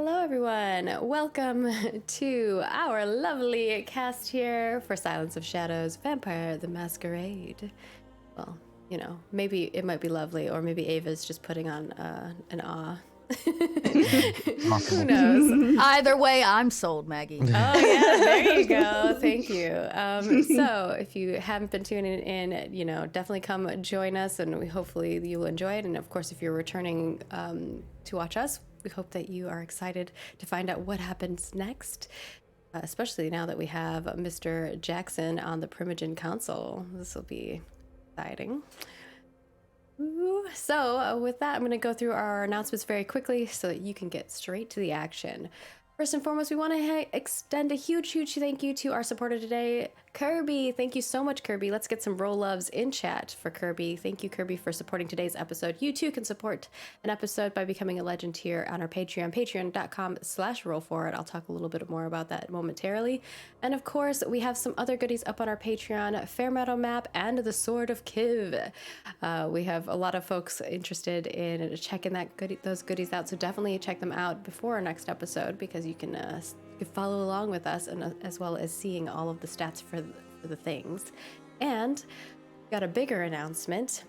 Hello, everyone. Welcome to our lovely cast here for Silence of Shadows, Vampire the Masquerade. Well, you know, maybe it might be lovely, or maybe Ava's just putting on an awe. Who knows? Either way, I'm sold, Maggie. Oh, yeah, there you go. Thank you. So if you haven't been tuning in, you know, definitely come join us, and hopefully you'll enjoy it. And of course, if you're returning to watch us, we hope that you are excited to find out what happens next, especially now that we have Mr. Jackson on the Primogen Council. This will be exciting. Ooh. So with that, I'm going to go through our announcements very quickly so that you can get straight to the action. First and foremost, we want to extend a huge thank you to our supporter today, Kirby. Thank you so much, Kirby. Let's get some roll loves in chat for Kirby. Thank you, Kirby, for supporting today's episode. You too can support an episode by becoming a legend tier on our Patreon, patreon.com/rollforward. I'll talk a little bit more about that momentarily. And of course, we have some other goodies up on our Patreon, Fair Meadow Map and the Sword of Kiv. We have a lot of folks interested in checking those goodies out, so definitely check them out before our next episode, because you can follow along with us, and as well as seeing all of the stats for the things. And got a bigger announcement.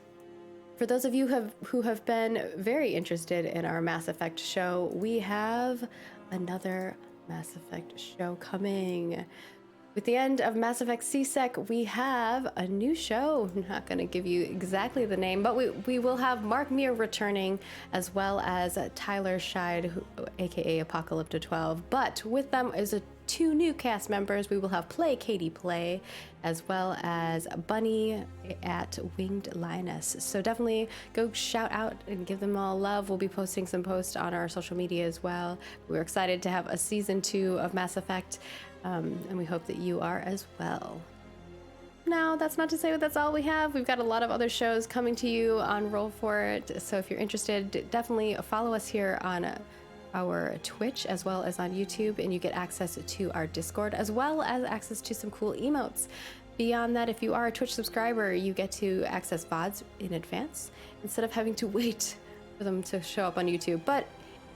For those of you who have been very interested in our Mass Effect show, we have another Mass Effect show coming. With the end of Mass Effect CSEC, we have a new show. I'm not going to give you exactly the name, but we will have Mark Meir returning, as well as Tyler Scheid, aka Apocalypto 12. But with them is two new cast members. We will have Katie Play, as well as Bunny at Winged Lioness. So definitely go shout out and give them all love. We'll be posting some posts on our social media as well. We're excited to have a season 2 of Mass Effect. And we hope that you are as well. Now, that's not to say that's all we have. We've got a lot of other shows coming to you on Roll For It. So if you're interested, definitely follow us here on our Twitch as well as on YouTube, and you get access to our Discord, as well as access to some cool emotes. Beyond that, if you are a Twitch subscriber, you get to access VODs in advance instead of having to wait for them to show up on YouTube. But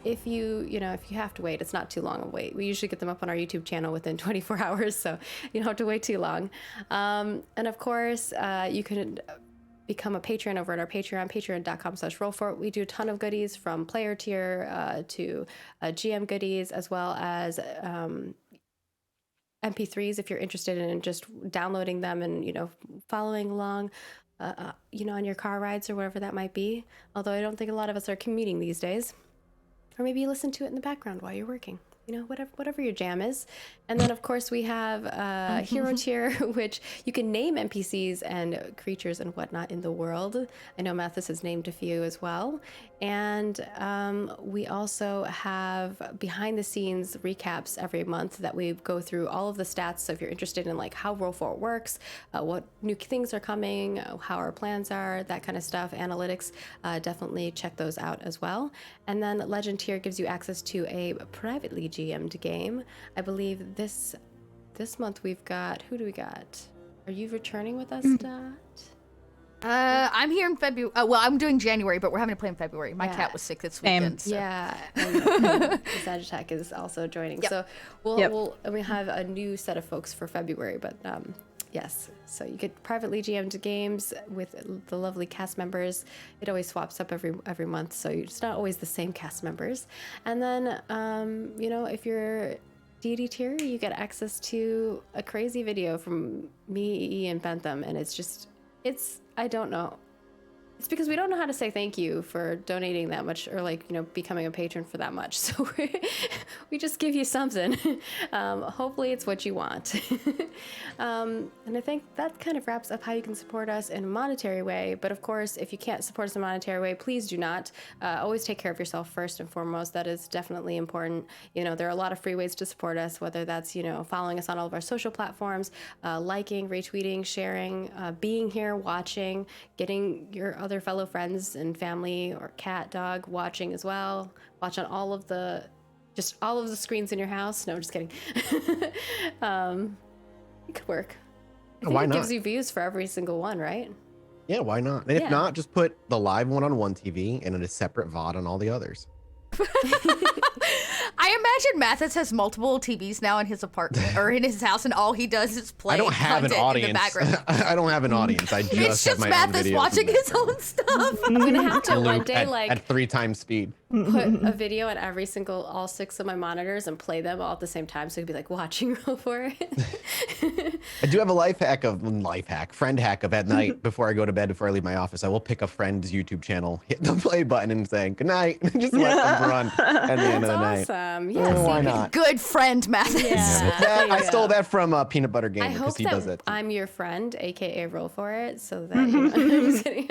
if you have to wait, it's not too long a wait. We usually get them up on our YouTube channel within 24 hours, so you don't have to wait too long. And of course, you can become a patron over at our Patreon, patreon.com/rollfort. We do a ton of goodies, from player tier to GM goodies, as well as MP3s if you're interested in just downloading them and, following along, on your car rides or whatever that might be. Although I don't think a lot of us are commuting these days. Or maybe you listen to it in the background while you're working. Whatever your jam is. And then, of course, we have Hero Tier, which you can name NPCs and creatures and whatnot in the world. I know Mathis has named a few as well. And we also have behind-the-scenes recaps every month that we go through all of the stats. So if you're interested in how Roll For It works, what new things are coming, how our plans are, that kind of stuff, analytics, definitely check those out as well. And then Legend Tier gives you access to a privately GM'd game. I believe this month we've got, who do we got? Are you returning with us, Dot? I'm here in February. Well, I'm doing January, but we're having to play in February. My cat was sick this weekend. So. Yeah, and Sagittag is also joining. Yep. So we have a new set of folks for February, but yes. So you get privately GM'd games with the lovely cast members. It always swaps up every month, so it's not always the same cast members. And then, if you're deity tier, you get access to a crazy video from me, E, and Bentham, and I don't know. It's because we don't know how to say thank you for donating that much, or becoming a patron for that much. So we just give you something. Hopefully it's what you want. And I think that kind of wraps up how you can support us in a monetary way. But of course, if you can't support us in a monetary way, please do not. Always take care of yourself first and foremost. That is definitely important. There are a lot of free ways to support us, whether that's, following us on all of our social platforms, liking, retweeting, sharing, being here, watching, getting your other fellow friends and family or cat, dog watching as well. Watch on all of the screens in your house. No, just kidding. It could work. I think Why it not? gives you views for every single one, right? Yeah, why not? And if not, just put the live one on one TV and a separate VOD on all the others. I imagine Mathis has multiple TVs now in his apartment or in his house, and all he does is play I don't have an content audience. in the background. I don't have an audience. I just It's have just my own Mathis videos watching in the his own stuff. I'm gonna have to one background day at, like at 3 times speed. put a video at all 6 of my monitors and play them all at the same time, so it'd be like watching Roll for It. I do have a friend hack of at night before I go to bed, before I leave my office. I will pick a friend's YouTube channel, hit the play button, and say good night, and just let them run at the end of the night. Awesome. Yeah. Why not? Good friend, Mathis. Yeah. That, I There you stole go. that from Peanut Butter I Gamer because hope he does that it. I'm your friend, aka Roll for It, so that you know. I'm just kidding.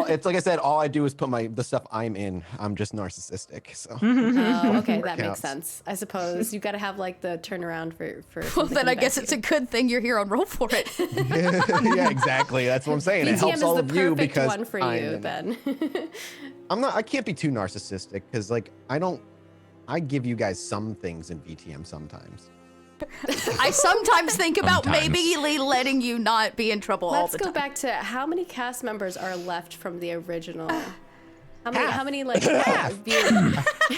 It's like I said, all I do is put the stuff I'm in. I'm just narcissistic, so. Oh, okay, that makes Counts. sense. I suppose you got to have like the turnaround for. Well, something then I to guess invest it's a good thing you're here on Roll for It. Yeah, exactly. That's what I'm saying. in. It helps BTM all is of the you perfect because one for I'm you. in it. Then. I can't be too narcissistic because like I give you guys some things in VTM sometimes. I sometimes think about Sometimes. maybe letting you not be in trouble all Let's the go time. back to how many cast members are left from the original. How Half. many like viewers?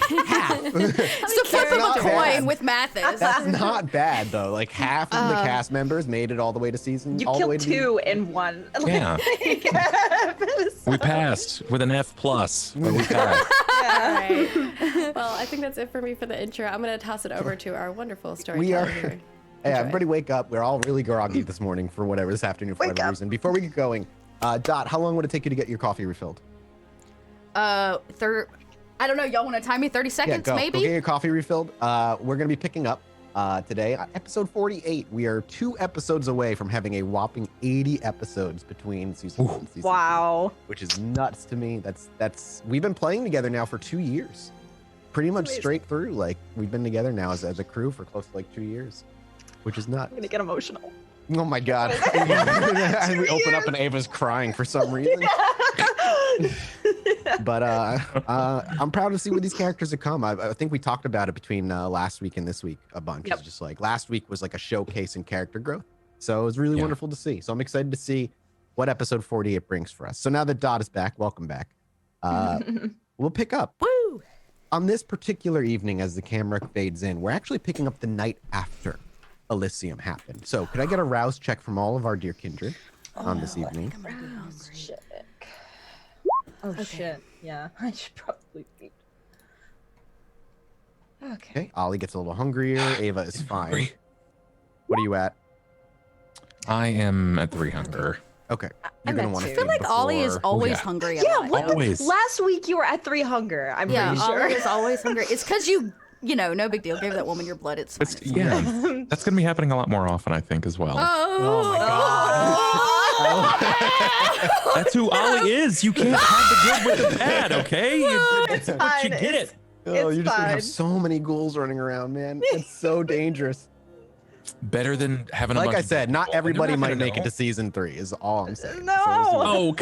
So flip him a not coin bad. with Mathis. That's not bad though. Like half of the cast members made it all the way to season. You all the way killed to the- 2 in one. Yeah. We passed with an F+, but we passed. All right. Well, I think that's it for me for the intro. I'm gonna toss it over to our wonderful storyteller are- here. Hey, Enjoy. everybody wake up. We're all really groggy this morning for whatever, this afternoon for Wake whatever up. reason. Before we get going, Dot, how long would it take you to get your coffee refilled? I don't know. Y'all want to time me 30 seconds, Go maybe? get your coffee refilled. We're gonna be picking up today, episode 48. We are 2 episodes away from having a whopping 80 episodes between season 1 and season 2. Wow. Which is nuts to me. That's we've been playing together now for 2 years, pretty much Amazing. straight through. Like we've been together now as a crew for close to like 2 years, which is nuts. I'm gonna get emotional. Oh my god! And we open up and Ava's crying for some reason. But I'm proud to see where these characters have come. I think we talked about it between last week and this week a bunch. Yep. It's just like last week was like a showcase in character growth, so it was really wonderful to see. So I'm excited to see what episode 48 brings for us. So now that Dot is back, welcome back. We'll pick up Woo! on this particular evening as the camera fades in. We're actually picking up the night after Elysium happened. So could I get a rouse check from all of our dear kindred on this evening? Shit. Oh shit. Yeah, I should probably eat. Okay. Okay, Ollie gets a little hungrier. Ava is fine. Hungry. What are you at? I am at 3 hunger. Okay, I'm you're gonna at want to. two. I feel like Ollie is always yeah. hungry. Yeah, at what? Always. Last week you were at 3 hunger. I'm Yeah, pretty sure. Ollie is always hungry. It's because you know, no big deal. Gave that woman your blood. It's fine. It's, yeah, that's going to be happening a lot more often, I think, as well. Oh my God. That's who Ollie is. You can't have the good with the bad, okay? It's But fine. you get it. Oh, It's you're just gonna have fine. so many ghouls running around, man. It's so dangerous. Better than having a Like bunch I of said, not people. They're everybody not might gonna make it know. to season 3. Is all I'm saying. No. Oh,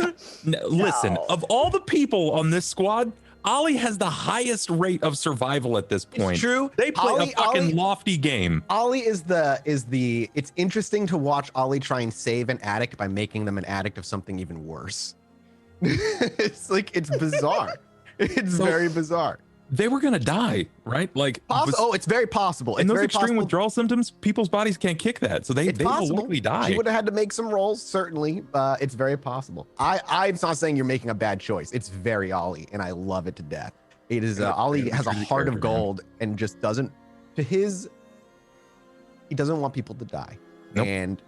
listen. Of all the people on this squad, Ollie has the highest rate of survival at this point. true. They play Ollie- a fucking Ollie- lofty game. Ollie is the. It's interesting to watch Ollie try and save an addict by making them an addict of something even worse. It's like it's bizarre. It's So- very bizarre. They were gonna die, right? Like Oh, it's very possible. in It's those very extreme possible. withdrawal symptoms, people's bodies can't kick that, so they It's will possible. likely die. She would have had to make some rolls, certainly. It's very possible. I'm not saying you're making a bad choice. It's very Ollie, and I love it to death. It is Ollie has a True heart of character, man. gold and just doesn't. He doesn't want people to die, Nope. and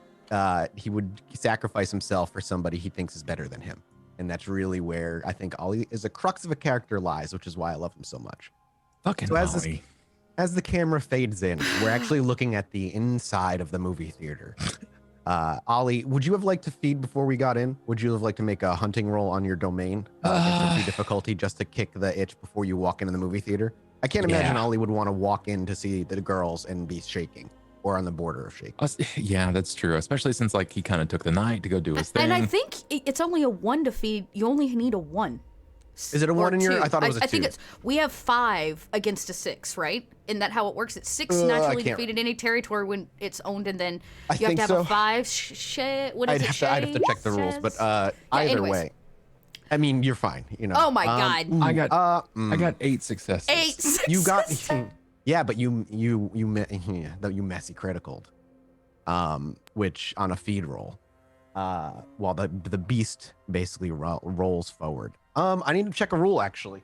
he would sacrifice himself for somebody he thinks is better than him, and that's really where I think Ollie is a crux of a character lies, which is why I love him so much. Fucking So as this- Ollie. As the camera fades in, we're actually looking at the inside of the movie theater. Ollie, would you have liked to feed before we got in? Would you have liked to make a hunting roll on your domain against difficulty just to kick the itch before you walk into the movie theater? I can't imagine Yeah. Ollie would want to walk in to see the girls and be shaking or on the border of shaking. Yeah, that's true. Especially since like he kind of took the night to go do his thing. And I think it's only a 1 to feed. You only need a 1. Is it a 1 in your? Two. I thought it was a 2. I think it's we have 5 against a 6, right? Isn't that how it works? It's 6 I naturally can't- defeated any territory when it's owned, and then I you have think to have so. a 5. What is I'd it? have to check the rules, but either anyways. way. I mean, you're fine. You know. Oh my God. I got 8 successes. 8 successes. You got. Yeah, but you messy critical. Which on a feed roll, while the beast basically rolls forward. I need to check a rule actually.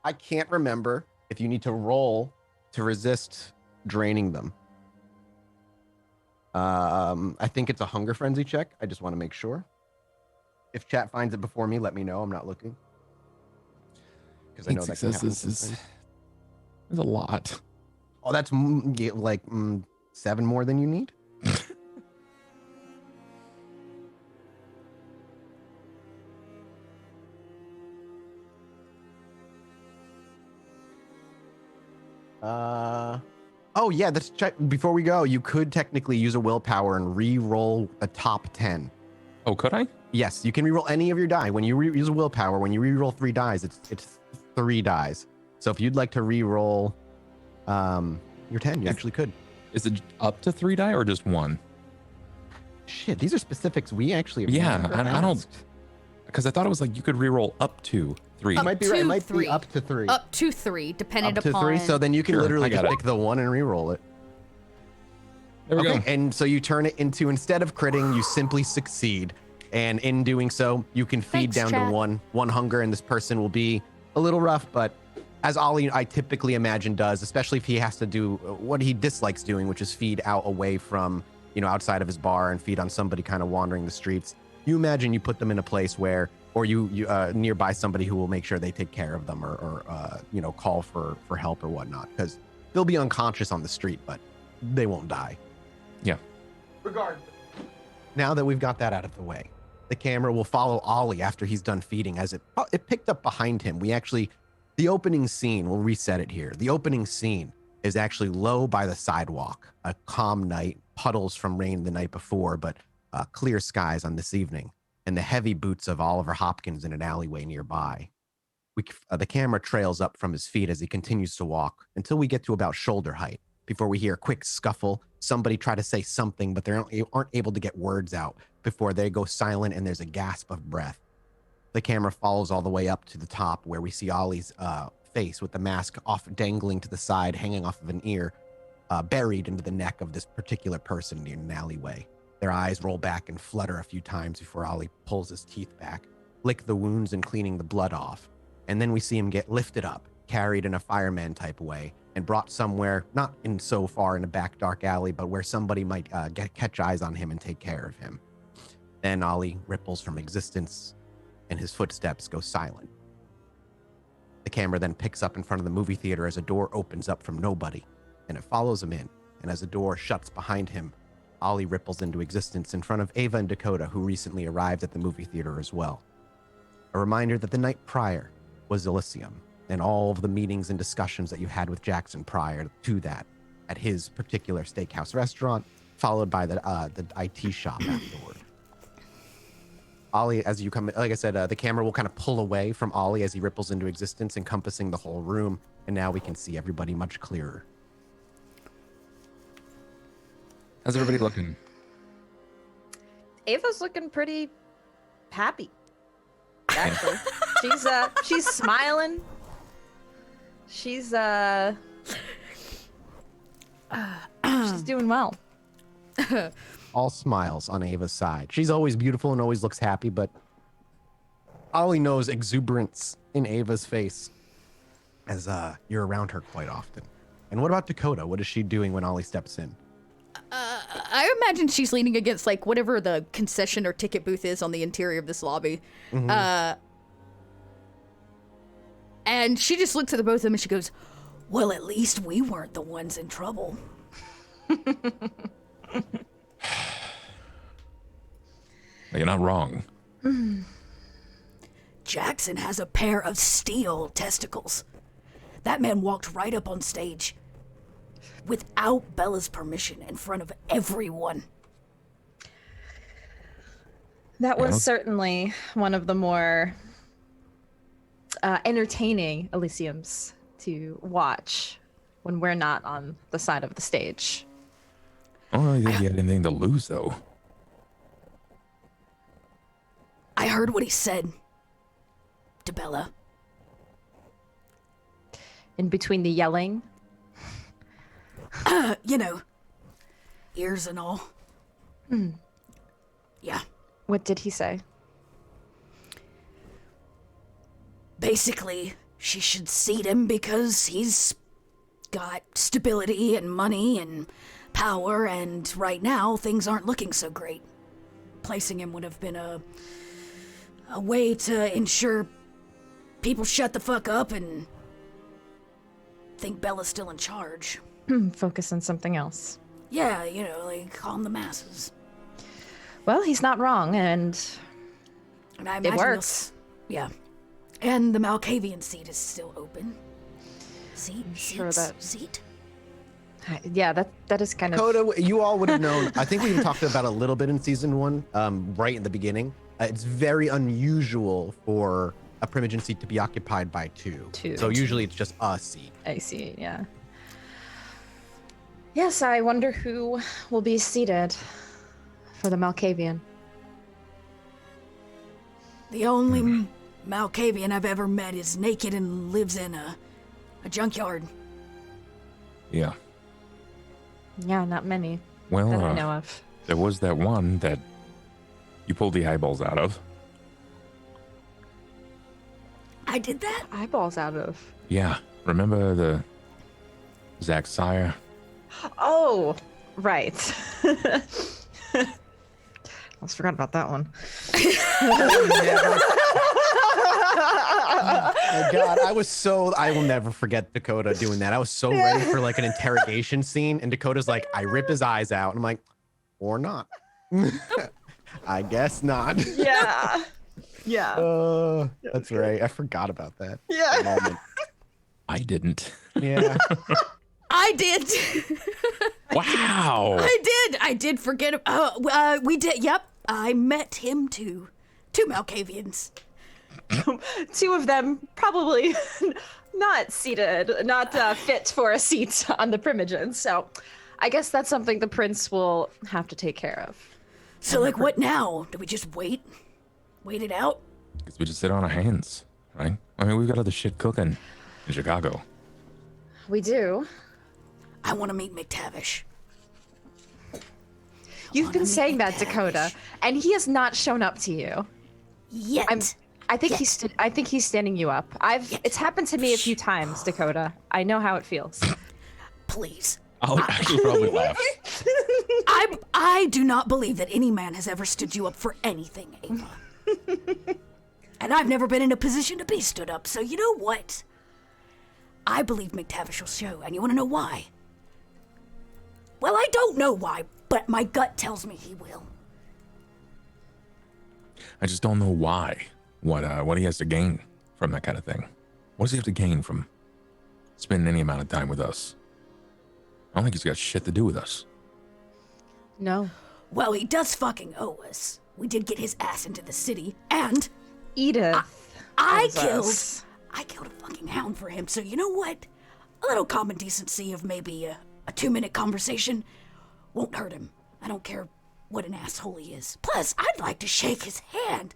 I can't remember if you need to roll to resist draining them. I think it's a hunger frenzy check. I just want to make sure. If chat finds it before me, let me know. I'm not looking. Because I know that can happen. Is a lot. Oh, that's like 7 more than you need. Oh yeah, that's check. Before we go, you could technically use a willpower and re-roll the top 10. Oh, could I? Yes, you can re-roll any of your die. When you use a willpower, when you re-roll 3 dies, it's 3 dies. So if you'd like to re-roll your 10, you actually could. Is it up to 3 die or just 1? Shit, these are specifics we actually have Yeah, never I don't, asked. because I thought it was like you could re-roll up to 3. You might be right. It might 3. be up to 3. Up to 3, depending Up to upon. 3. So then you can Sure, literally I got just it. pick the 1 and re-roll it. There we Okay, go. and so you turn it into, instead of critting, you simply succeed. And in doing so, you can feed Thanks, down chat. to one hunger, and this person will be a little rough, but as Ollie, I typically imagine, does, especially if he has to do what he dislikes doing, which is feed out away from, outside of his bar and feed on somebody kind of wandering the streets. You imagine you put them in a place where, or you nearby somebody who will make sure they take care of them or call for help or whatnot, because they'll be unconscious on the street, but they won't die. Yeah. Regardless. Now that we've got that out of the way, the camera will follow Ollie after he's done feeding, as it picked up behind him. The opening scene, we'll reset it here. The opening scene is actually low by the sidewalk, a calm night, puddles from rain the night before, but clear skies on this evening, and the heavy boots of Oliver Hopkins in an alleyway nearby. The camera trails up from his feet as he continues to walk until we get to about shoulder height, before we hear a quick scuffle, somebody try to say something, but they aren't able to get words out before they go silent and there's a gasp of breath. The camera follows all the way up to the top where we see Ollie's face with the mask off dangling to the side, hanging off of an ear, buried into the neck of this particular person in an alleyway. Their eyes roll back and flutter a few times before Ollie pulls his teeth back, lick the wounds and cleaning the blood off. And then we see him get lifted up, carried in a fireman type way, and brought somewhere, not in so far in a back dark alley, but where somebody might catch eyes on him and take care of him. Then Ollie ripples from existence and his footsteps go silent. The camera then picks up in front of the movie theater as a door opens up from nobody, and it follows him in. And as the door shuts behind him, Ollie ripples into existence in front of Ava and Dakota, who recently arrived at the movie theater as well. A reminder that the night prior was Elysium, and all of the meetings and discussions that you had with Jackson prior to that at his particular steakhouse restaurant, followed by the IT shop afterward. Ollie, as you come, like I said, the camera will kind of pull away from Ollie as he ripples into existence, encompassing the whole room, and now we can see everybody much clearer. How's everybody looking? Ava's looking pretty happy. Actually, she's smiling. She's doing well. All smiles on Ava's side. She's always beautiful and always looks happy, but Ollie knows exuberance in Ava's face as you're around her quite often. And what about Dakota? What is she doing when Ollie steps in? I imagine she's leaning against like whatever the concession or ticket booth is on the interior of this lobby. Mm-hmm. And she just looks at the both of them and she goes, "Well, at least we weren't the ones in trouble." You're not wrong. Jackson has a pair of steel testicles. That man walked right up on stage without Bella's permission in front of everyone. That was certainly one of the more entertaining Elysiums to watch when we're not on the side of the stage. I don't think you had anything to lose, though. heard what he said. DeBella. In between the yelling. You know, ears and all. Yeah. What did he say? Basically, she should seat him because he's got stability and money and power, and right now things aren't looking so great. Placing him would have been a way to ensure people shut the fuck up and think Bella's still in charge. Focus on something else. Yeah, you know, like calm the masses. Well, he's not wrong, and And I it imagine works. Yeah. And the Malkavian seat is still open. Sure that- Seat? Yeah, that is kind of... Dakota, you all would have known. I think we even talked about it a little bit in season 1, right in the beginning. It's very unusual for a Primogen seat to be occupied by two. So usually it's just a seat. I see, yeah. Yes, I wonder who will be seated for the Malkavian. The only Malkavian I've ever met is naked and lives in a junkyard. Yeah. Yeah, not many Well, that I know of. there was that one that you pulled the eyeballs out of. I did that? Eyeballs out of. Yeah. Remember the Zach Sire? Oh, right. I almost forgot about that one. Oh God, I will never forget Dakota doing that. I was so ready for like an interrogation scene, and Dakota's like, I rip his eyes out. And I'm like, or not. I guess not. Yeah. Yeah. That's right. I forgot about that. Yeah. Moment. I didn't. Yeah. I did. Wow. I did forget. We did. Yep. I met him too. Two Malkavians. Two of them probably not seated, not fit for a seat on the Primogen. So I guess that's something the prince will have to take care of. So, like, what now? Do we just wait? Wait it out? Guess we just sit on our hands, right? I mean, we've got other shit cooking in Chicago. We do. I want to meet McTavish. You've been saying that, Dakota, and he has not shown up to you. Yet. I think he's standing you up. It's happened to me a few times, Dakota. I know how it feels. Please. I'll actually probably laugh. I do not believe that any man has ever stood you up for anything, Ava. And I've never been in a position to be stood up, so you know what? I believe McTavish will show, and you want to know why? Well, I don't know why, but my gut tells me he will. I just don't know why. What he has to gain from that kind of thing. What does he have to gain from spending any amount of time with us? I don't think he's got shit to do with us. No. Well, he does fucking owe us. We did get his ass into the city, and Edith. I owes killed a fucking hound for him, so you know what? A little common decency of maybe a 2-minute conversation won't hurt him. I don't care what an asshole he is. Plus, I'd like to shake his hand.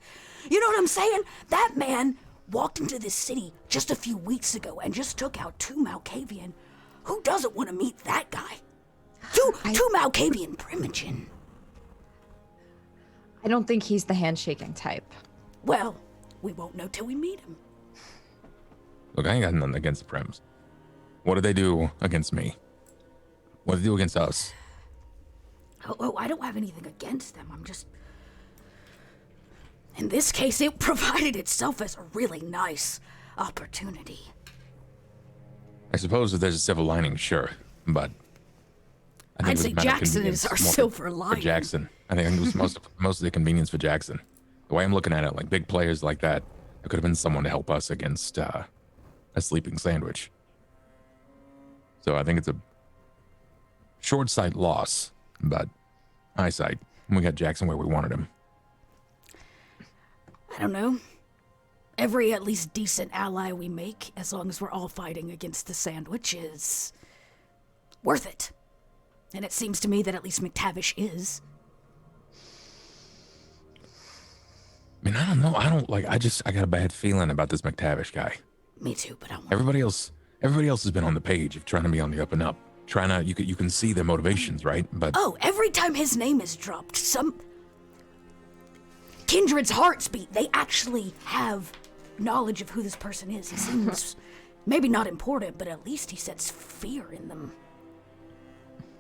You know what I'm saying? That man walked into this city just a few weeks ago and just took out 2 Malkavian. Who doesn't want to meet that guy? Two Malkavian Primogen. I don't think he's the handshaking type. Well, we won't know till we meet him. Look, I ain't got nothing against the Prims. What did they do against me? What did they do against us? Oh, I don't have anything against them. I'm just... In this case, it provided itself as a really nice opportunity. I suppose that there's a silver lining, sure, but I think I'd it was say a matter of Jackson is convenience our more silver for lining. Jackson. I think it was mostly the convenience for Jackson. The way I'm looking at it, like big players like that, there could have been someone to help us against a sleeping sandwich. So I think it's a short sight loss, but eyesight. We got Jackson where we wanted him. I don't know. Every at least decent ally we make, as long as we're all fighting against the sandwich, is worth it. And it seems to me that at least McTavish is. I mean, I don't know. I got a bad feeling about this McTavish guy. Me too, but I want. Everybody else has been on the page of trying to be on the up and up. You can see their motivations, right? But Oh, every time his name is dropped, some kindred's hearts beat. They actually have knowledge of who this person is. He seems maybe not important, but at least he sets fear in them.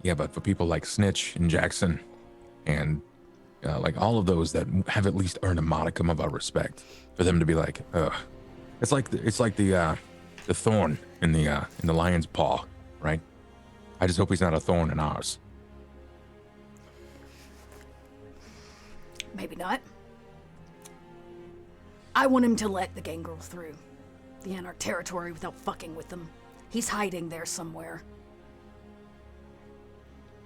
yeah, but for people like Snitch and Jackson, and like all of those that have at least earned a modicum of our respect, for them to be like, ugh, it's like the thorn in the lion's paw, right? I just hope he's not a thorn in ours. Maybe not. I want him to let the gangrel through the Anarch territory without fucking with them. He's hiding there somewhere.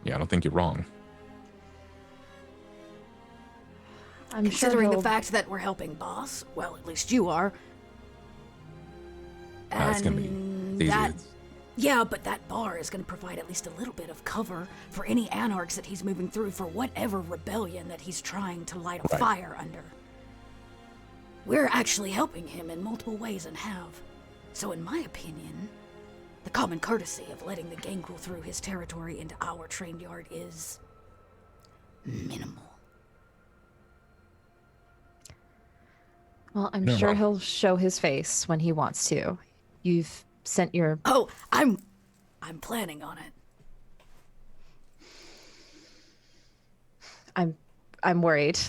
Yeah, I don't think you're wrong. I'm Considering sure the fact that we're helping Boss, well, at least you are. It's gonna be And easy. that, yeah, but that bar is going to provide at least a little bit of cover for any anarchs that he's moving through for whatever rebellion that he's trying to light a Right. fire under. We're actually helping him in multiple ways and have. So in my opinion, the common courtesy of letting the gangrel through his territory into our trained yard is minimal. Well, I'm No, sure no. he'll show his face when he wants to. You've sent your. Oh, I'm planning on it. I'm worried.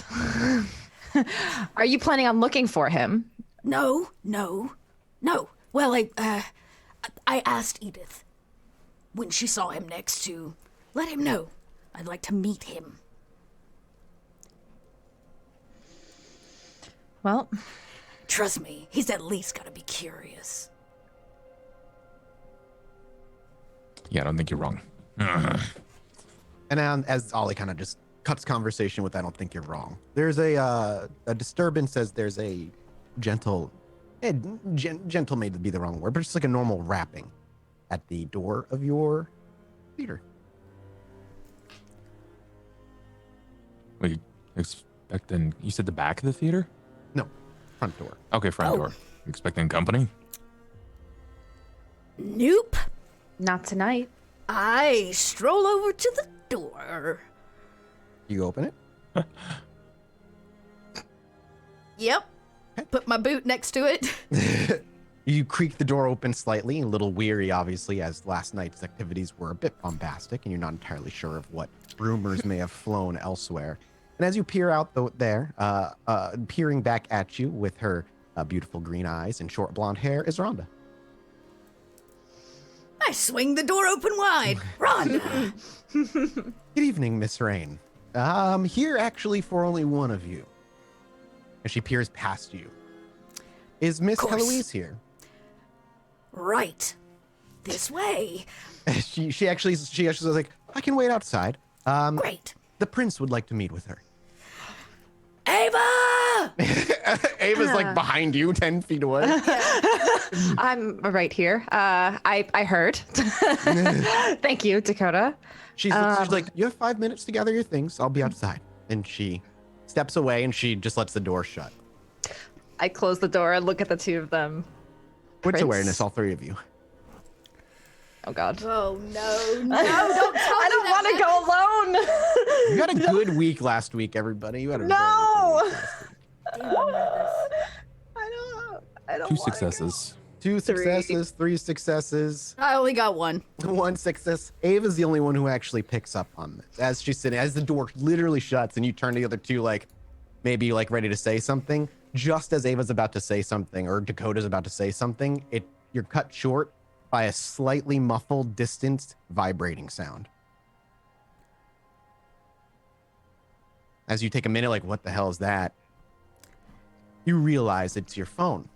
Are you planning on looking for him? No. Well, I asked Edith when she saw him next to let him know I'd like to meet him. Well, Trust me, he's at least got to be curious. Yeah, I don't think you're wrong. And as Ollie kind of just cuts conversation with, I don't think you're wrong. There's a disturbance as there's a gentle may be the wrong word, but it's like a normal rapping at the door of your theater. Were you expecting? You said the back of the theater? No, front door. Okay, front door. Expecting company? Nope. not tonight. I stroll over to the door. You open it. Yep. Put my boot next to it. You creak the door open slightly, a little weary, obviously, as last night's activities were a bit bombastic, and you're not entirely sure of what rumors may have flown elsewhere. And as you peer out there, peering back at you with her beautiful green eyes and short blonde hair, is Rhonda. I swing the door open wide. Rhonda. Good evening, Miss Rain. Here actually for only one of you. And she peers past you. Is Miss Course. Heloise here? Right. This way. She actually was like, I can wait outside. Great. The prince would like to meet with her. Ava! Ava's like behind you, 10 feet away. I'm right here. I heard. Thank you, Dakota. She's like, you have 5 minutes to gather your things. I'll be outside. And she steps away and she just lets the door shut. I close the door and look at the two of them. What's Prince? awareness, all three of you? Oh God. Oh, no, no, don't tell I don't want to go alone. You had a good week last week, everybody. You had a No! very good week last week. I don't. Two successes. 2 successes, 3 successes, I only got one. 1 success. Ava's the only one who actually picks up on this. As she's sitting, as the door literally shuts and you turn to the other two, like, maybe like ready to say something, just as Ava's about to say something or Dakota's about to say something, you're cut short by a slightly muffled, distanced, vibrating sound. As you take a minute, like, what the hell is that? You realize it's your phone.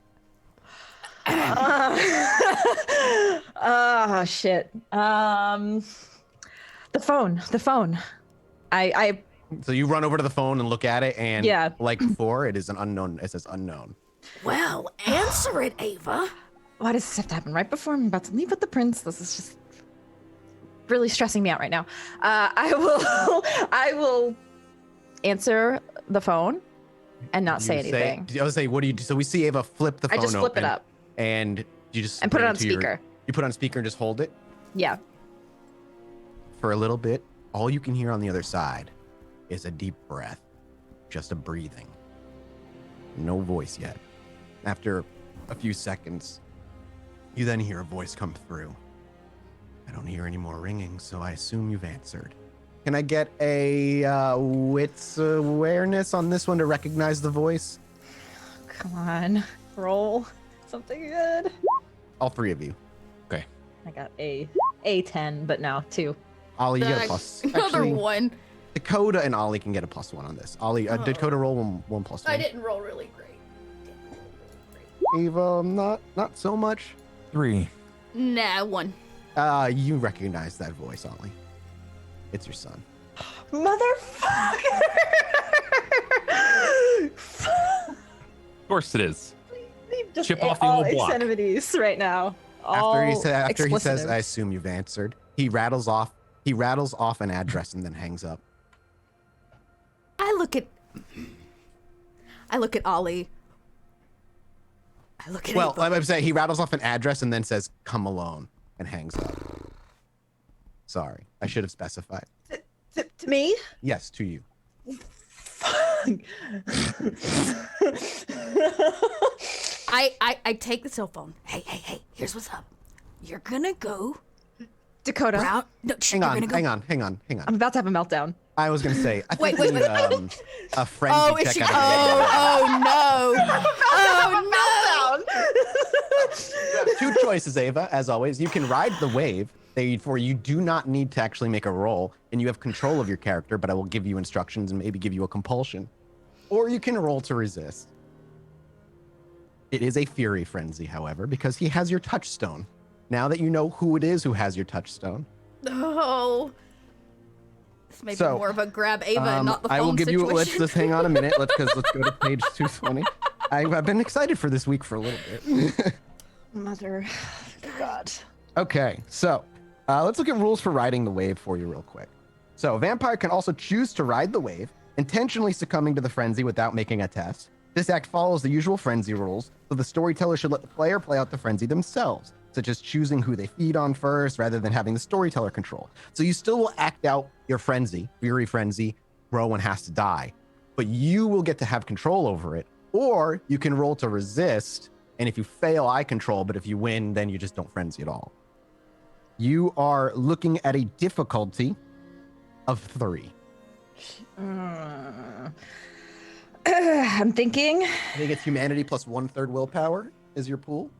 Oh shit. The phone. I So you run over to the phone and look at it, and Yeah. like before, it is an unknown. It says unknown. Well, answer it, Ava. why does this have to happen right before I'm about to leave with the prince? This is just really stressing me out right now. I will answer the phone and not say You anything. I was say, what do you do? So we see Ava flip the phone I just flip open, it up and you just and put it bring on to your- speaker. you put it on speaker and just hold it Yeah. for a little bit. All you can hear on the other side is a deep breath, just a breathing. No voice yet. After a few seconds, you then hear a voice come through. I don't hear any more ringing, so I assume you've answered. Can I get a wits awareness on this one to recognize the voice? Come on. Roll something good. All three of you. Okay. I got a 10, but no, 2. Ollie, you get a plus. Another Actually, one. Dakota and Ollie can get a +1 on this. Ollie, Dakota, roll one +1. I didn't roll really great. Ava, not so much. 3. Nah, 1. You recognize that voice, Ollie. It's your son. Motherfucker! Of course it is. Just Chip off the all old block. extremities right now. After he says, Explicitives. I assume you've answered, he rattles off an address and then hangs up. I look at Ollie. I look at Well, Ava. I'm saying he rattles off an address and then says, come alone, and hangs up. Sorry, I should have specified. To me? Yes, to you. I take the cell phone. Hey, here's what's up. You're gonna go Dakota, round. No, Hang on. I'm about to have a meltdown. I was gonna say, I think Wait, we need a frenzy Oh, is check she? out of Oh no! You have two choices, Ava. As always, you can ride the wave. Therefore, you do not need to actually make a roll, and you have control of your character. But I will give you instructions and maybe give you a compulsion, or you can roll to resist. It is a fury frenzy, however, because he has your touchstone. Now that you know who it is who has your touchstone, Oh. This may be So, more of a grab Ava and not the phone I will give situation. you. Let's just hang on a minute. Let's go to page 220. I've been excited for this week for a little bit. Mother, God. Okay, so let's look at rules for riding the wave for you real quick. So, a vampire can also choose to ride the wave, intentionally succumbing to the frenzy without making a test. This act follows the usual frenzy rules, so the storyteller should let the player play out the frenzy themselves, such as choosing who they feed on first rather than having the storyteller control. So you still will act out your frenzy, fury frenzy, Rowan has to die, but you will get to have control over it, or you can roll to resist, and if you fail, I control, but if you win, then you just don't frenzy at all. You are looking at a difficulty of 3. I'm thinking. I think it's humanity plus 1/3 willpower is your pool.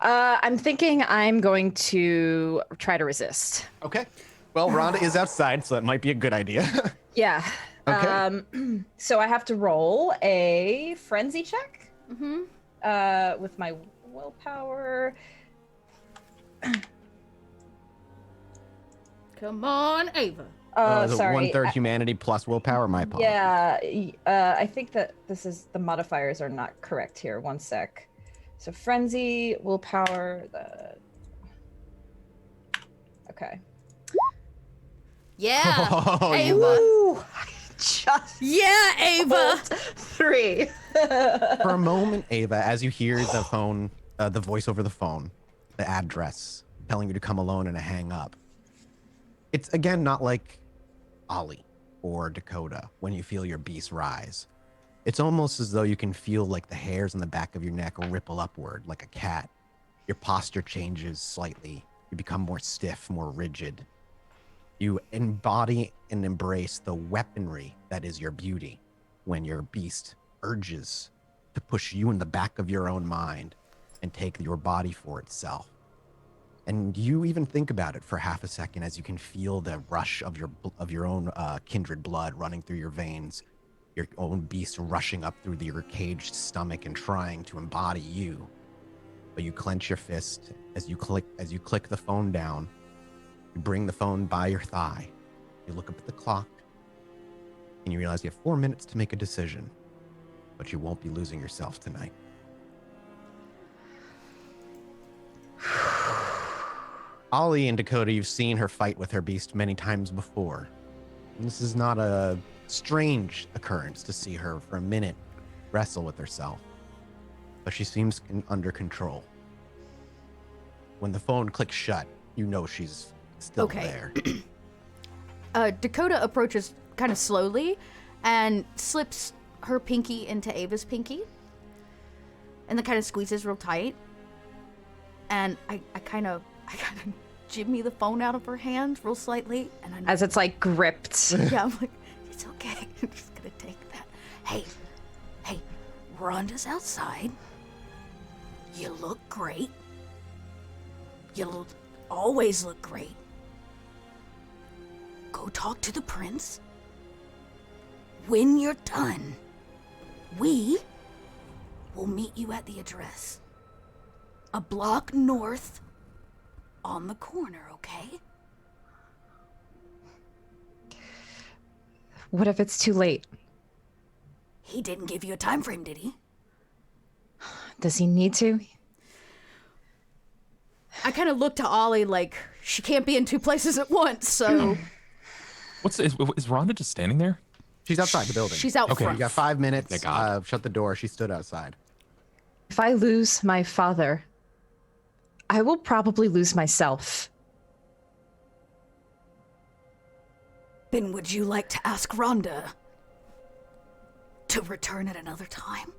I'm thinking I'm going to try to resist. Okay. Well, Rhonda is outside, so that might be a good idea. Yeah. Okay. So I have to roll a frenzy check. With my willpower. Come on, Ava. Is it Sorry. 1/3 humanity plus willpower? My apologies. Yeah. I think that the modifiers are not correct here. One sec. So frenzy, willpower, okay. Yeah. Oh, Ava. Ooh, just Yeah, Ava. 3. For a moment, Ava, as you hear the phone, the voice over the phone, the address telling you to come alone and to hang up. It's again not like Ollie or Dakota when you feel your beast rise. It's almost as though you can feel like the hairs on the back of your neck ripple upward like a cat. Your posture changes slightly. You become more stiff, more rigid. You embody and embrace the weaponry that is your beauty when your beast urges to push you in the back of your own mind and take your body for itself. And you even think about it for half a second as you can feel the rush of your own kindred blood running through your veins, your own beast rushing up through your caged stomach and trying to embody you. But you clench your fist as you click the phone down. You bring the phone by your thigh. You look up at the clock, and you realize you have 4 minutes to make a decision, but you won't be losing yourself tonight. Ollie and Dakota, you've seen her fight with her beast many times before. And this is not a strange occurrence to see her for a minute wrestle with herself, but she seems under control. When the phone clicks shut, you know she's still there. Dakota approaches kind of slowly and slips her pinky into Ava's pinky and then kind of squeezes real tight. And I kind of jimmy the phone out of her hand real slightly. And As it's like gripped. yeah, I'm like, it's okay. I'm just gonna take that. Hey, Rhonda's outside. You look great. You'll always look great. Go talk to the prince. When you're done, we will meet you at the address. A block north on the corner, okay? What if it's too late? He didn't give you a time frame, did he? Does he need to? I kind of look to Ollie like she can't be in two places at once, so... Is Rhonda just standing there? She's outside the building. She's out Okay. front. You got 5 minutes. Thank God. Shut the door. She stood outside. If I lose my father, I will probably lose myself. Then would you like to ask Rhonda to return at another time?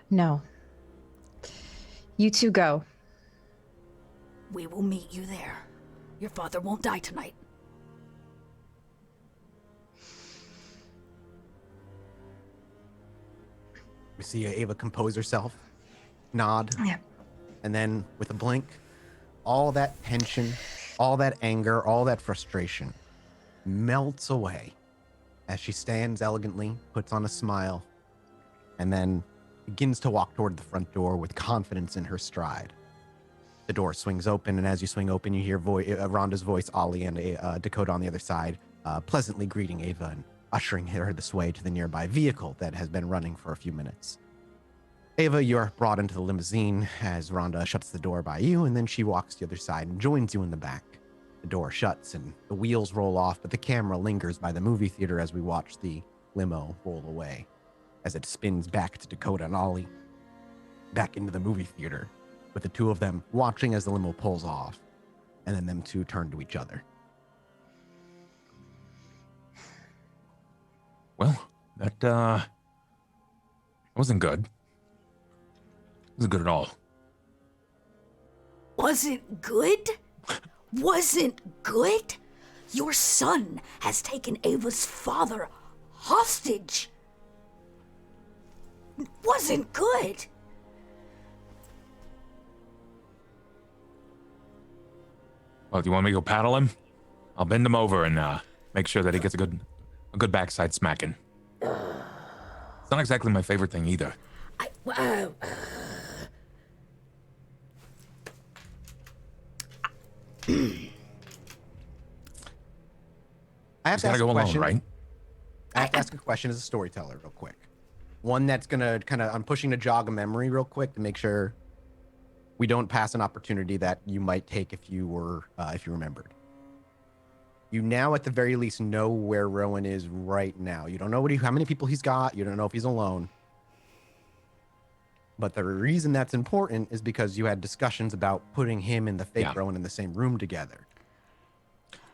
No. You two go. We will meet you there. Your father won't die tonight. We see Ava compose herself, nod, Yeah. and then with a blink, all that tension, all that anger, all that frustration melts away as she stands elegantly, puts on a smile, and then begins to walk toward the front door with confidence in her stride. The door swings open, and as you swing open, you hear Rhonda's voice, Ollie, and Dakota on the other side, pleasantly greeting Ava and ushering her this way to the nearby vehicle that has been running for a few minutes. Ava, you're brought into the limousine as Rhonda shuts the door by you, and then she walks to the other side and joins you in the back. The door shuts and the wheels roll off, but the camera lingers by the movie theater as we watch the limo roll away, as it spins back to Dakota and Ollie, back into the movie theater, with the two of them watching as the limo pulls off, and then them two turn to each other. Well, that wasn't good. It wasn't good at all. Wasn't good? Wasn't good? Your son has taken Ava's father hostage. Wasn't good. Well, do you want me to go paddle him? I'll bend him over and make sure that he gets a good backside smacking. It's not exactly my favorite thing either. I have Just to gotta ask go a alone, question. right? I have to ask a question as a storyteller real quick. One that's gonna I'm pushing to jog a memory real quick to make sure we don't pass an opportunity that you might take if you remembered. You now at the very least know where Rowan is right now. You don't know how many people he's got. You don't know if he's alone. But the reason that's important is because you had discussions about putting him and the fake Rowan in the same room together.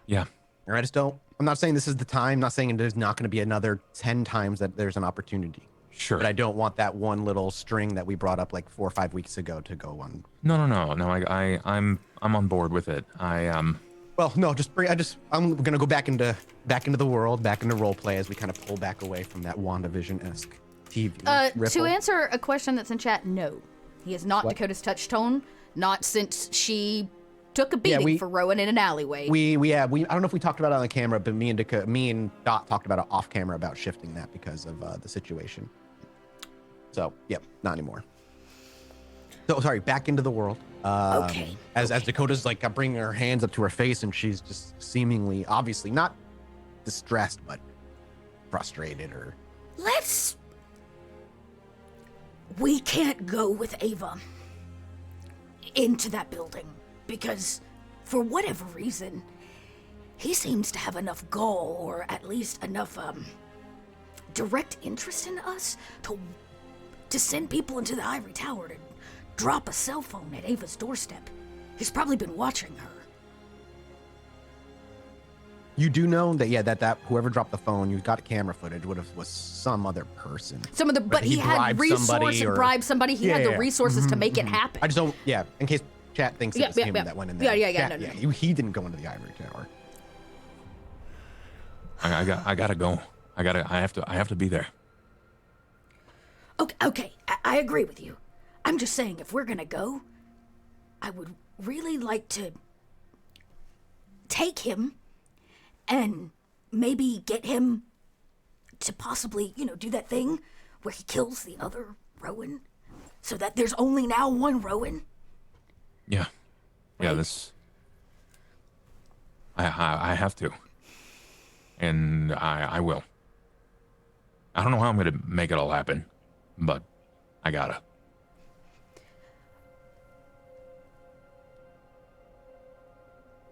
Yeah. Or I'm not saying this is the time. I'm not saying there's not going to be another 10 times that there's an opportunity. Sure. But I don't want that one little string that we brought up like 4 or 5 weeks ago to go on. No. I'm on board with it. Well, no, I'm gonna go back into the world, back into role play as we kind of pull back away from that WandaVision-esque TV. To ripple. answer a question that's in chat, no. He is not Dakota's touch tone, not since she took a beating for Rowan in an alleyway. I don't know if we talked about it on the camera, but me and Dot talked about it off camera about shifting that because of the situation. So, yep, not anymore. So, sorry, back into the world. Okay. As Dakota's like bringing her hands up to her face, and she's just seemingly, obviously not distressed, but frustrated or. We can't go with Ava into that building because, for whatever reason, he seems to have enough gall, or at least enough direct interest in us to send people into the ivory tower to drop a cell phone at Ava's doorstep. He's probably been watching her. You do know that that whoever dropped the phone, you got camera footage, was some other person. But he had resources and bribed somebody. He had the resources to make it happen. I just don't. Yeah, in case chat thinks it was him that went in there. No. He didn't go into the ivory tower. I gotta go. I have to be there. Okay, I agree with you. I'm just saying, if we're gonna go, I would really like to take him and maybe get him to possibly, do that thing where he kills the other Rowan, so that there's only now one Rowan. Yeah. Right? Yeah, I have to. And I will. I don't know how I'm gonna make it all happen, but I gotta.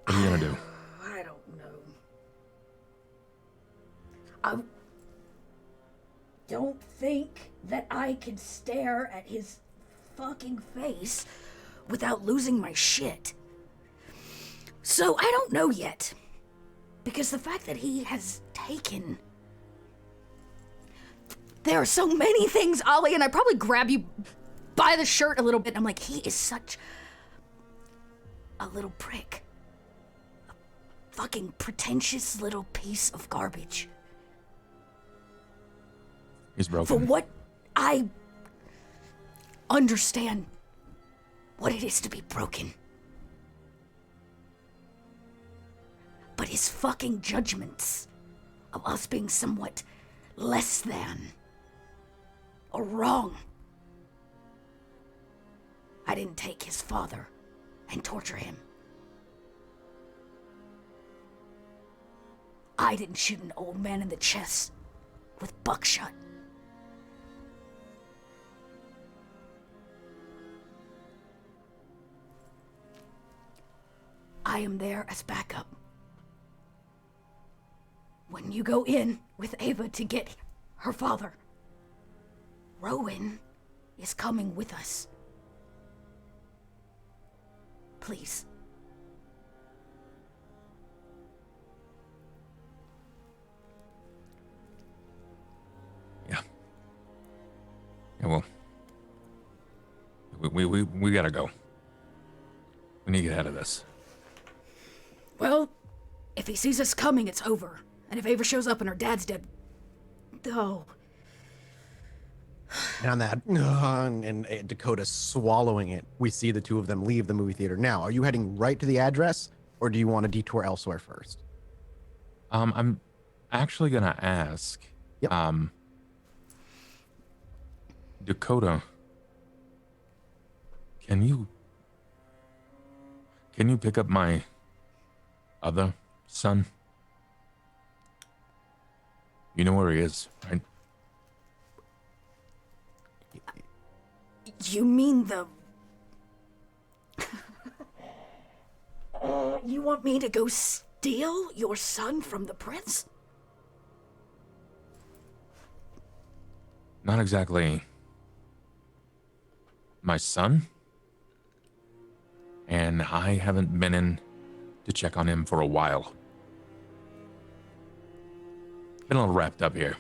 What are you gonna do? I don't know. I don't think that I can stare at his fucking face without losing my shit. So I don't know yet. Because the fact that he has taken... There are so many things, Ollie, and I probably grab you by the shirt a little bit. I'm like, he is such a little prick. A fucking pretentious little piece of garbage. He's broken. For what I understand what it is to be broken. But his fucking judgments of us being somewhat less than or wrong. I didn't take his father and torture him. I didn't shoot an old man in the chest with buckshot. I am there as backup. When you go in with Ava to get her father, Rowan is coming with us. Please. Yeah. Yeah, well, we gotta go. We need to get out of this. Well, if he sees us coming, it's over. And if Ava shows up and her dad's dead... Oh. And on that, and Dakota swallowing it, we see the two of them leave the movie theater. Now, are you heading right to the address, or do you want to detour elsewhere first? I'm actually gonna ask. Yep. Dakota, can you pick up my other son? You know where he is, right? You mean the... You want me to go steal your son from the prince? Not exactly my son. And I haven't been in to check on him for a while. Been a little wrapped up here.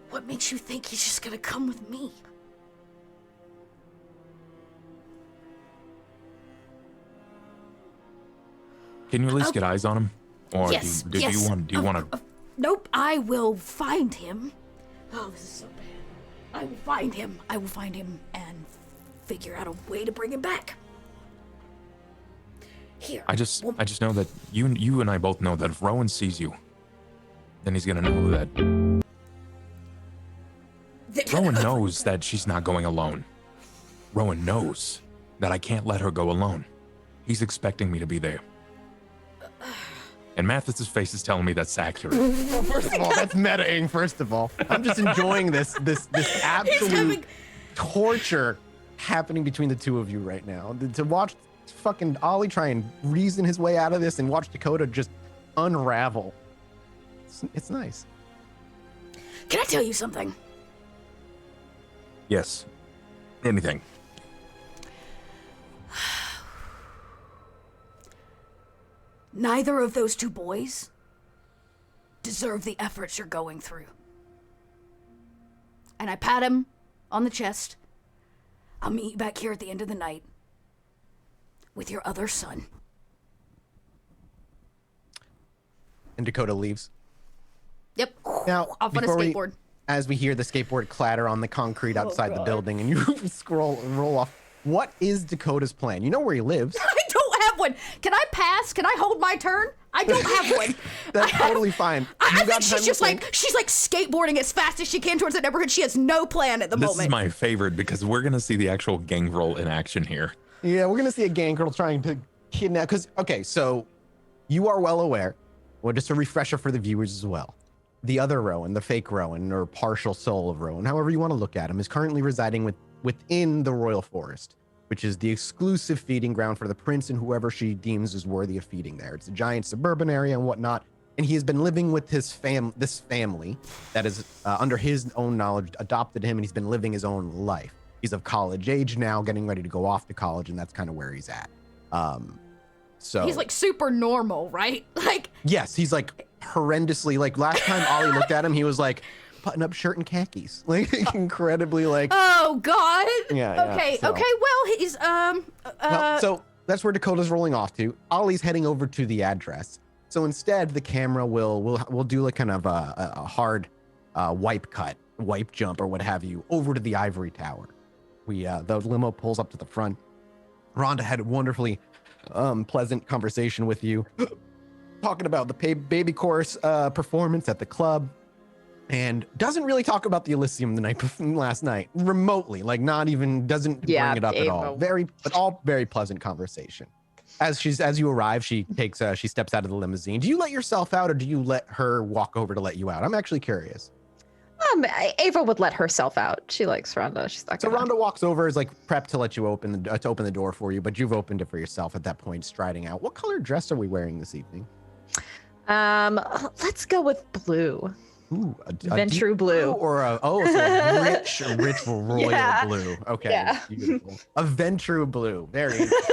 What makes you think he's just gonna come with me? Can you at least get eyes on him? Or Yes, do you want to... Nope, I will find him. Oh, this is so bad. I will find him and figure out a way to bring him back. Here. I just know that you and I both know that if Rowan sees you, then he's gonna know that Rowan knows that she's not going alone. Rowan knows that I can't let her go alone. He's expecting me to be there. And Mathis's face is telling me that's accurate. Well, first of all, that's metaing, first of all. I'm just enjoying this absolute torture happening between the two of you right now. To watch fucking Ollie try and reason his way out of this and watch Dakota just unravel. It's nice. Can I tell you something? Yes. Anything. Neither of those two boys deserve the efforts you're going through. And I pat him on the chest. I'll meet you back here at the end of the night with your other son. And Dakota leaves. Yep. Now, off on a skateboard. As we hear the skateboard clatter on the concrete outside the building and you roll off, what is Dakota's plan? You know where he lives. I don't have one. Can I pass? Can I hold my turn? I don't have one. That's totally fine. I think she's just she's like skateboarding as fast as she can towards the neighborhood. She has no plan at the moment. This is my favorite because we're going to see the actual gang roll in action here. Yeah, we're going to see a gang girl trying to kidnap. Because, okay, so you are well aware, well, just a refresher for the viewers as well. The other Rowan, the fake Rowan, or partial soul of Rowan, however you want to look at him, is currently residing within the Royal Forest, which is the exclusive feeding ground for the prince and whoever she deems is worthy of feeding there. It's a giant suburban area and whatnot, and he has been living with his this family that is, under his own knowledge, adopted him, and he's been living his own life. He's of college age now, getting ready to go off to college, and that's kind of where he's at. So he's like super normal, right? Like, yes, he's like horrendously, like last time Ollie looked at him, he was like button up shirt and khakis, like incredibly like. Oh God. Yeah. Okay. So. Okay. Well, he's Well, so that's where Dakota's rolling off to. Ollie's heading over to the address. So instead, the camera will do like kind of a hard wipe jump or what have you over to the ivory tower. The limo pulls up to the front. Rhonda had a wonderfully pleasant conversation with you, talking about the baby chorus performance at the club, and doesn't really talk about the Elysium the night before last night remotely, like not even doesn't bring it up at all. But all very pleasant conversation. As you arrive, she steps out of the limousine. Do you let yourself out, or do you let her walk over to let you out? I'm actually curious. Ava would let herself out. She likes Rhonda. She's not gonna... Rhonda walks over, is like prepped to let you open the door for you, but you've opened it for yourself at that point, striding out. What color dress are we wearing this evening? Let's go with blue. Ooh, Ventrue blue. Or it's a rich royal blue. Okay, yeah. Beautiful. A Ventrue blue. Very interesting.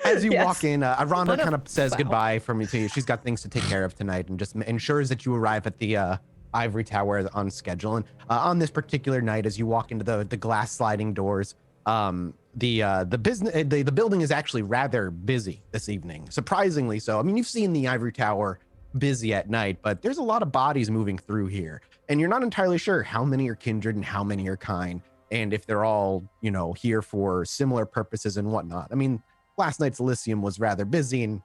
As you walk in, Rhonda kind of says goodbye from you to you. She's got things to take care of tonight and just ensures that you arrive at the ivory tower on schedule. And on this particular night, as you walk into the glass sliding doors, the building is actually rather busy this evening, surprisingly so. I mean, you've seen the ivory tower busy at night, but there's a lot of bodies moving through here, and you're not entirely sure how many are kindred and how many are kind, and if they're all here for similar purposes and whatnot. I mean, last night's Elysium was rather busy, and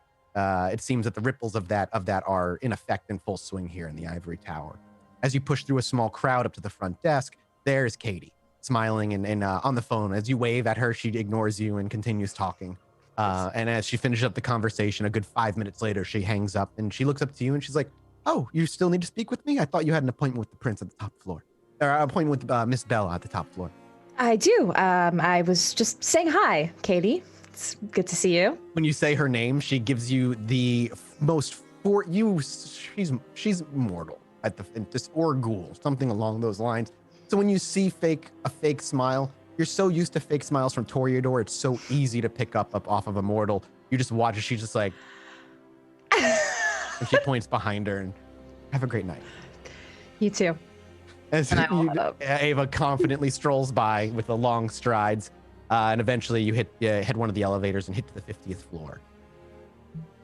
it seems that the ripples of that are in effect in full swing here in the ivory tower. As you push through a small crowd up to the front desk, there's Katie, smiling and on the phone. As you wave at her, she ignores you and continues talking. And as she finishes up the conversation, a good 5 minutes later, she hangs up and she looks up to you and she's like, "Oh, you still need to speak with me? I thought you had an appointment with the prince at the top floor. Or an appointment with Miss Bella at the top floor." I do. I was just saying hi, Katie. It's good to see you. When you say her name, she gives you the most for you. She's mortal at or ghoul, something along those lines. So when you see a fake smile, you're so used to fake smiles from Toreador, it's so easy to pick up off of a mortal. You just watch her, she's just like, and she points behind her and have a great night. You too. As Ava confidently strolls by with the long strides, and eventually you hit one of the elevators and hit to the 50th floor.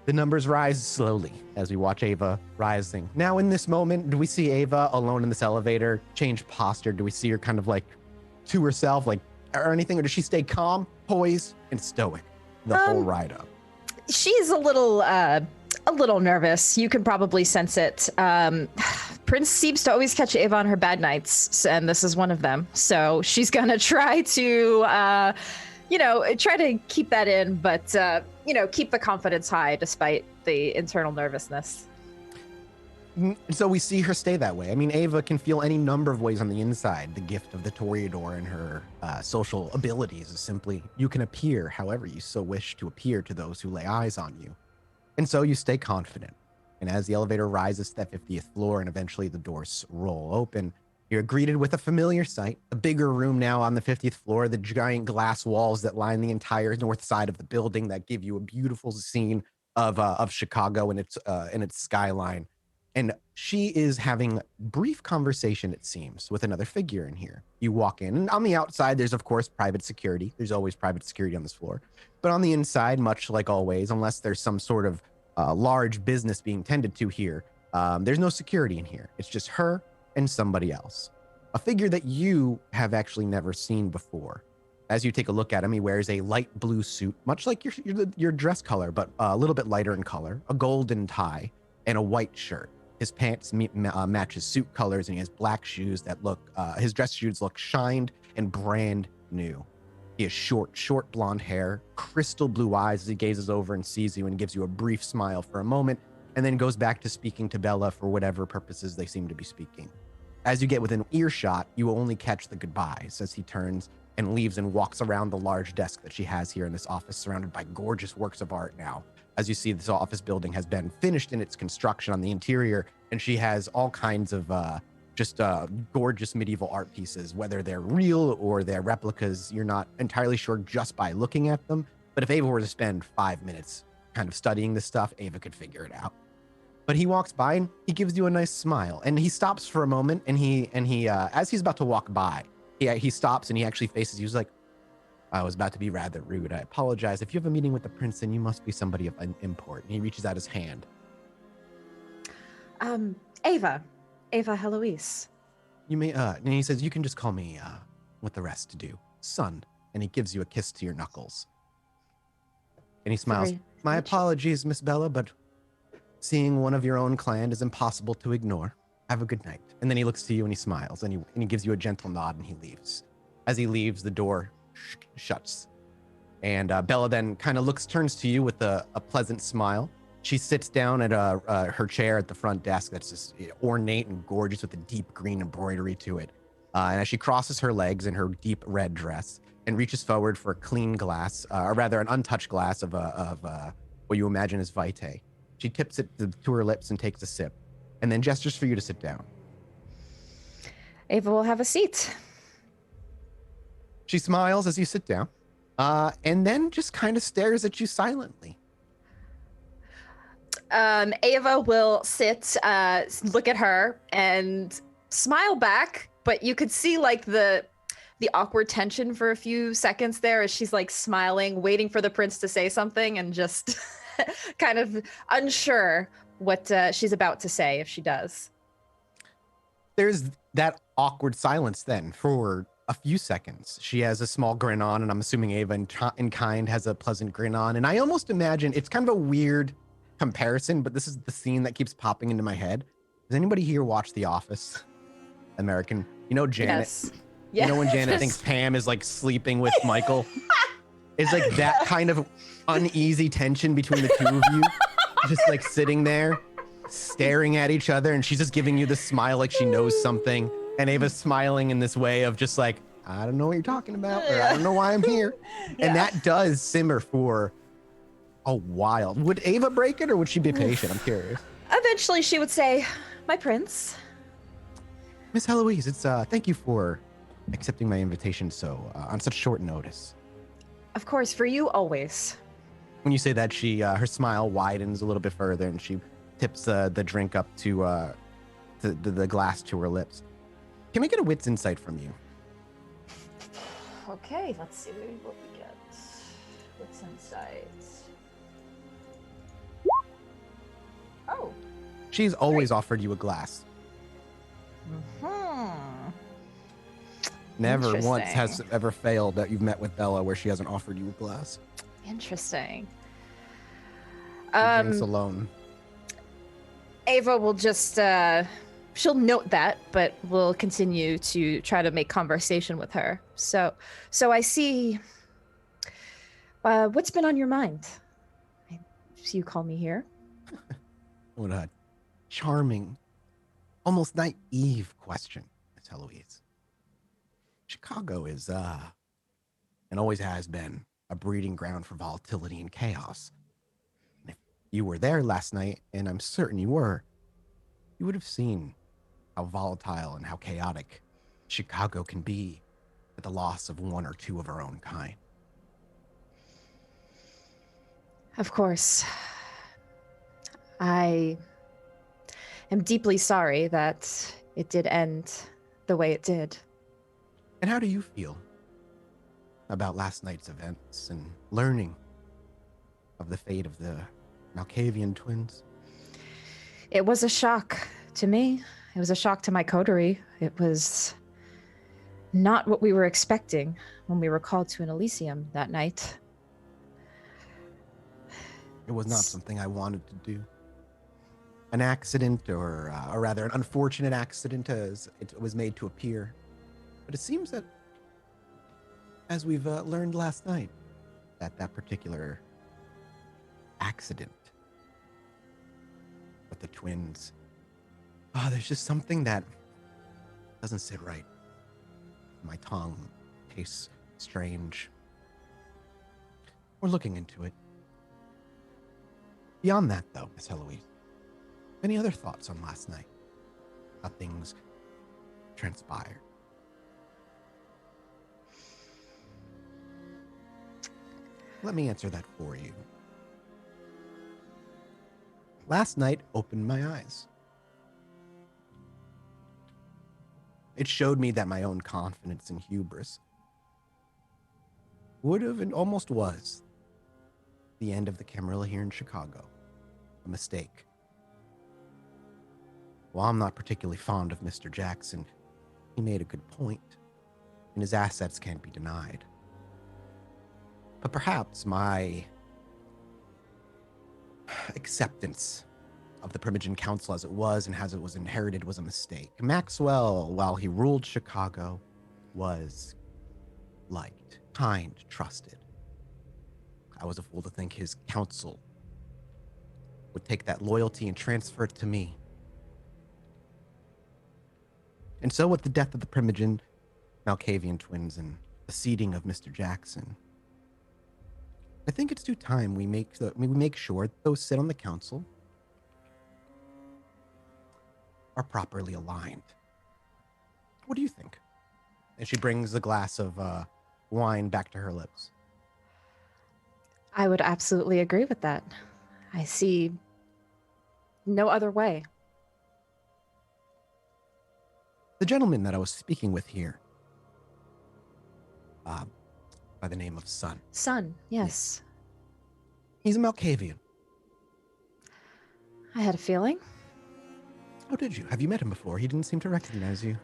The numbers rise slowly as we watch Ava rising. Now in this moment, do we see Ava alone in this elevator change posture? Do we see her kind of like to herself, like, or anything? Or does she stay calm, poised, and stoic the whole ride up? She's a little nervous. You can probably sense it. Prince seems to always catch Ava on her bad nights, and this is one of them. So she's gonna try to, try to keep that in, but keep the confidence high despite the internal nervousness. So we see her stay that way. I mean, Ava can feel any number of ways on the inside. The gift of the Toreador and her social abilities is simply you can appear however you so wish to appear to those who lay eyes on you. And so you stay confident. And as the elevator rises to that 50th floor and eventually the doors roll open, you're greeted with a familiar sight, a bigger room now on the 50th floor, the giant glass walls that line the entire north side of the building that give you a beautiful scene of Chicago and its skyline. And she is having brief conversation, it seems, with another figure in here. You walk in, and on the outside, there's, of course, private security. There's always private security on this floor. But on the inside, much like always, unless there's some sort of large business being tended to here, there's no security in here. It's just her and somebody else. A figure that you have actually never seen before. As you take a look at him, he wears a light blue suit, much like your dress color, but a little bit lighter in color, a golden tie, and a white shirt. His pants match his suit colors, and he has black shoes that look, his dress shoes look shined and brand new. He has short blonde hair, crystal blue eyes as he gazes over and sees you and gives you a brief smile for a moment, and then goes back to speaking to Bella for whatever purposes they seem to be speaking. As you get within earshot, you will only catch the goodbyes as he turns and leaves and walks around the large desk that she has here in this office, surrounded by gorgeous works of art now. As you see, this office building has been finished in its construction on the interior, and she has all kinds of gorgeous medieval art pieces, whether they're real or they're replicas. You're not entirely sure just by looking at them, but if Ava were to spend 5 minutes kind of studying this stuff, Ava could figure it out. But he walks by and he gives you a nice smile, and he stops for a moment, and he as he's about to walk by, he stops and he actually faces you. He's like, I was about to be rather rude. I apologize. If you have a meeting with the prince, then you must be somebody of import. And he reaches out his hand. Ava Heloise. You may, and he says, you can just call me, with the rest to do, son. And he gives you a kiss to your knuckles. And he smiles. My apologies, Miss Bella, but seeing one of your own clan is impossible to ignore. Have a good night. And then he looks to you and he smiles and he gives you a gentle nod and he leaves. As he leaves, the door shuts. And Bella then kind of turns to you with a pleasant smile. She sits down at her chair at the front desk that's just ornate and gorgeous with a deep green embroidery to it. And as she crosses her legs in her deep red dress and reaches forward for a clean glass, or rather an untouched glass of what you imagine is Vitae, she tips it to her lips and takes a sip, and then gestures for you to sit down. Ava will have a seat. She smiles as you sit down, and then just kind of stares at you silently. Ava will sit, look at her, and smile back, but you could see like the awkward tension for a few seconds there as she's like smiling, waiting for the prince to say something, and just kind of unsure what she's about to say if she does. There's that awkward silence then for a few seconds. She has a small grin on, and I'm assuming Ava in kind has a pleasant grin on. And I almost imagine it's kind of a weird comparison, but this is the scene that keeps popping into my head. Does anybody here watch The Office? American, Janet. Yes. Yeah. When Janet thinks Pam is like sleeping with Michael? It's like that kind of uneasy tension between the two of you, just like sitting there staring at each other, and she's just giving you the smile like she knows something, and Ava's smiling in this way of just like, I don't know what you're talking about, or I don't know why I'm here. And that does simmer for a while. Would Ava break it, or would she be patient? I'm curious. Eventually she would say, my prince. Miss Heloise, it's thank you for accepting my invitation on such short notice. Of course, for you always. When you say that, she her smile widens a little bit further, and she tips the drink up to the glass to her lips. Can we get a wits insight from you? Okay, let's see what we get. What's insight? Oh. She's always offered you a glass. Never once has it ever failed that you've met with Bella where she hasn't offered you a glass. Interesting. Drinks alone. Ava will just she'll note that, but will continue to try to make conversation with her. So I see. What's been on your mind? I see you call me here. What a charming almost naive question, Miss Heloise. Chicago is, and always has been, a breeding ground for volatility and chaos. And if you were there last night, and I'm certain you were, you would have seen how volatile and how chaotic Chicago can be at the loss of one or two of our own kind. Of course. I am deeply sorry that it did end the way it did. And how do you feel about last night's events and learning of the fate of the Malkavian twins? It was a shock to me. It was a shock to my coterie. It was not what we were expecting when we were called to an Elysium that night. It was not something I wanted to do. An accident, or rather an unfortunate accident as it was made to appear. But it seems that, as we've learned last night, that particular accident with the twins, there's just something that doesn't sit right. My tongue tastes strange. We're looking into it. Beyond that, though, Miss Heloise, any other thoughts on last night? How things transpired? Let me answer that for you. Last night opened my eyes. It showed me that my own confidence and hubris would have and almost was the end of the Camarilla here in Chicago. A mistake. While I'm not particularly fond of Mr. Jackson, he made a good point, and his assets can't be denied. But perhaps my acceptance of the Primogen Council as it was and as it was inherited was a mistake. Maxwell, while he ruled Chicago, was liked, kind, trusted. I was a fool to think his council would take that loyalty and transfer it to me. And so with the death of the Primogen Malkavian twins and the seating of Mr. Jackson, I think it's due time we make sure those sit on the council are properly aligned. What do you think? And she brings the glass of wine back to her lips. I would absolutely agree with that. I see no other way. The gentleman that I was speaking with here, by the name of Sun. Sun, yes. He's a Malkavian. I had a feeling. Oh, did you? Have you met him before? He didn't seem to recognize you.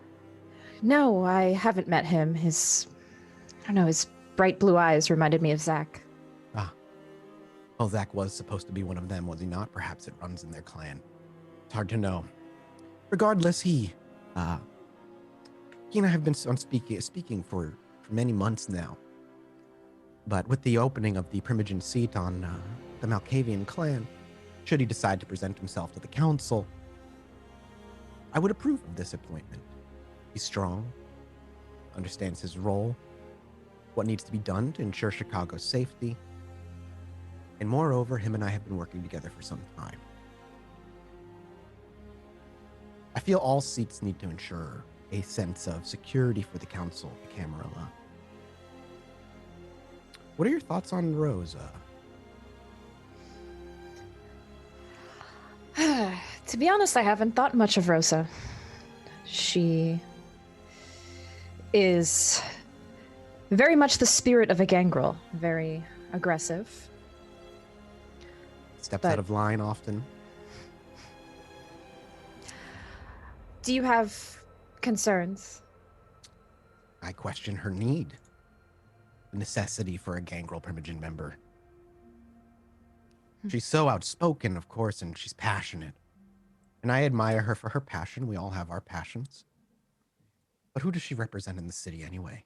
No, I haven't met him. His bright blue eyes reminded me of Zach. Well, Zach was supposed to be one of them, was he not? Perhaps it runs in their clan. It's hard to know. Regardless, he and I have been on speaking for many months now. But with the opening of the Primogen seat on the Malkavian clan, should he decide to present himself to the council, I would approve of this appointment. He's strong, understands his role, what needs to be done to ensure Chicago's safety, and moreover, him and I have been working together for some time. I feel all seats need to ensure a sense of security for the council, the Camarilla. What are your thoughts on Rosa? To be honest, I haven't thought much of Rosa. She is very much the spirit of a gangrel, very aggressive. Steps out of line often. Do you have concerns? I question her need, the necessity for a gangrel Primogen member. She's so outspoken, of course, and she's passionate. And I admire her for her passion. We all have our passions. But who does she represent in the city anyway?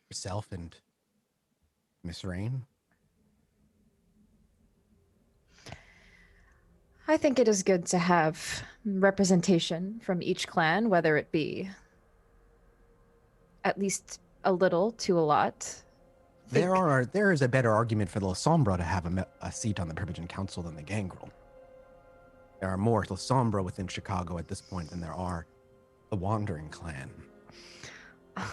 Herself and Miss Rain? I think it is good to have representation from each clan, whether it be at least a little to a lot. There is a better argument for the La Sombra to have a seat on the Privileged Council than the Gangrel. There are more La Sombra within Chicago at this point than there are the Wandering Clan. A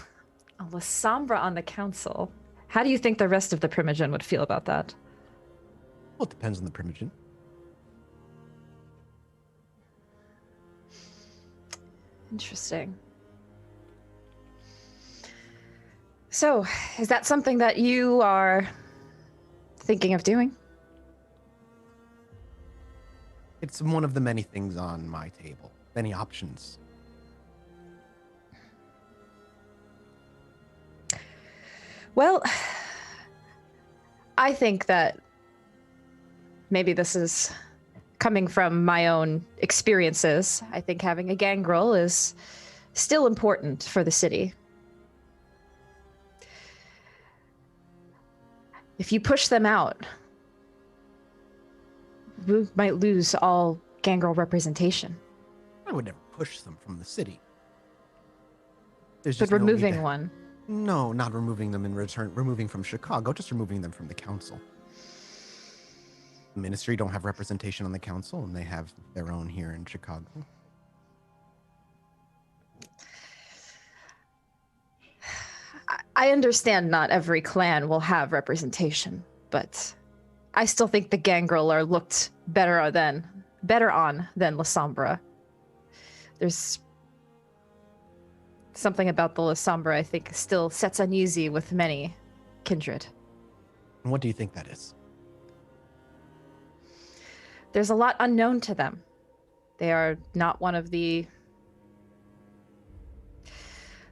La Sombra on the council. How do you think the rest of the Primogen would feel about that? Well, it depends on the Primogen. Interesting. So, is that something that you are thinking of doing? It's one of the many things on my table. Many options. Well, I think that maybe this is coming from my own experiences. I think having a gangrel is still important for the city. If you push them out, we might lose all gangrel representation. I would never push them from the city. But removing one. No, not removing them in return. Removing from Chicago, just removing them from the council. The ministry don't have representation on the council, and they have their own here in Chicago. I understand not every clan will have representation, but I still think the gangrel are looked better on than La Sombra. There's something about the La Sombra I think still sets uneasy with many kindred. And what do you think that is? There's a lot unknown to them. They are not one of the...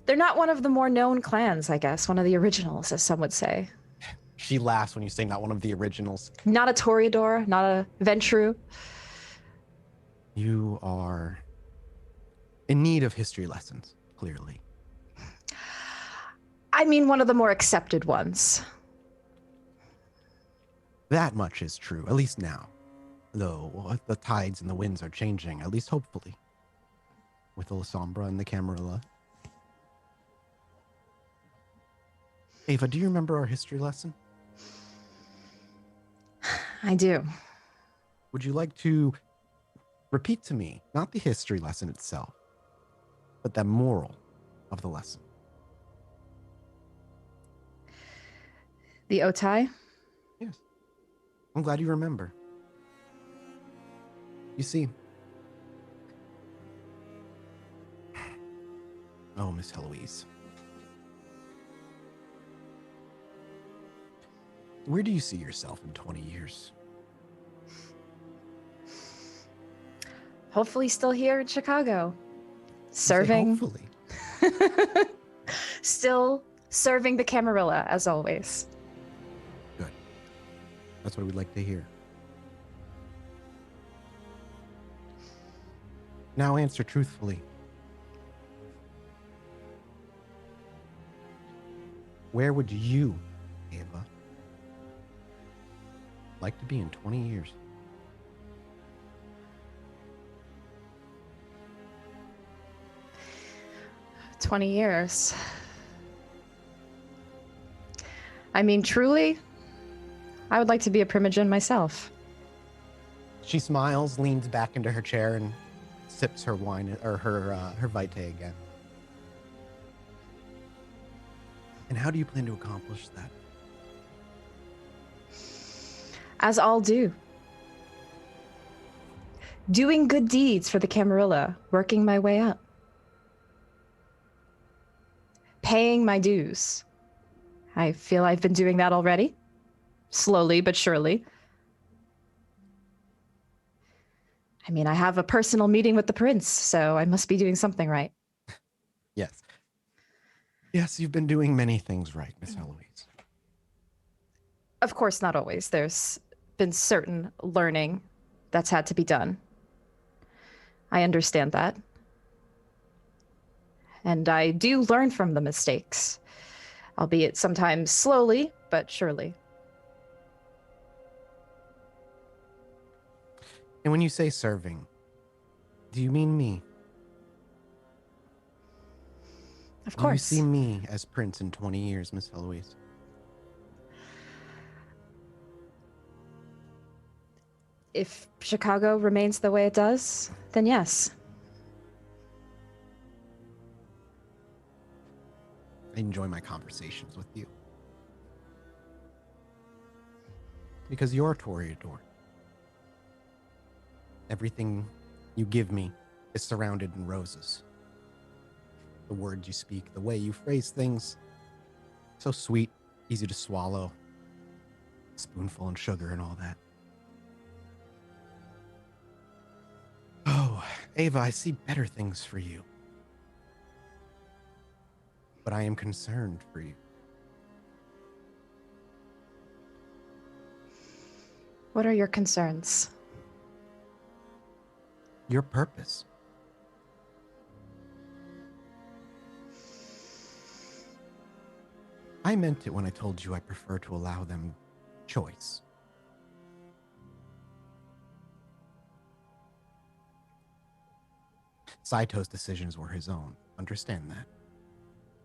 They're not one of the more known clans, I guess. One of the originals, as some would say. She laughs when you say not one of the originals. Not a Toreador, not a Ventru. You are in need of history lessons, clearly. I mean, one of the more accepted ones. That much is true, at least now. Though the tides and the winds are changing, at least hopefully. With the La Sombra and the Camarilla. Ava, do you remember our history lesson? I do. Would you like to repeat to me, not the history lesson itself, but the moral of the lesson? The Otai? Yes. I'm glad you remember. You see, oh, Miss Heloise. Where do you see yourself in 20 years? Hopefully still here in Chicago. Say Serving. hopefully. Still serving the Camarilla, as always. Good. That's what we'd like to hear. Now answer truthfully. Where would you, Ava, like to be in 20 years? — 20 years. I mean, truly, I would like to be a Primogen myself. She smiles, leans back into her chair, and sips her wine, or her vitae again. And how do you plan to accomplish that? As all do. Doing good deeds for the Camarilla, working my way up. Paying my dues. I feel I've been doing that already. Slowly but surely. I mean, I have a personal meeting with the prince, so I must be doing something right. Yes. Yes, you've been doing many things right, Miss Heloise. Of course, not always. There's been certain learning that's had to be done. I understand that. And I do learn from the mistakes, albeit sometimes slowly, but surely. And when you say serving, do you mean me? Of Do you course. see me as Prince in 20 years, Miss Eloise? If Chicago remains the way it does, then yes. I enjoy my conversations with you. Because you're Toreador. Everything you give me is surrounded in roses. The words you speak, the way you phrase things, so sweet, easy to swallow. Spoonful and sugar and all that. Oh, Ava, I see better things for you. But I am concerned for you. What are your concerns? Your purpose. I meant it when I told you I prefer to allow them choice. Saito's decisions were his own. Understand that.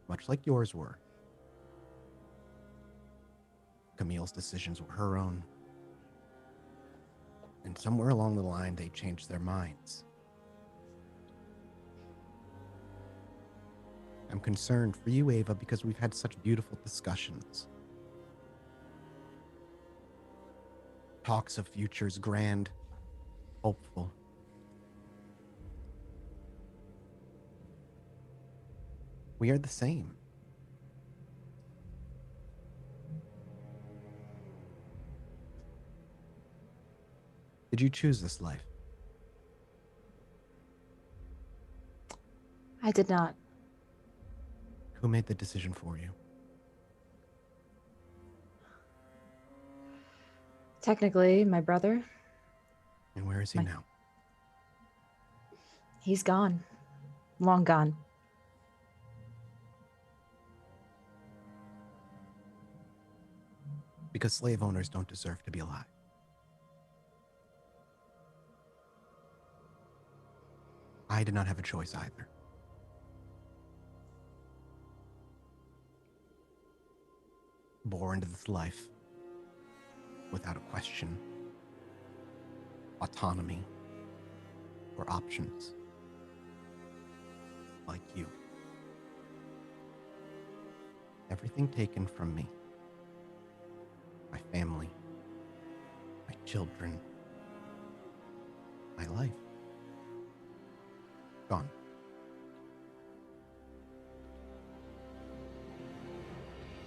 Much like yours were. Camille's decisions were her own. And somewhere along the line, they changed their minds. I'm concerned for you, Ava, because we've had such beautiful discussions. Talks of futures grand, hopeful. We are the same. Did you choose this life? I did not. Who made the decision for you? Technically, my brother. And where is he now? He's gone. Long gone. Because slave owners don't deserve to be alive. I did not have a choice either. Born into this life without a question, autonomy, or options, like you. Everything taken from me. My family, my children, my life. Gone.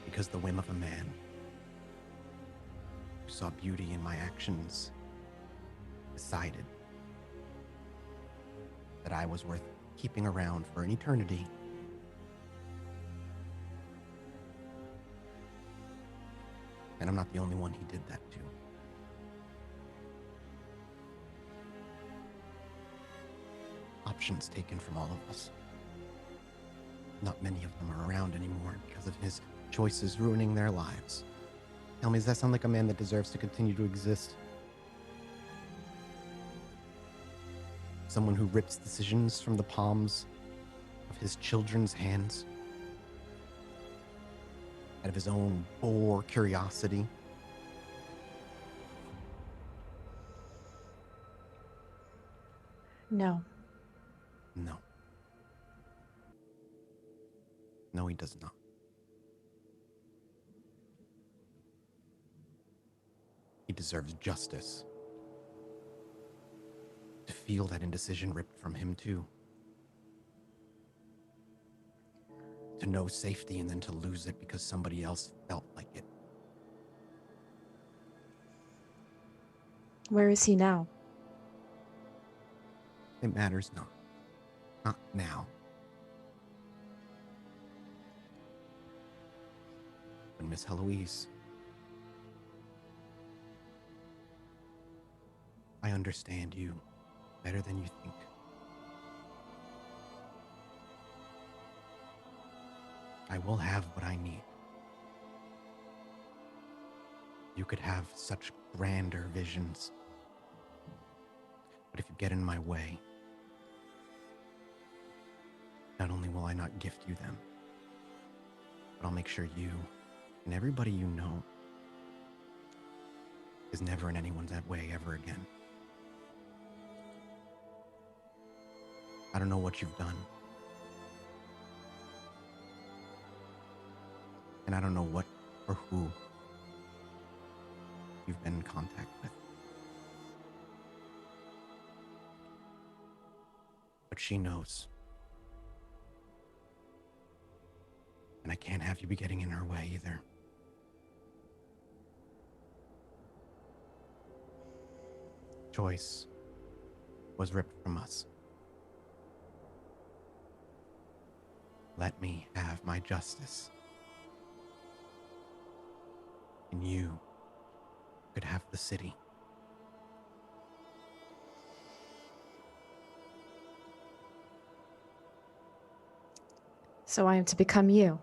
Because the whim of a man who saw beauty in my actions decided that I was worth keeping around for an eternity. And I'm not the only one he did that to. Options taken from all of us. Not many of them are around anymore because of his choices ruining their lives. Tell me, does that sound like a man that deserves to continue to exist? Someone who rips decisions from the palms of his children's hands? Out of his own boor curiosity? No. No. No, he does not. He deserves justice. To feel that indecision ripped from him, too. To know safety and then to lose it because somebody else felt like it. Where is he now? It matters not. Not now. But Miss Heloise, I understand you better than you think. I will have what I need. You could have such grander visions. But if you get in my way, not only will I not gift you them, but I'll make sure you and everybody you know is never in anyone's way ever again. I don't know what you've done. And I don't know what or who you've been in contact with. But she knows. And I can't have you be getting in her way either. Choice was ripped from us. Let me have my justice. And you could have the city. So I am to become you.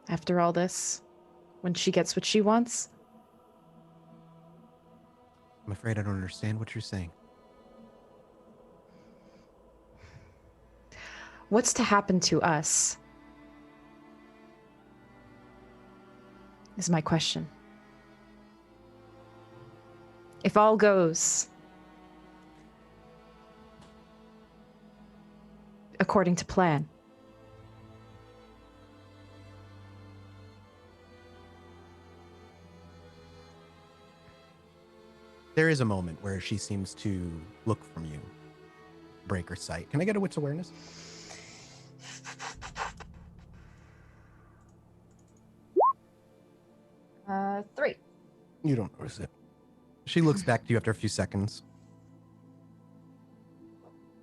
After all this, when she gets what she wants? I'm afraid I don't understand what you're saying. What's to happen to us? Is my question. If all goes according to plan, There is a moment where she seems to look from you, break her sight. Can I get a wit's awareness? Three. You don't notice it. She looks back to you after a few seconds.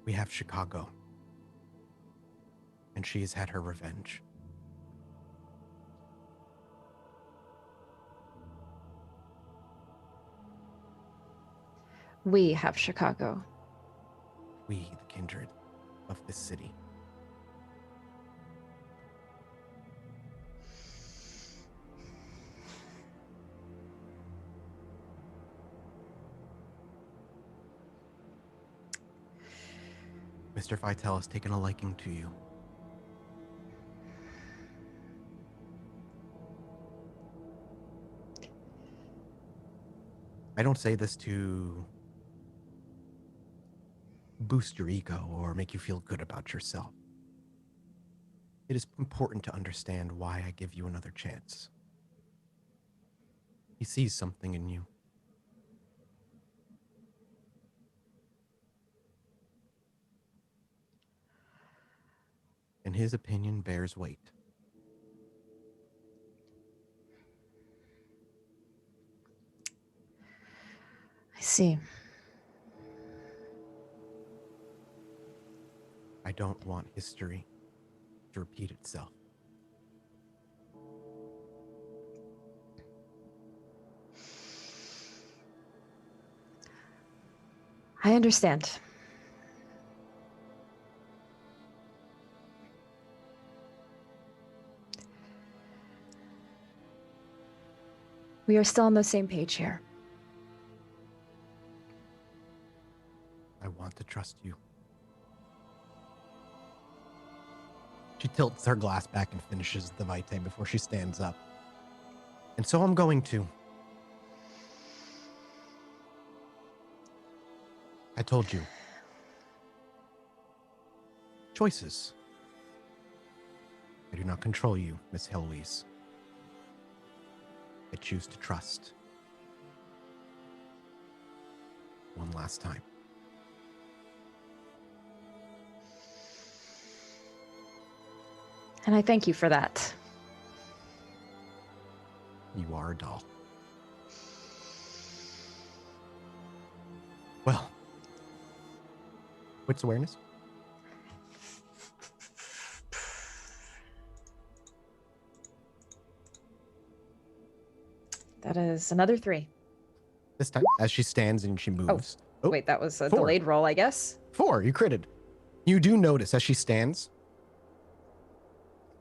We have Chicago. And she has had her revenge. We have Chicago. We, the kindred of this city. Mr. Vitale has taken a liking to you. I don't say this to boost your ego or make you feel good about yourself. It is important to understand why I give you another chance. He sees something in you. And his opinion bears weight. I see. I don't want history to repeat itself. I understand. We are still on the same page here. I want to trust you. She tilts her glass back and finishes the vitae before she stands up. And so I'm going to. I told you. Choices. I do not control you, Miss Heloise. I choose to trust. One last time. And I thank you for that. You are a doll. Well, what's awareness? That is another 3. This time, as she stands and she moves. Oh, Wait, that was a 4. delayed roll, I guess. 4, you critted. You do notice as she stands,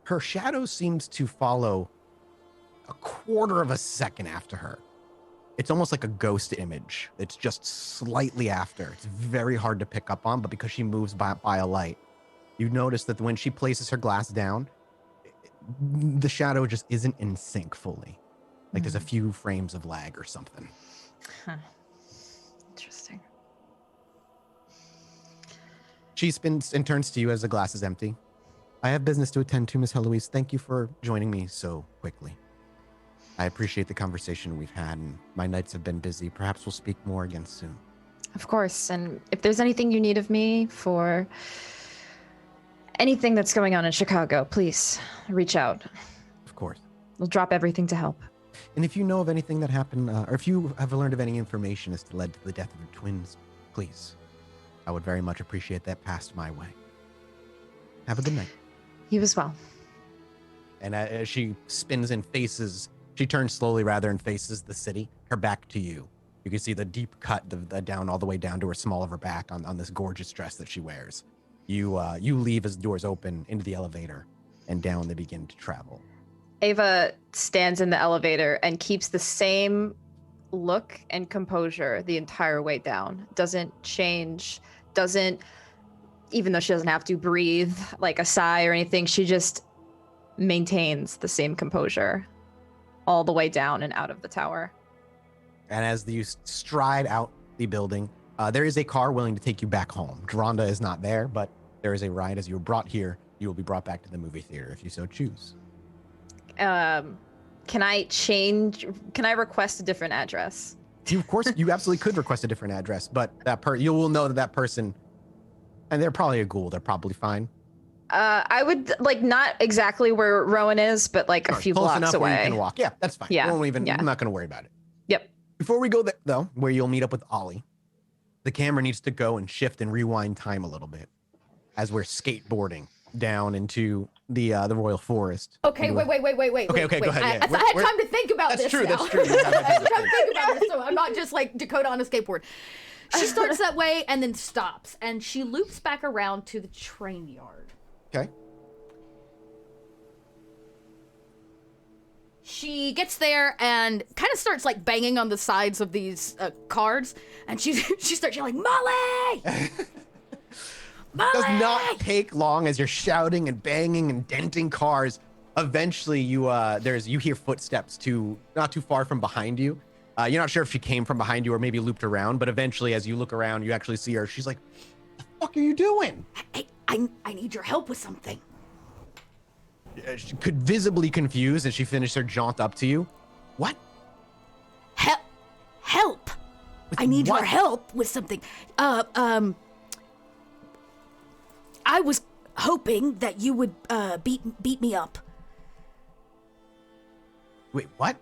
her shadow seems to follow a quarter of a second after her. It's almost like a ghost image. It's just slightly after. It's very hard to pick up on, but because she moves by a light, you notice that when she places her glass down, the shadow just isn't in sync fully. Like there's a few frames of lag or something. Huh. Interesting. She spins and turns to you as the glass is empty. I have business to attend to, Miss Heloise. Thank you for joining me so quickly. I appreciate the conversation we've had, and my nights have been busy. Perhaps we'll speak more again soon. Of course. And if there's anything you need of me for anything that's going on in Chicago, please reach out. Of course. We'll drop everything to help. And if you know of anything that happened, or if you have learned of any information as to led to the death of your twins, please, I would very much appreciate that passed my way. Have a good night. You as well. And as she spins and faces, she turns slowly rather and faces the city, her back to you. You can see the deep cut down all the way down to her small of her back on this gorgeous dress that she wears. You leave as the doors open into the elevator, and down they begin to travel. Ava stands in the elevator and keeps the same look and composure the entire way down. Doesn't change, even though she doesn't have to breathe like a sigh or anything, she just maintains the same composure all the way down and out of the tower. And as you stride out the building, there is a car willing to take you back home. Geronda is not there, but there is a ride. As you were brought here, you will be brought back to the movie theater if you so choose. Can I request a different address? You, of course, you absolutely could request a different address, but you will know that person, and they're probably a ghoul. They're probably fine. I would not exactly where Rowan is, but like a few close blocks enough away. where you can walk. Yeah, that's fine. Yeah. I'm not going to worry about it. Yep. Before we go there, though, where you'll meet up with Ollie, the camera needs to go and shift and rewind time a little bit as we're skateboarding down into the Royal Forest. Okay, wait. Okay, go ahead. I had time to think about That's this true. now. That's true. You have I had that time to think about this, so I'm not just like Dakota on a skateboard. She starts that way and then stops, and she loops back around to the train yard. Okay. She gets there and kind of starts like banging on the sides of these cards, and she starts yelling, "Molly!" Molly! Does not take long as you're shouting and banging and denting cars. Eventually, you hear footsteps not too far from behind you. You're not sure if she came from behind you or maybe looped around, but eventually, as you look around, you actually see her. She's like, "What the fuck are you doing?" Hey, I need your help with something. She could visibly confused as she finished her jaunt up to you. What? Help! With I need what? your help with something. I was hoping that you would beat me up. Wait, what?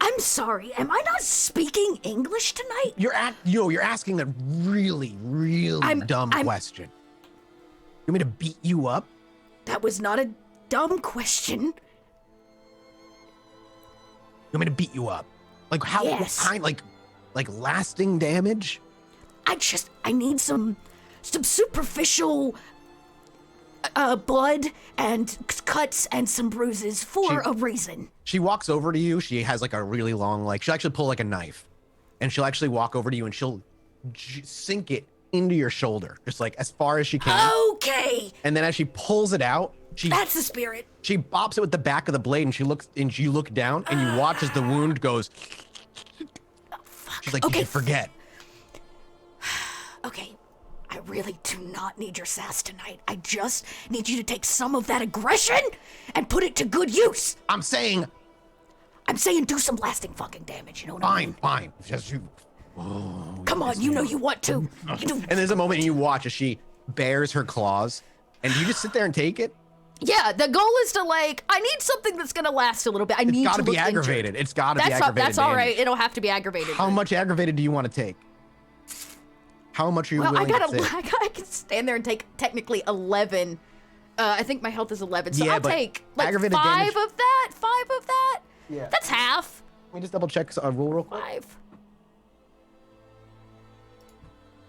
I'm sorry. Am I not speaking English tonight? You're asking a really, really dumb question. You want me to beat you up? That was not a dumb question. You want me to beat you up? Like how? Yes. What kind? Like lasting damage? I need some superficial blood and cuts and some bruises for a reason. She walks over to you. She has like a really long, she'll actually pull like a knife, and she'll actually walk over to you and she'll sink it into your shoulder, just like as far as she can. Okay. And then as she pulls it out, That's the spirit. she bops it with the back of the blade, and you look down and you watch as the wound goes. She's like, Okay. you should forget. Okay. I really do not need your sass tonight. I just need you to take some of that aggression and put it to good use. I'm saying do some lasting fucking damage, you know what I mean? fine. Just you. Come on, you know you want to. You do. And there's a moment you watch as she bares her claws, and you just sit there and take it. Yeah, the goal is to I need something that's gonna last a little bit. I need It's got to to be look injured. aggravated. It's got to be aggravated. That's all right. damage. It'll have to be aggravated. How much aggravated do you want to take? How much are you willing to take? I can stand there and take technically 11. I think my health is 11, so Yeah, I'll but take aggravated 5 damage- of that. 5 of that. Yeah. That's half. Let me just double check a rule real quick. 5.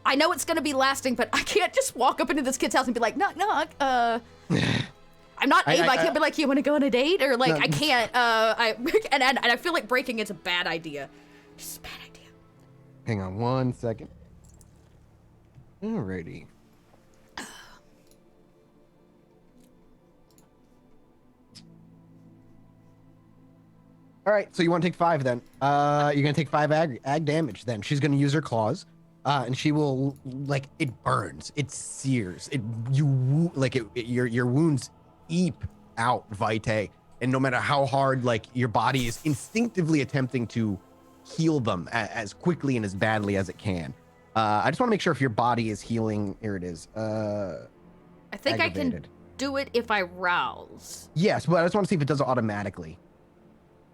I know it's gonna be lasting, but I can't just walk up into this kid's house and be like, knock, knock. I I'm not able. I can't be like, you want to go on a date, or like No. I can't. And I feel like breaking is a bad idea. Just a bad idea. Hang on 1 second. Alrighty. All right, so you want to take 5 then. You're gonna take 5 ag damage then. She's gonna use her claws, and she will, like, it burns, it sears, your wounds eep out vitae, and no matter how hard, like, your body is instinctively attempting to heal them as quickly and as badly as it can. I just want to make sure if your body is healing. Here it is. I think I can aggravated. do it if I rouse. Yes, but I just want to see if it does it automatically.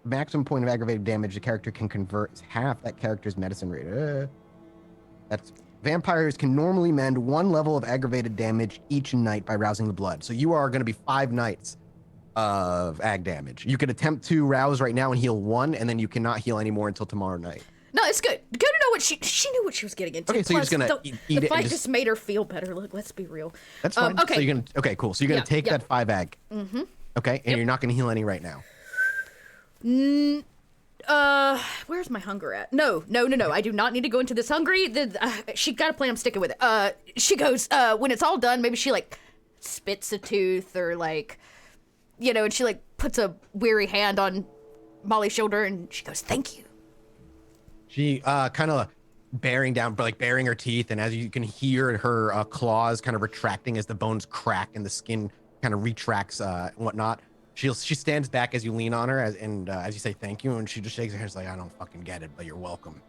Maximum point of aggravated damage the character can convert is half that character's medicine rate. That's vampires can normally mend 1 level of aggravated damage each night by rousing the blood. So you are going to be 5 nights of ag damage. You could attempt to rouse right now and heal 1, and then you cannot heal anymore until tomorrow night. No, it's good. Good to know what she knew what she was getting into. Okay, so you're just gonna the, eat the it fight and just made her feel better. Look, let's be real. That's fine. Okay. So you're gonna cool. So you're gonna take that 5 ag. Mm-hmm. Okay, and you're not gonna heal any right now. Where's my hunger at? No. I do not need to go into this hungry. She got a plan. I'm sticking with it. She goes, when it's all done, maybe she like spits a tooth or like, and she like puts a weary hand on Molly's shoulder and she goes, "Thank you." She kind of bearing her teeth, and as you can hear her claws kind of retracting as the bones crack and the skin kind of retracts and whatnot. She stands back as you lean on her, as you say thank you, and she just shakes her head. She's like, "I don't fucking get it, but you're welcome."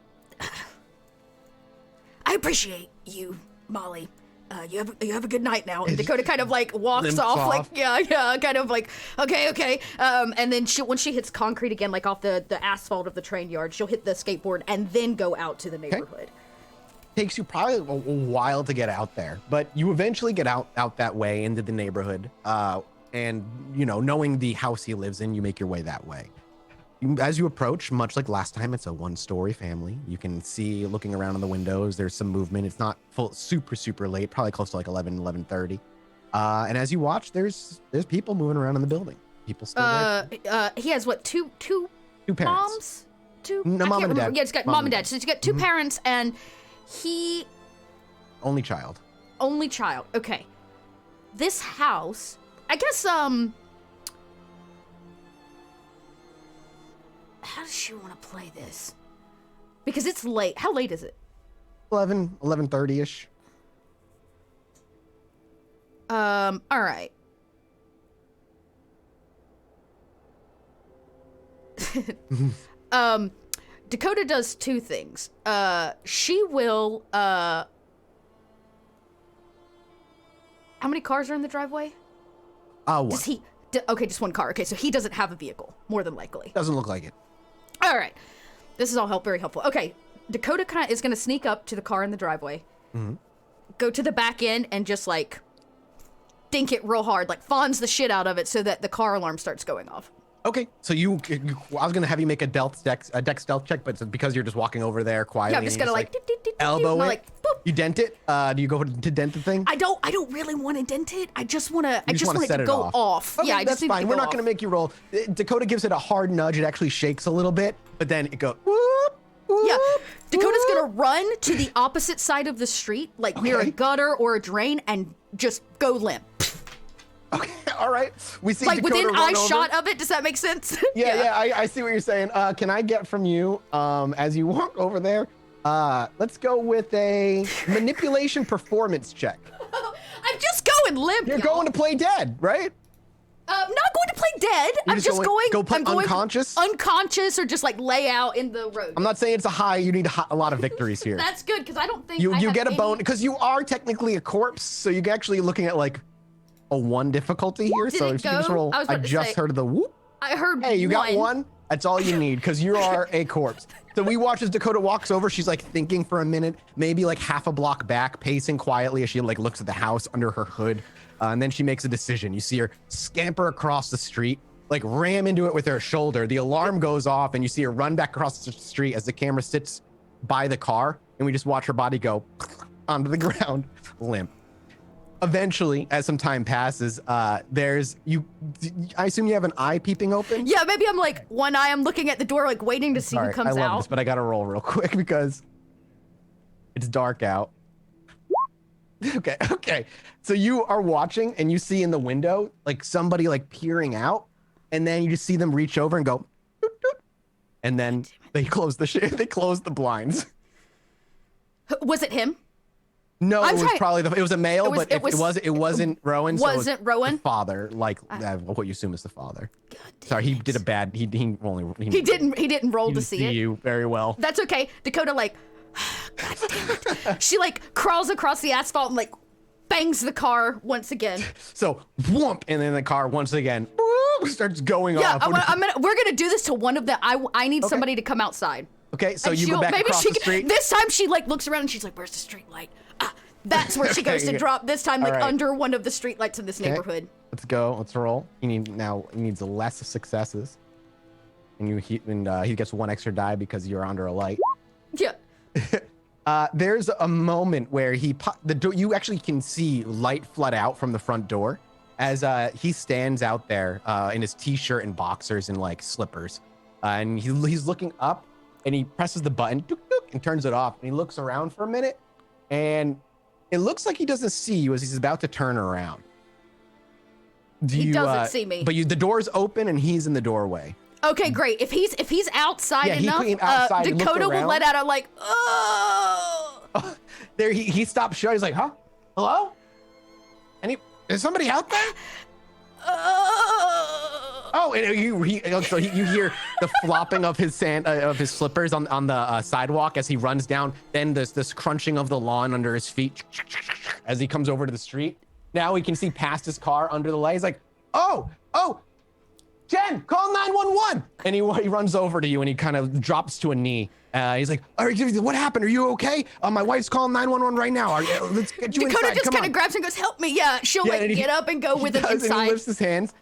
I appreciate you, Molly. You have a good night now. And Dakota kind of like walks off, like yeah, kind of like okay. And then once she hits concrete again, like off the asphalt of the train yard, she'll hit the skateboard and then go out to the neighborhood. Takes you probably a while to get out there, but you eventually get out that way into the neighborhood. And knowing the house he lives in, you make your way that way. As you approach, much like last time, it's a 1-story family. You can see, looking around in the windows, there's some movement. It's not super late, probably close to like 11:30. And as you watch, there's people moving around in the building. People still there. He has what, two parents. moms? No, mom and dad. Yeah, it's got mom and dad. So he's got 2 parents, and he only child. Only child. Okay. This house, I guess, how does she want to play this? Because it's late. How late is it? 11:30ish. All right. Dakota does 2 things. She will, how many cars are in the driveway? What? Does he, okay, just 1 car. Okay, so he doesn't have a vehicle, more than likely. Doesn't look like it. All right. This is all very helpful. Okay, Dakota is going to sneak up to the car in the driveway, go to the back end, and just, like, dink it real hard, like, fawns the shit out of it so that the car alarm starts going off. Okay, so I was gonna have you make a dex stealth check, but because you're just walking over there quietly, Yeah, I'm just gonna like elbow it. Like, boop. You dent it. Do you go to dent the thing? I don't really want to dent it. I just want it set to go off. Okay, Yeah, I that's just need fine. it to We're go not off. gonna make you roll. Dakota gives it a hard nudge. It actually shakes a little bit, but then it goes. Whoop, whoop, Yeah, Dakota's whoop. gonna run to the opposite side of the street, like near a gutter or a drain, and just go limp. Okay, all right. We see Like Dakota within run eye over. shot of it. Does that make sense? Yeah, I see what you're saying. Can I get from you, as you walk over there, let's go with a manipulation performance check. I'm just going limp. You're y'all. going to play dead, right? Not going to play dead. I'm just going. Go play I'm going unconscious? unconscious, or just like lay out in the road. I'm not saying it's a high. You need a lot of victories here. That's good because I don't think You I have get a any- bone because you are technically a corpse, so you're actually looking at like a 1 difficulty here. Did So it if you can just go? roll, I was I about to just say- heard the whoop. I heard. Hey, you got 1. That's all you need because you are a corpse. So we watch as Dakota walks over. She's like thinking for a minute, maybe like half a block back, pacing quietly as she like looks at the house under her hood, and then she makes a decision. You see her scamper across the street, like ram into it with her shoulder. The alarm goes off, and you see her run back across the street as the camera sits by the car, and we just watch her body go onto the ground, limp. eventually, as some time passes, there's you. I assume you have an eye peeping open. Yeah, maybe I'm like one eye. I'm looking at the door, like waiting to see who comes I love out. this, but I gotta roll real quick because it's dark out. Okay. So you are watching, and you see in the window like somebody like peering out, and then you just see them reach over and go, doot, doot, and then they close the blinds. Was it him? No, it was probably it was a male, but it wasn't Rowan. Wasn't Rowan? The father, like what you assume is the father. Sorry, he did a bad. He didn't roll to see it. You very well. That's okay. Dakota like, God damn it. She like crawls across the asphalt and like bangs the car once again. So whoomp, and then the car once again starts going yeah, off. we're gonna do this to one of them. I need somebody to come outside. Okay, so And you go back across the street. This time she like looks around and she's like, "Where's the street light?" That's where she goes to drop. This time, like under one of the street lights in this neighborhood. Let's go. Let's roll. He needs less successes, and he gets one extra die because you're under a light. Yeah. There's a moment where you actually can see light flood out from the front door as he stands out there in his t-shirt and boxers and like slippers, and he's looking up and he presses the button and turns it off, and he looks around for a minute, and it looks like he doesn't see you as he's about to turn around. He doesn't see me. But the door's open and he's in the doorway. Okay, great. If he's outside enough, Dakota will let out a like, oh. There he stops short. He's like, huh? Hello? Is somebody out there? Oh, and you hear the flopping of his slippers on the sidewalk as he runs down. Then this crunching of the lawn under his feet as he comes over to the street. Now he can see past his car under the light. He's like, oh, Jen, call 911. And he runs over to you and he kind of drops to a knee. He's like, what happened? Are you okay? My wife's calling 911 right now. Let's get you inside. Dakota just kind of grabs and goes, help me. Yeah, she'll get up and go with him inside. And he lifts his hands.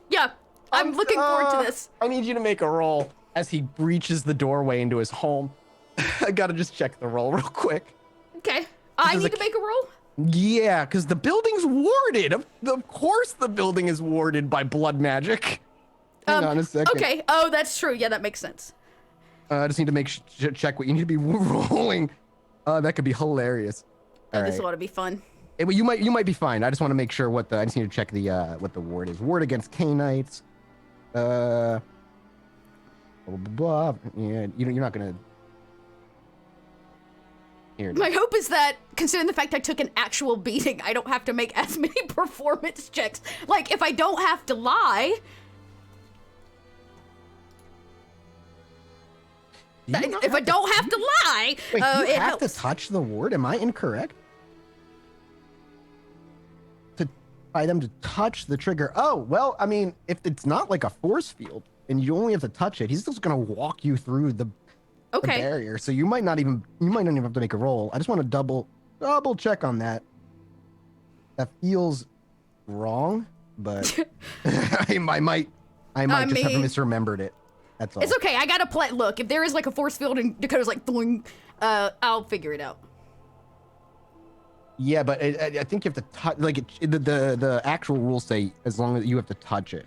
Yeah, I'm looking forward to this. I need you to make a roll as he breaches the doorway into his home. I gotta just check the roll real quick. Okay, I need to make a roll? Yeah, because the building's warded. Of course the building is warded by blood magic. Hang on a second. Okay, oh, that's true. Yeah, that makes sense. I just need to check what you need to be rolling. That could be hilarious. This ought to be fun. Well, you might be fine. I just want to make sure I just need to check what the ward is. Ward against Canaanites. Blah, blah, blah. Yeah, you're not gonna. Here. My hope is that, considering the fact I took an actual beating, I don't have to make as many performance checks. Like, if I don't have to lie. If I don't have to lie, Wait, you it have helps. to touch the ward? Am I incorrect? By them to touch the trigger. Oh, well, I mean, if it's not like a force field and you only have to touch it, he's just gonna walk you through the barrier. So you might not even have to make a roll. I just want to double check on that. That feels wrong, but I might just have misremembered it. That's all. It's okay. I gotta play. Look, if there is like a force field and Dakota's like doing, I'll figure it out. Yeah, but I think you have to touch. Like the actual rules say as long as you have to touch it.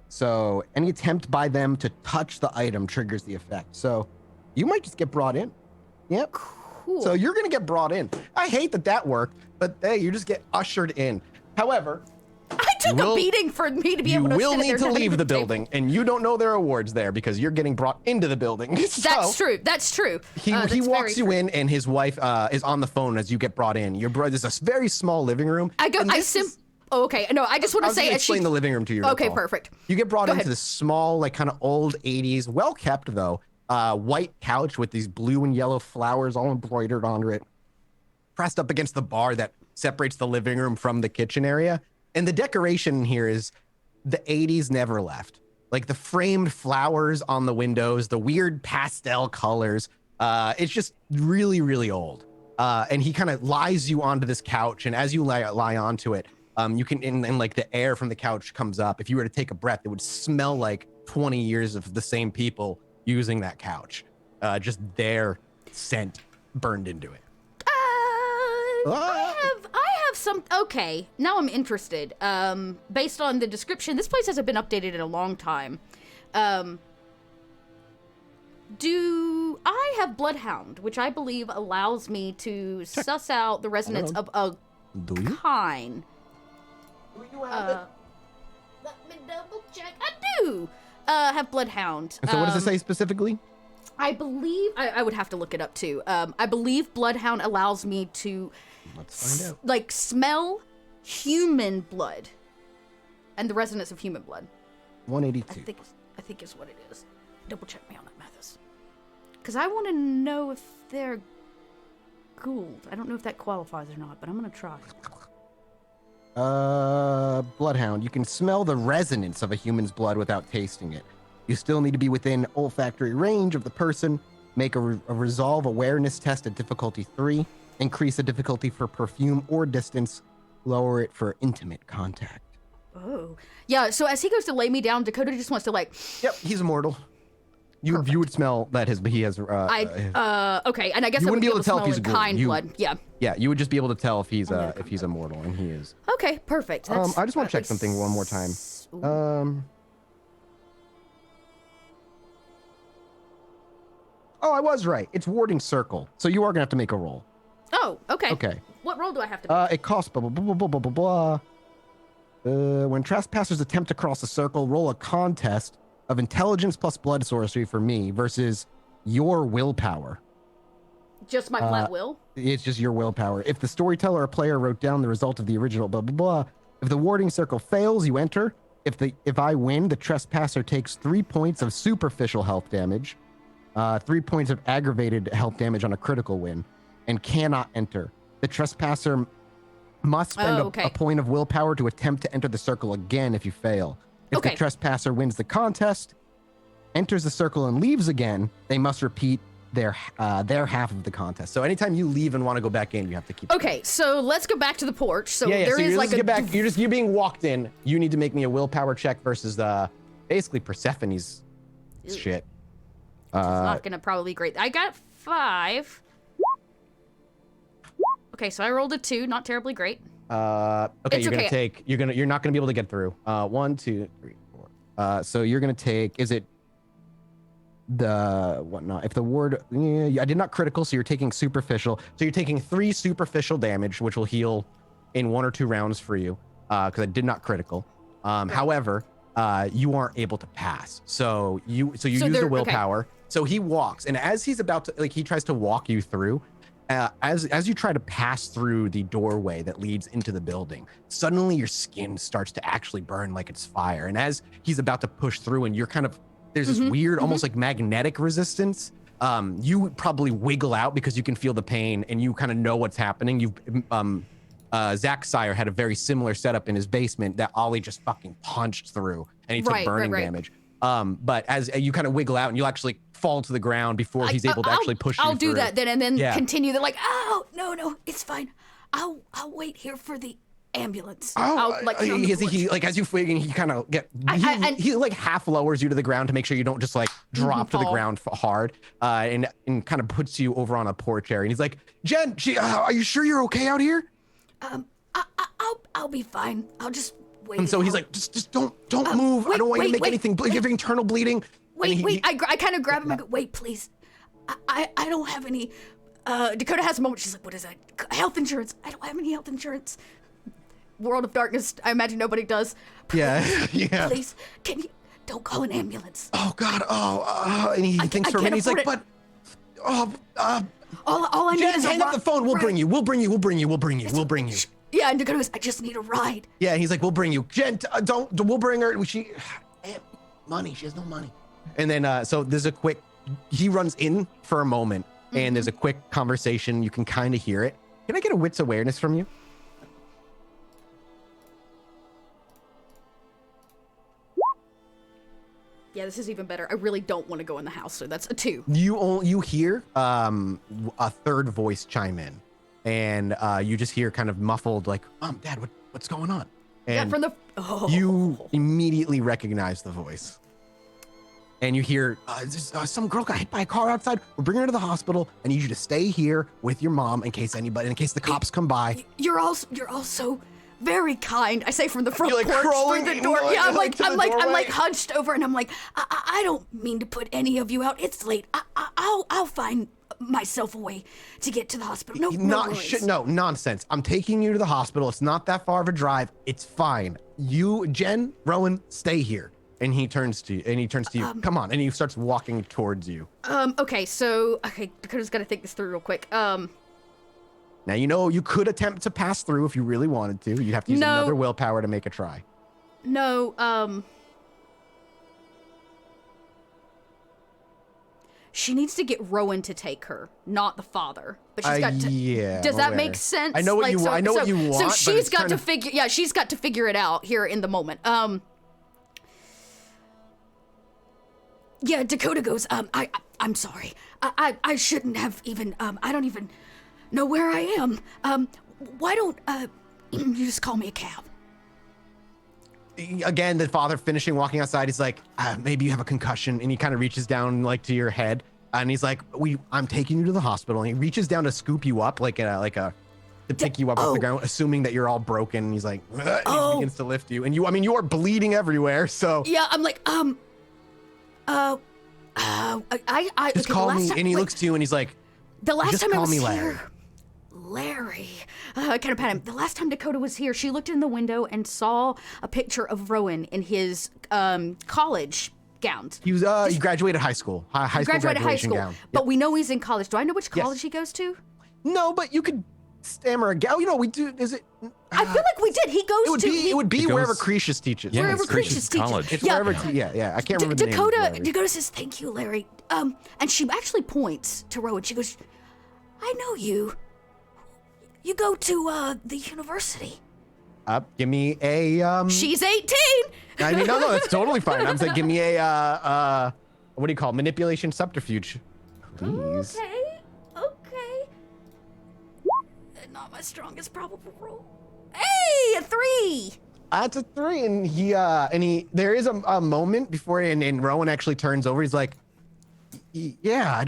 So any attempt by them to touch the item triggers the effect. So you might just get brought in. Yep. Cool. So you're gonna get brought in. I hate that worked, but hey, you just get ushered in. However, I took a beating for me to be able to. You will need to leave the building, and you don't know there are awards there because you're getting brought into the building. So that's true. That's true. He walks you in, and his wife is on the phone as you get brought in. Your brother's a very small living room. Oh, okay. No, I just want to say, explain the living room to you. Okay, perfect. You get brought into this small, like kind of old '80s, well kept though, white couch with these blue and yellow flowers all embroidered onto it, pressed up against the bar that separates the living room from the kitchen area. And the decoration here is the '80s never left. Like the framed flowers on the windows, the weird pastel colors. It's just really, really old. And he kind of lies you onto this couch, and as you lie onto it, you can, and like the air from the couch comes up. If you were to take a breath, it would smell like 20 years of the same people using that couch. Just their scent burned into it. I have some. Okay, now I'm interested. Based on the description, this place hasn't been updated in a long time. Do I have Bloodhound, which I believe allows me to suss out the resonance of a Do you? kind? Do you have it? Let me double check. I do have Bloodhound. And so what does it say specifically? I believe I would have to look it up too. I believe Bloodhound allows me to Let's find out. like smell human blood and the resonance of human blood. 182. I think is what it is. Double check me on that, Mathis. Because I want to know if they're Gould. I don't know if that qualifies or not, but I'm gonna try. Bloodhound. You can smell the resonance of a human's blood without tasting it. You still need to be within olfactory range of the person. Make a resolve awareness test at difficulty 3. Increase the difficulty for perfume or distance. Lower it for intimate contact. Oh, yeah. So as he goes to lay me down, Dakota just wants to like. Yep, he's immortal. You would smell that he has. Okay, and I guess You I wouldn't be able to tell if smell he's the a Gould. kind blood. Yeah. Yeah, you would just be able to tell if he's immortal, and he is. Okay, perfect. That's I just want to check at something one more time. least- Oh, I was right. It's warding circle, so you are gonna have to make a roll. Oh, okay. Okay. What role do I have to make? It costs blah blah blah blah blah blah blah. When trespassers attempt to cross a circle, roll a contest of intelligence plus blood sorcery for me versus your willpower. Just my flat will? It's just your willpower. If the storyteller or player wrote down the result of the original blah blah blah, if the warding circle fails, you enter. If I win, the trespasser takes 3 points of superficial health damage, 3 points of aggravated health damage on a critical win, and cannot enter. The trespasser must spend a point of willpower to attempt to enter the circle again if you fail. If the trespasser wins the contest, enters the circle and leaves again, they must repeat their half of the contest. So anytime you leave and want to go back in, you have to keep. Okay, so let's go back to the porch. So Yeah, there so is you're like get back. You're being walked in. You need to make me a willpower check versus basically Persephone's shit. It's not gonna probably be great. I got 5. Okay, so I rolled a 2, not terribly great. Okay, It's you're gonna okay. take. You're not gonna be able to get through. 1, 2, 3, 4. So you're gonna take. Is it the whatnot? If the ward, I did not critical, so you're taking superficial. So you're taking 3 superficial damage, which will heal in 1 or 2 rounds for you. Because I did not critical. However, you aren't able to pass. So you use the willpower. Okay. So he walks, and as he's about to, he tries to walk you through. As you try to pass through the doorway that leads into the building, suddenly your skin starts to actually burn like it's fire. And as he's about to push through, and you're kind of, there's this weird, almost like magnetic resistance. You probably wiggle out because you can feel the pain, and you kind of know what's happening. Zach Sire had a very similar setup in his basement that Ollie just fucking punched through, and he took burning damage. But as you kind of wiggle out, and you'll actually fall to the ground before he's able to actually push you through. I'll do that then, and then continue. They're like, oh, no, it's fine. I'll wait here for the ambulance. As you fig, and he kind of he like half lowers you to the ground to make sure you don't just like drop to the ground hard, and kind of puts you over on a porch area. And he's like, Jen, are you sure you're okay out here? I'll be fine. I'll just wait. And so he's like, just don't move. I don't want you to make anything. You have internal bleeding. Wait. I kind of grab him and go, wait, please. I don't have any. Dakota has a moment. She's like, what is that? Health insurance. I don't have any health insurance. World of Darkness. I imagine nobody does. Yeah. Please, can you don't call an ambulance? Oh God. And he thinks for a minute. He's like, but. All I need is hang up the phone. We'll bring you. Yeah, and Dakota goes, I just need a ride. Yeah, he's like, we'll bring you. Jen, we'll bring her. Money. She has no money. And then, so there's a quick, he runs in for a moment, and there's a quick conversation. You can kind of hear it. Can I get a wits awareness from you? Yeah, this is even better. I really don't want to go in the house, so that's a 2. You hear a third voice chime in, and you just hear kind of muffled, like, Mom, Dad, what's going on? And from the you immediately recognize the voice. and you hear some girl got hit by a car outside. We're bringing her to the hospital. I need you to stay here with your mom in case the cops come by. You're also very kind. I say from the front You're, like, porch crawling through the in, door. like, Yeah, I'm to the like doorway. hunched over, and I'm like, I don't mean to put any of you out. It's late. I'll find myself a way to get to the hospital. No worries. No nonsense. I'm taking you to the hospital. It's not that far of a drive. It's fine. You, Jen, Rowan, stay here. And he turns to you. Come on. And he starts walking towards you. Okay, Dakota's got to think this through real quick. Now, you could attempt to pass through if you really wanted to. You'd have to use another willpower to make a try. No, she needs to get Rowan to take her, not the father. But she's got to. Yeah. Does that make sense? I know what you want. I know what you want. So but she's it's got kinda- to figure. Yeah, she's got to figure it out here in the moment. Yeah, Dakota goes. I'm sorry. I shouldn't have even. I don't even know where I am. Why don't you just call me a cab? Again, the father finishing walking outside. He's like, maybe you have a concussion, and he kind of reaches down like to your head, and he's like, I'm taking you to the hospital. And he reaches down to scoop you up, to pick you up off the ground, assuming that you're all broken. And he's like, and he begins to lift you, and you are bleeding everywhere. So yeah, I'm like, I just call me. And he looks to you, and he's like, the last just time I call was me here. Larry. I kind of pat him. The last time Dakota was here, she looked in the window and saw a picture of Rowan in his college gowns. he graduated high school. High school graduation gown. But we know he's in college. Do I know which college he goes to? No, but you could stammer a gown. We do. Is it? I feel like we did. He goes It would be He wherever goes- Cretius teaches. Yeah, wherever it's Cretius teaches. college. It's Yeah. wherever. Yeah. I can't remember the name. Dakota says, "Thank you, Larry." And she actually points to Rowan. She goes, "I know you. You go to the university." Give me a. She's 18. I mean, no, that's totally fine. I'm saying, give me a what do you call it? Manipulation subterfuge, please. Okay. Not my strongest probable roll. Hey, a 3. That's a 3, and he there is a moment before, and Rowan actually turns over. He's like, "Yeah,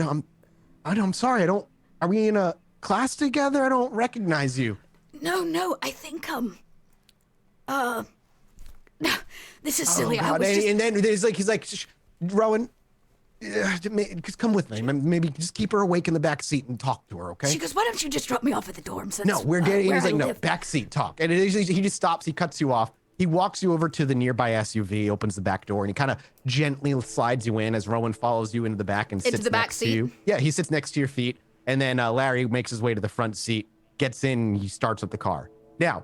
I'm sorry. Are we in a class together? I don't recognize you." No, I think this is silly. Oh, I God. was just. And then he's like, "Shh, Rowan, just come with me. Maybe just keep her awake in the back seat and talk to her, okay?" She goes, "Why don't you just drop me off at the dorms?" No, we're getting. where He's like, I "No, live." back seat talk." And he just stops. He cuts you off. He walks you over to the nearby SUV, opens the back door, and he kind of gently slides you in as Rowan follows you into the back and sits the back next to seat? you. Yeah, he sits next to your feet, and then Larry makes his way to the front seat, gets in, and he starts up the car. Now,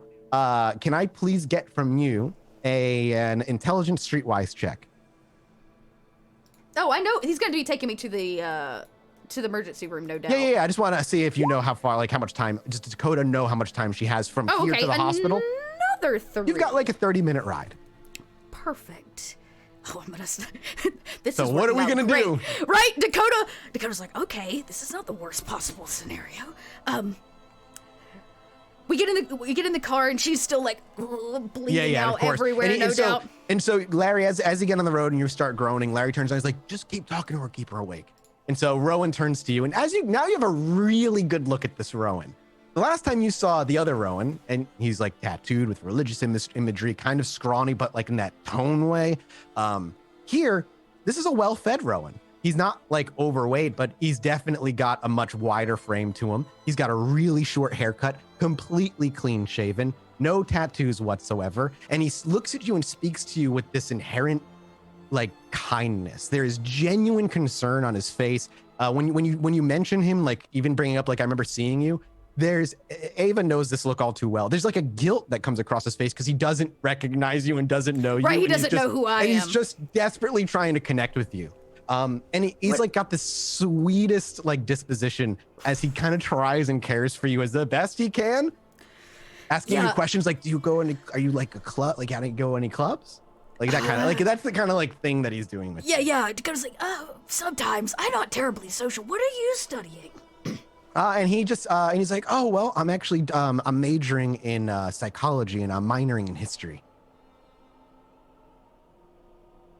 can I please get from you an intelligence streetwise check? Oh, I know. He's going to be taking me to the emergency room, no doubt. Yeah. I just want to see if you know how much time. Does Dakota know how much time she has from here to the hospital? Another 3. You've got like a 30-minute ride. Perfect. Oh, I'm gonna. This So is what are we working out gonna do? great. Right, Dakota? Dakota's like, okay, this is not the worst possible scenario. We get in the car, and she's still like bleeding out of course. everywhere, And no doubt. And so Larry, as you get on the road and you start groaning, Larry turns on. He's like, "Just keep talking to her, keep her awake." And so Rowan turns to you, and now you have a really good look at this Rowan. The last time you saw the other Rowan, and he's like tattooed with religious imagery, kind of scrawny, but like in that tone way. Here, this is a well-fed Rowan. He's not like overweight, but he's definitely got a much wider frame to him. He's got a really short haircut, completely clean shaven, no tattoos whatsoever. And he looks at you and speaks to you with this inherent like kindness. There is genuine concern on his face. When you mention him, like even bringing up like I remember seeing you, Ava knows this look all too well. There's like a guilt that comes across his face because he doesn't recognize you and doesn't know you. Right, he and doesn't know who I and am. he's just desperately trying to connect with you. And he's like got the sweetest like disposition as he kind of tries and cares for you as the best he can. Asking you questions like, are you like a club? Like, how do you go any clubs? Like that kind of like, that's the kind of like thing that he's doing with you. Yeah. Dakota's like, sometimes I'm not terribly social. What are you studying? And he just, and he's like, "Oh, well, I'm actually, I'm majoring in psychology and I'm minoring in history."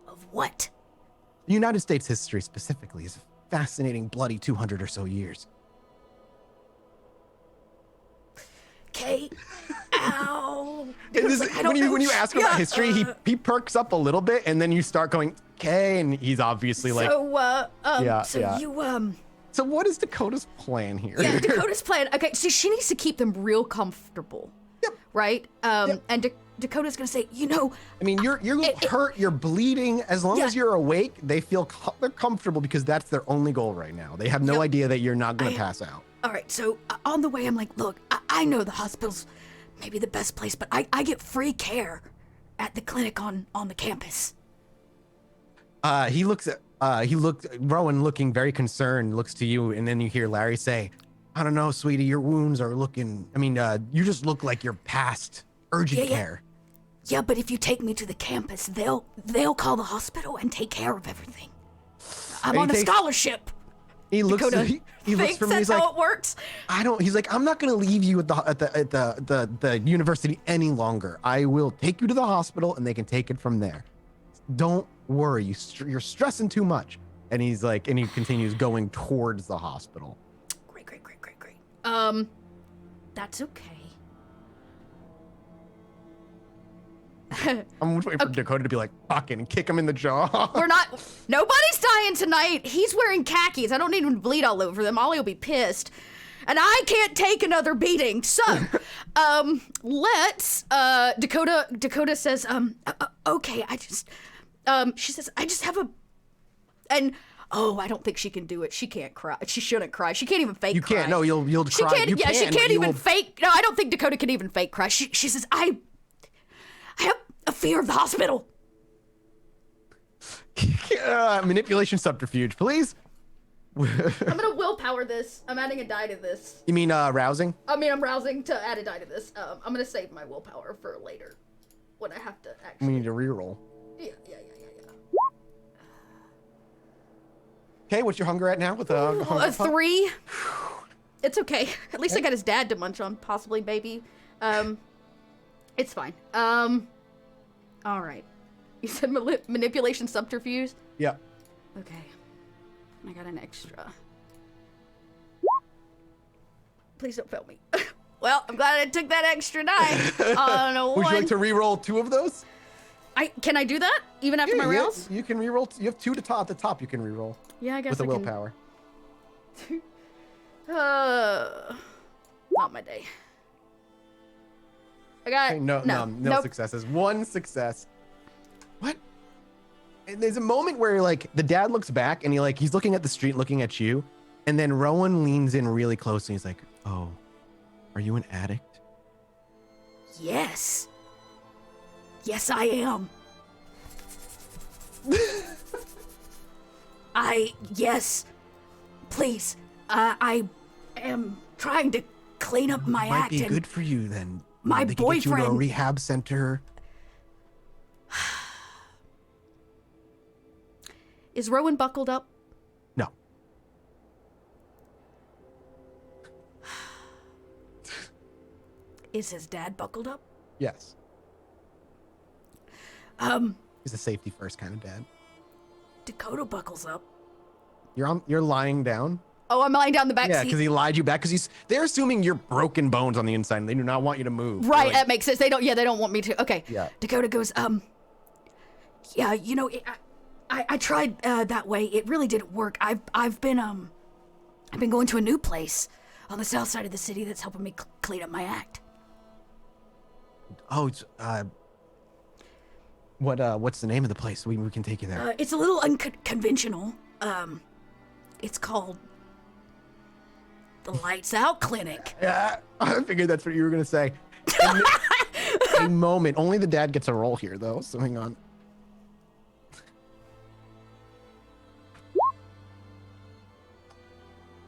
Of what? The United States history specifically is a fascinating, bloody 200 or so years. Okay. Ow. When you ask him about history, he perks up a little bit, and then you start going, okay, and he's obviously like, So what is Dakota's plan here? Yeah, Dakota's plan. Okay, so she needs to keep them real comfortable. Yep. Right? And Dakota's gonna say, I mean, you're hurt, you're bleeding. As long as you're awake, they feel they're comfortable because that's their only goal right now. They have no idea that you're not gonna pass out. All right, so on the way, I'm like, look, I know the hospital's maybe the best place, but I get free care at the clinic on the campus. Rowan looking very concerned, looks to you, and then you hear Larry say, I don't know, sweetie, your wounds are looking, you just look like you're past urgent care. Yeah, but if you take me to the campus, they'll call the hospital and take care of everything. I'm on a scholarship. He looks for me. He's that's like, how it works. He's like, I'm not gonna leave you at the university any longer. I will take you to the hospital and they can take it from there. Don't worry, you're stressing too much. And he's like, and he continues going towards the hospital. Great. That's okay. I'm waiting for Dakota to be like, fucking, and kick him in the jaw. Nobody's dying tonight. He's wearing khakis. I don't need him to bleed all over them. Ollie will be pissed. And I can't take another beating. So, Dakota says, okay, she says, I just have I don't think she can do it. She can't cry. She shouldn't cry. She can't even fake cry. You can't. No, you'll cry. She can't even fake. No, I don't think Dakota can even fake cry. She says, I have a fear of the hospital. Manipulation subterfuge, please. I'm gonna willpower this. I'm adding a die to this. You mean rousing? I mean, I'm rousing to add a die to this. I'm gonna save my willpower for later, when I have to actually. We need to reroll. Yeah. Okay, what's your hunger at now? With a hunger 3. It's okay. At least I got his dad to munch on, possibly, baby. It's fine. All right. You said manipulation subterfuge? Yeah. Okay. I got an extra. Please don't fail me. Well, I'm glad I took that extra die on a 1. Would you like to re-roll 2 of those? Can I do that even after my rolls? You can re-roll. You have 2 at the top. You can re-roll. Yeah, I guess with I a willpower. Not my day. I got Okay, no successes. 1 success. What? And there's a moment where like the dad looks back and he's looking at the street, looking at you, and then Rowan leans in really close and he's like, "Oh, are you an addict?" Yes. Yes, I am. Yes. Please. I am trying to clean up my Might act. be good for you then. My they could get you to a boyfriend- rehab center. Is Rowan buckled up? No. Is his dad buckled up? Yes. He's a safety first kind of dad. Dakota buckles up. You're lying down. Oh, I'm lying down the back Yeah, seat. because he lied you back. Because they're assuming you're broken bones on the inside, and they do not want you to move. Right, Like, that makes sense. They don't want me to. Okay. Yeah. Dakota goes, yeah, I tried that way. It really didn't work. I've been going to a new place on the south side of the city that's helping me clean up my act. Oh, it's, what's the name of the place? We can take you there. It's a little unconventional. It's called the Lights Out Clinic. Yeah, I figured that's what you were gonna say. A moment. Only the dad gets a roll here, though. So hang on.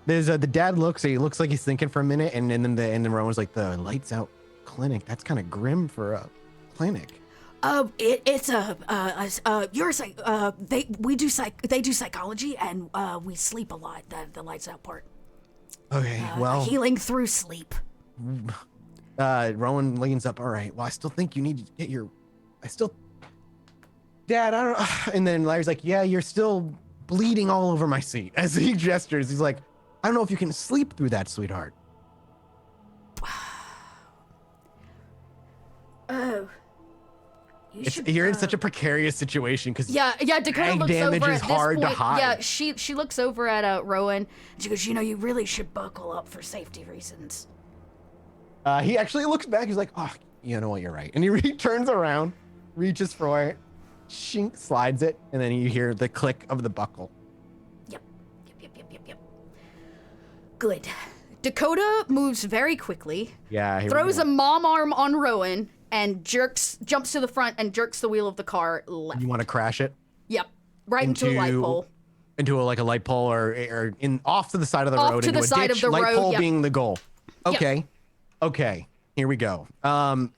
There's the dad looks. He looks like he's thinking for a minute, and then Rowan's like, the Lights Out Clinic. That's kind of grim for a clinic. They do psychology, and we sleep a lot. The Lights Out part. Okay, well, Healing through sleep. Rowan leans up. All right. Well, I still think you need to get Dad, I don't. And then Larry's like, yeah, you're still bleeding all over my seat. As he gestures, he's like, I don't know if you can sleep through that, sweetheart. Oh. You're in such a precarious situation because Yeah, Dakota looks damage over is at this hard to point. hide. Yeah, she looks over at Rowan. And she goes, you know, you really should buckle up for safety reasons. He actually looks back. He's like, oh, you know what? You're right. And he turns around, reaches for it, shink, slides it, and then you hear the click of the buckle. Yep. Good. Dakota moves very quickly. Yeah. Throws a mom arm on Rowan and jumps to the front and jerks the wheel of the car left. You want to crash it? Yep. Right into a light pole. Into a light pole or in off to the side of the Off road to into the a side ditch, of the light road, pole yep. being the goal. Okay. Okay. Here we go.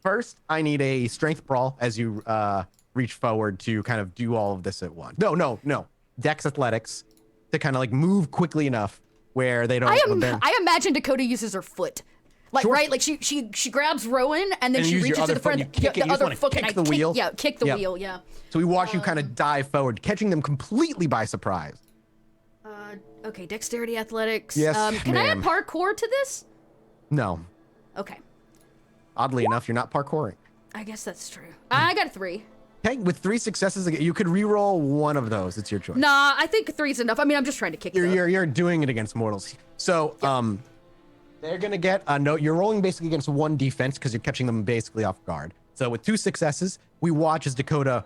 First, I need a strength brawl as you reach forward to kind of do all of this at once. No. Dex athletics to kind of move quickly enough where they don't. I imagine Dakota uses her foot. Sure. Right? Like she grabs Rowan and then And she use your reaches to other the foot front. and you kick it. The You just other wanna foot kick and the wheel. kick the Yep. wheel, yeah. So we watch you kind of dive forward, catching them completely by surprise. Okay, dexterity, athletics. Yes, can I add ma'am. parkour to this? No. Okay. Oddly enough, you're not parkouring. I guess that's true. I got a 3. Okay, with 3 successes, you could re-roll one of those. It's your choice. Nah, I think 3's enough. I mean, I'm just trying to kick it up. You're doing it against mortals. So, they're gonna get a note. You're rolling basically against 1 defense because you're catching them basically off guard. So with 2 successes, we watch as Dakota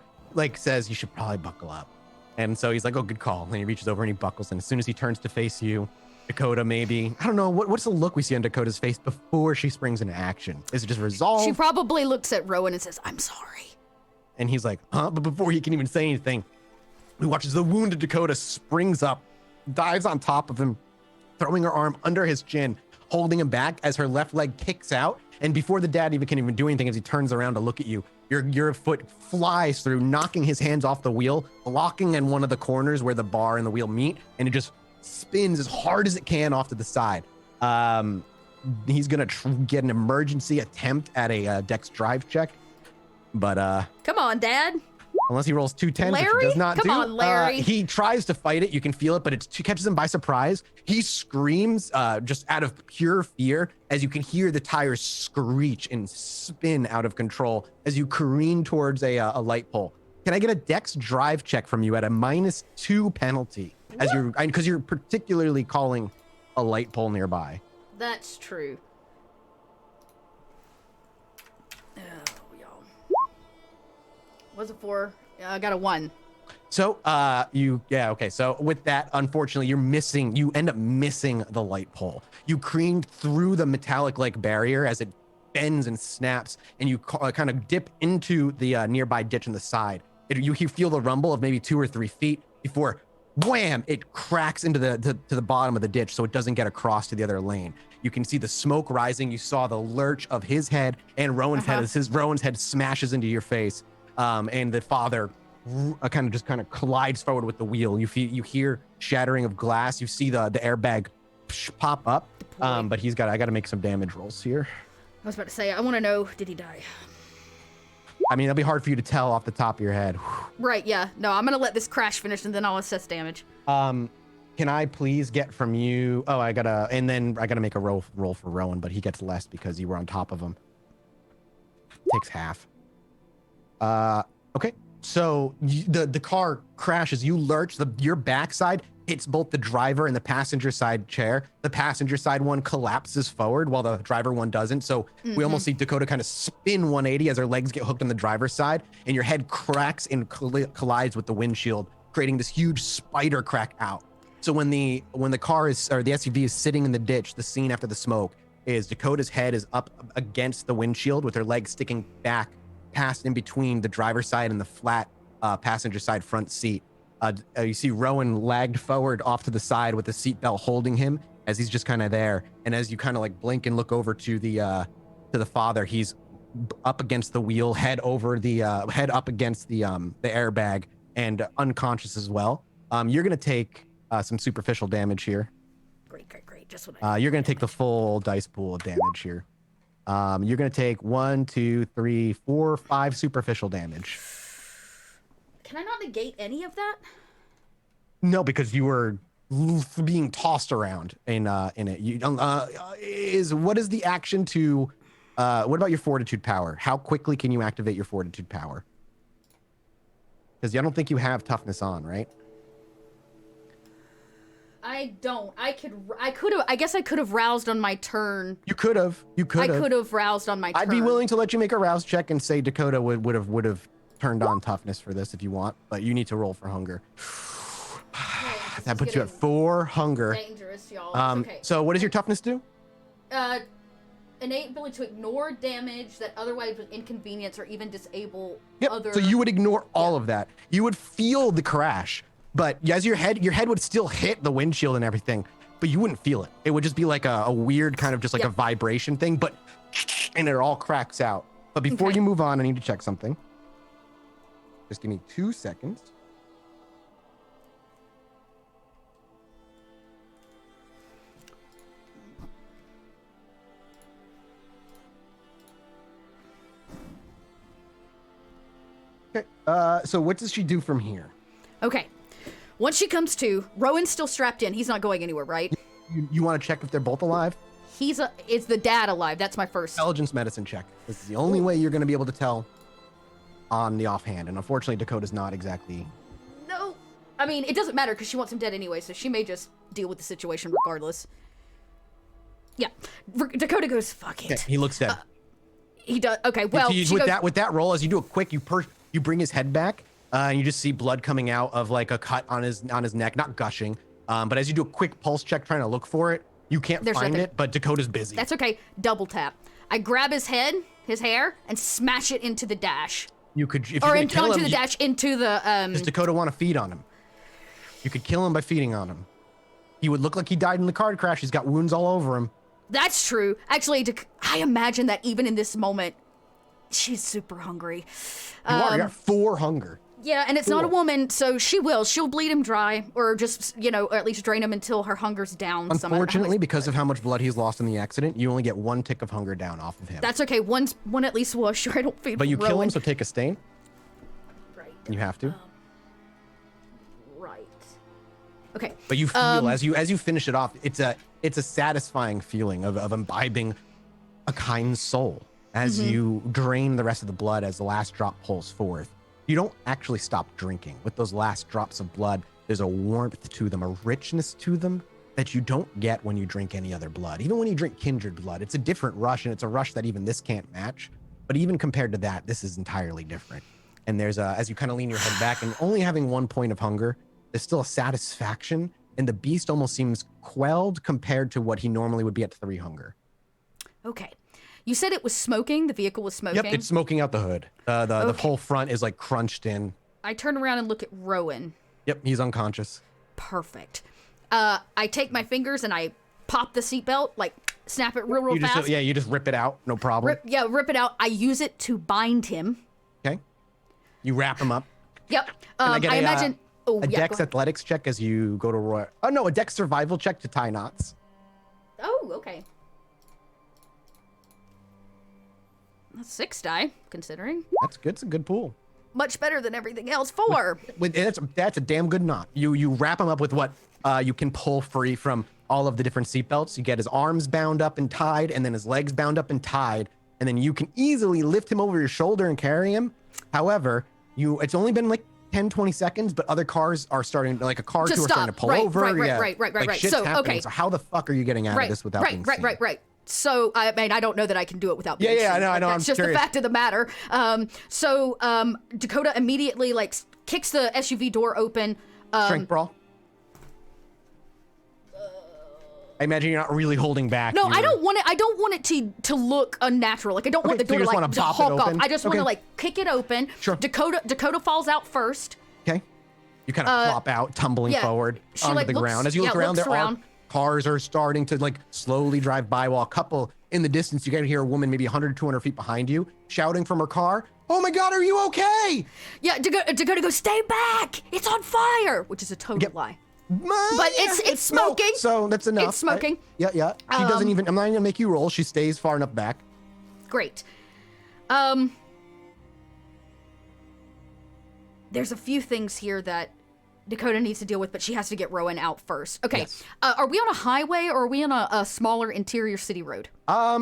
says you should probably buckle up. And so he's like, oh, good call. And he reaches over and he buckles. And as soon as he turns to face you, Dakota maybe, I don't know, what's the look we see on Dakota's face before she springs into action? Is it just resolve? She probably looks at Rowan and says, I'm sorry. And he's like, huh? But before he can even say anything, we watch as the wounded Dakota springs up, dives on top of him, throwing her arm under his chin, holding him back as her left leg kicks out. And before the dad can even do anything, as he turns around to look at you, your foot flies through, knocking his hands off the wheel, blocking in one of the corners where the bar and the wheel meet, and it just spins as hard as it can off to the side. He's gonna get an emergency attempt at a dex drive check, but Come on, Dad. unless he rolls 2 10s, which he Larry? does not Come do. on, Larry. He tries to fight it. You can feel it, but it catches him by surprise. He screams just out of pure fear as you can hear the tires screech and spin out of control as you careen towards a light pole. Can I get a dex drive check from you at a -2 penalty as because you're particularly calling a light pole nearby? That's true. Oh, y'all. Was it 4? I got a 1. So, okay. So with that, unfortunately, you end up missing the light pole. You careened through the metallic barrier as it bends and snaps, and you kind of dip into the nearby ditch on the side. You feel the rumble of maybe 2 or 3 feet before, wham! It cracks into to the bottom of the ditch, so it doesn't get across to the other lane. You can see the smoke rising. You saw the lurch of his head and Rowan's head as Rowan's head smashes into your face, and the father kind of collides forward with the wheel. You hear shattering of glass. You see the airbag pop up, but I got to make some damage rolls here. I was about to say, I want to know, did he die? I mean, that'll be hard for you to tell off the top of your head. Right, yeah. No, I'm going to let this crash finish and then I'll assess damage. Can I please get from you? Oh, I gotta make a roll for Rowan, but he gets less because you were on top of him. Takes half. Okay. So the car crashes. You lurch. Your backside hits both the driver and the passenger side chair. The passenger side one collapses forward while the driver one doesn't. So we almost see Dakota kind of spin 180 as her legs get hooked on the driver's side, and your head cracks and collides with the windshield, creating this huge spider crack out. So when the car is, or the SUV is sitting in the ditch, the scene after the smoke is Dakota's head is up against the windshield with her legs sticking back past in between the driver's side and the flat passenger side front seat. You see Rowan lagged forward off to the side with the seatbelt holding him as he's just kind of there. And as you kind of blink and look over to the father, he's up against the wheel, head up against the airbag, and unconscious as well. You're gonna take some superficial damage here. Great. Just what I You're gonna take the full dice pool of damage here. You're gonna take 1, 2, 3, 4, 5 superficial damage. Can I not negate any of that? No, because you were being tossed around in it. What is the action to? What about your fortitude power? How quickly can you activate your fortitude power? Because I don't think you have toughness on, right? I don't. I could have. I guess I could have roused on my turn. You could have. You could have. I could have roused on my turn. I'd be willing to let you make a rouse check and say Dakota would have turned on toughness for this if you want, but you need to roll for hunger. That puts you at 4 hunger. Dangerous, y'all. Okay. So what does your toughness do? Innate ability to ignore damage that otherwise would inconvenience or even disable Yep. other. So you would ignore all of that. You would feel the crash, but as your head would still hit the windshield and everything, but you wouldn't feel it. It would just be like a weird kind of just like a vibration thing, but and it all cracks out. But before you move on, I need to check something. Just give me 2 seconds. Okay. So what does she do from here? Okay. Once she comes to, Rowan's still strapped in. He's not going anywhere, right? You want to check if they're both alive? Is the dad alive? That's my first. Intelligence medicine check. This is the only way you're going to be able to tell on the offhand. And unfortunately, Dakota's not exactly. No. I mean, it doesn't matter because she wants him dead anyway, so she may just deal with the situation regardless. Yeah. Dakota goes, fuck it. Okay, he looks dead. He does. Okay, well, with that roll, as you do a quick, you bring his head back, and you just see blood coming out of like a cut on his neck, not gushing. But as you do a quick pulse check trying to look for it, you can't find it. But Dakota's busy. That's okay. Double tap. I grab his head, his hair, and smash it into the dash. You could, if or you're kill onto him, the dash into the. Does Dakota want to feed on him? You could kill him by feeding on him. He would look like he died in the car crash. He's got wounds all over him. That's true. Actually, I imagine that even in this moment, she's super hungry. You got 4 hunger. Yeah, and it's not a woman, so she'll bleed him dry, or just, or at least drain him until her hunger's down. Unfortunately, because of how much blood he's lost in the accident, you only get 1 tick of hunger down off of him. That's okay. One at least will assure I don't feed. But you Rowan. kill him, so take a stain. Right. You have to. Right. Okay. But you feel as you finish it off, it's a satisfying feeling of imbibing a kind soul as you drain the rest of the blood as the last drop pulls forth. You don't actually stop drinking. With those last drops of blood, there's a warmth to them, a richness to them that you don't get when you drink any other blood. Even when you drink kindred blood, it's a different rush, and it's a rush that even this can't match. But even compared to that, this is entirely different. And there's as you kind of lean your head back and only having 1 point of hunger, there's still a satisfaction, and the beast almost seems quelled compared to what he normally would be at 3 hunger. Okay. You said it was smoking. The vehicle was smoking. Yep, it's smoking out the hood. The whole front is like crunched in. I turn around and look at Rowan. Yep, he's unconscious. Perfect. I take my fingers and I pop the seatbelt, like snap it real fast. You just rip it out, no problem. Rip it out. I use it to bind him. Okay. You wrap him up. Yep. I imagine. A Dex athletics check as you go to Roy. Oh no, a Dex survival check to tie knots. Oh, okay. That's 6 die, considering. That's good. It's a good pool. Much better than everything else. 4. That's a damn good knot. You wrap him up with what you can pull free from all of the different seatbelts. You get his arms bound up and tied, and then his legs bound up and tied, and then you can easily lift him over your shoulder and carry him. However, it's only been like 10, 20 seconds, but other cars are starting, like a car Just two are starting to pull over. Right. Shit's happening. So how the fuck are you getting out of this without being seen? Right. So, I mean, I don't know that I can do it without being seen. I know. That's just curious. the fact of the matter. Dakota immediately, kicks the SUV door open. Strength brawl. I imagine you're not really holding back. No, I don't want it. I don't want it to look unnatural. Like I don't want the door to hulk up. I just want to kick it open. Sure. Dakota falls out first. Okay. You kind of flop out, tumbling forward onto the ground. As you look around, there are cars are starting to slowly drive by, while a couple in the distance, you get to hear a woman maybe 100, 200 feet behind you shouting from her car, "Oh my God, are you okay?" Yeah, Dakota goes, "Stay back! It's on fire!" Which is a total lie. But it's smoking. So that's enough. It's smoking. Yeah. She doesn't even, I'm not even gonna make you roll. She stays far enough back. there's a few things here that Dakota needs to deal with, but she has to get Rowan out first. Okay. Yes. Are we on a highway or are we on a smaller interior city road?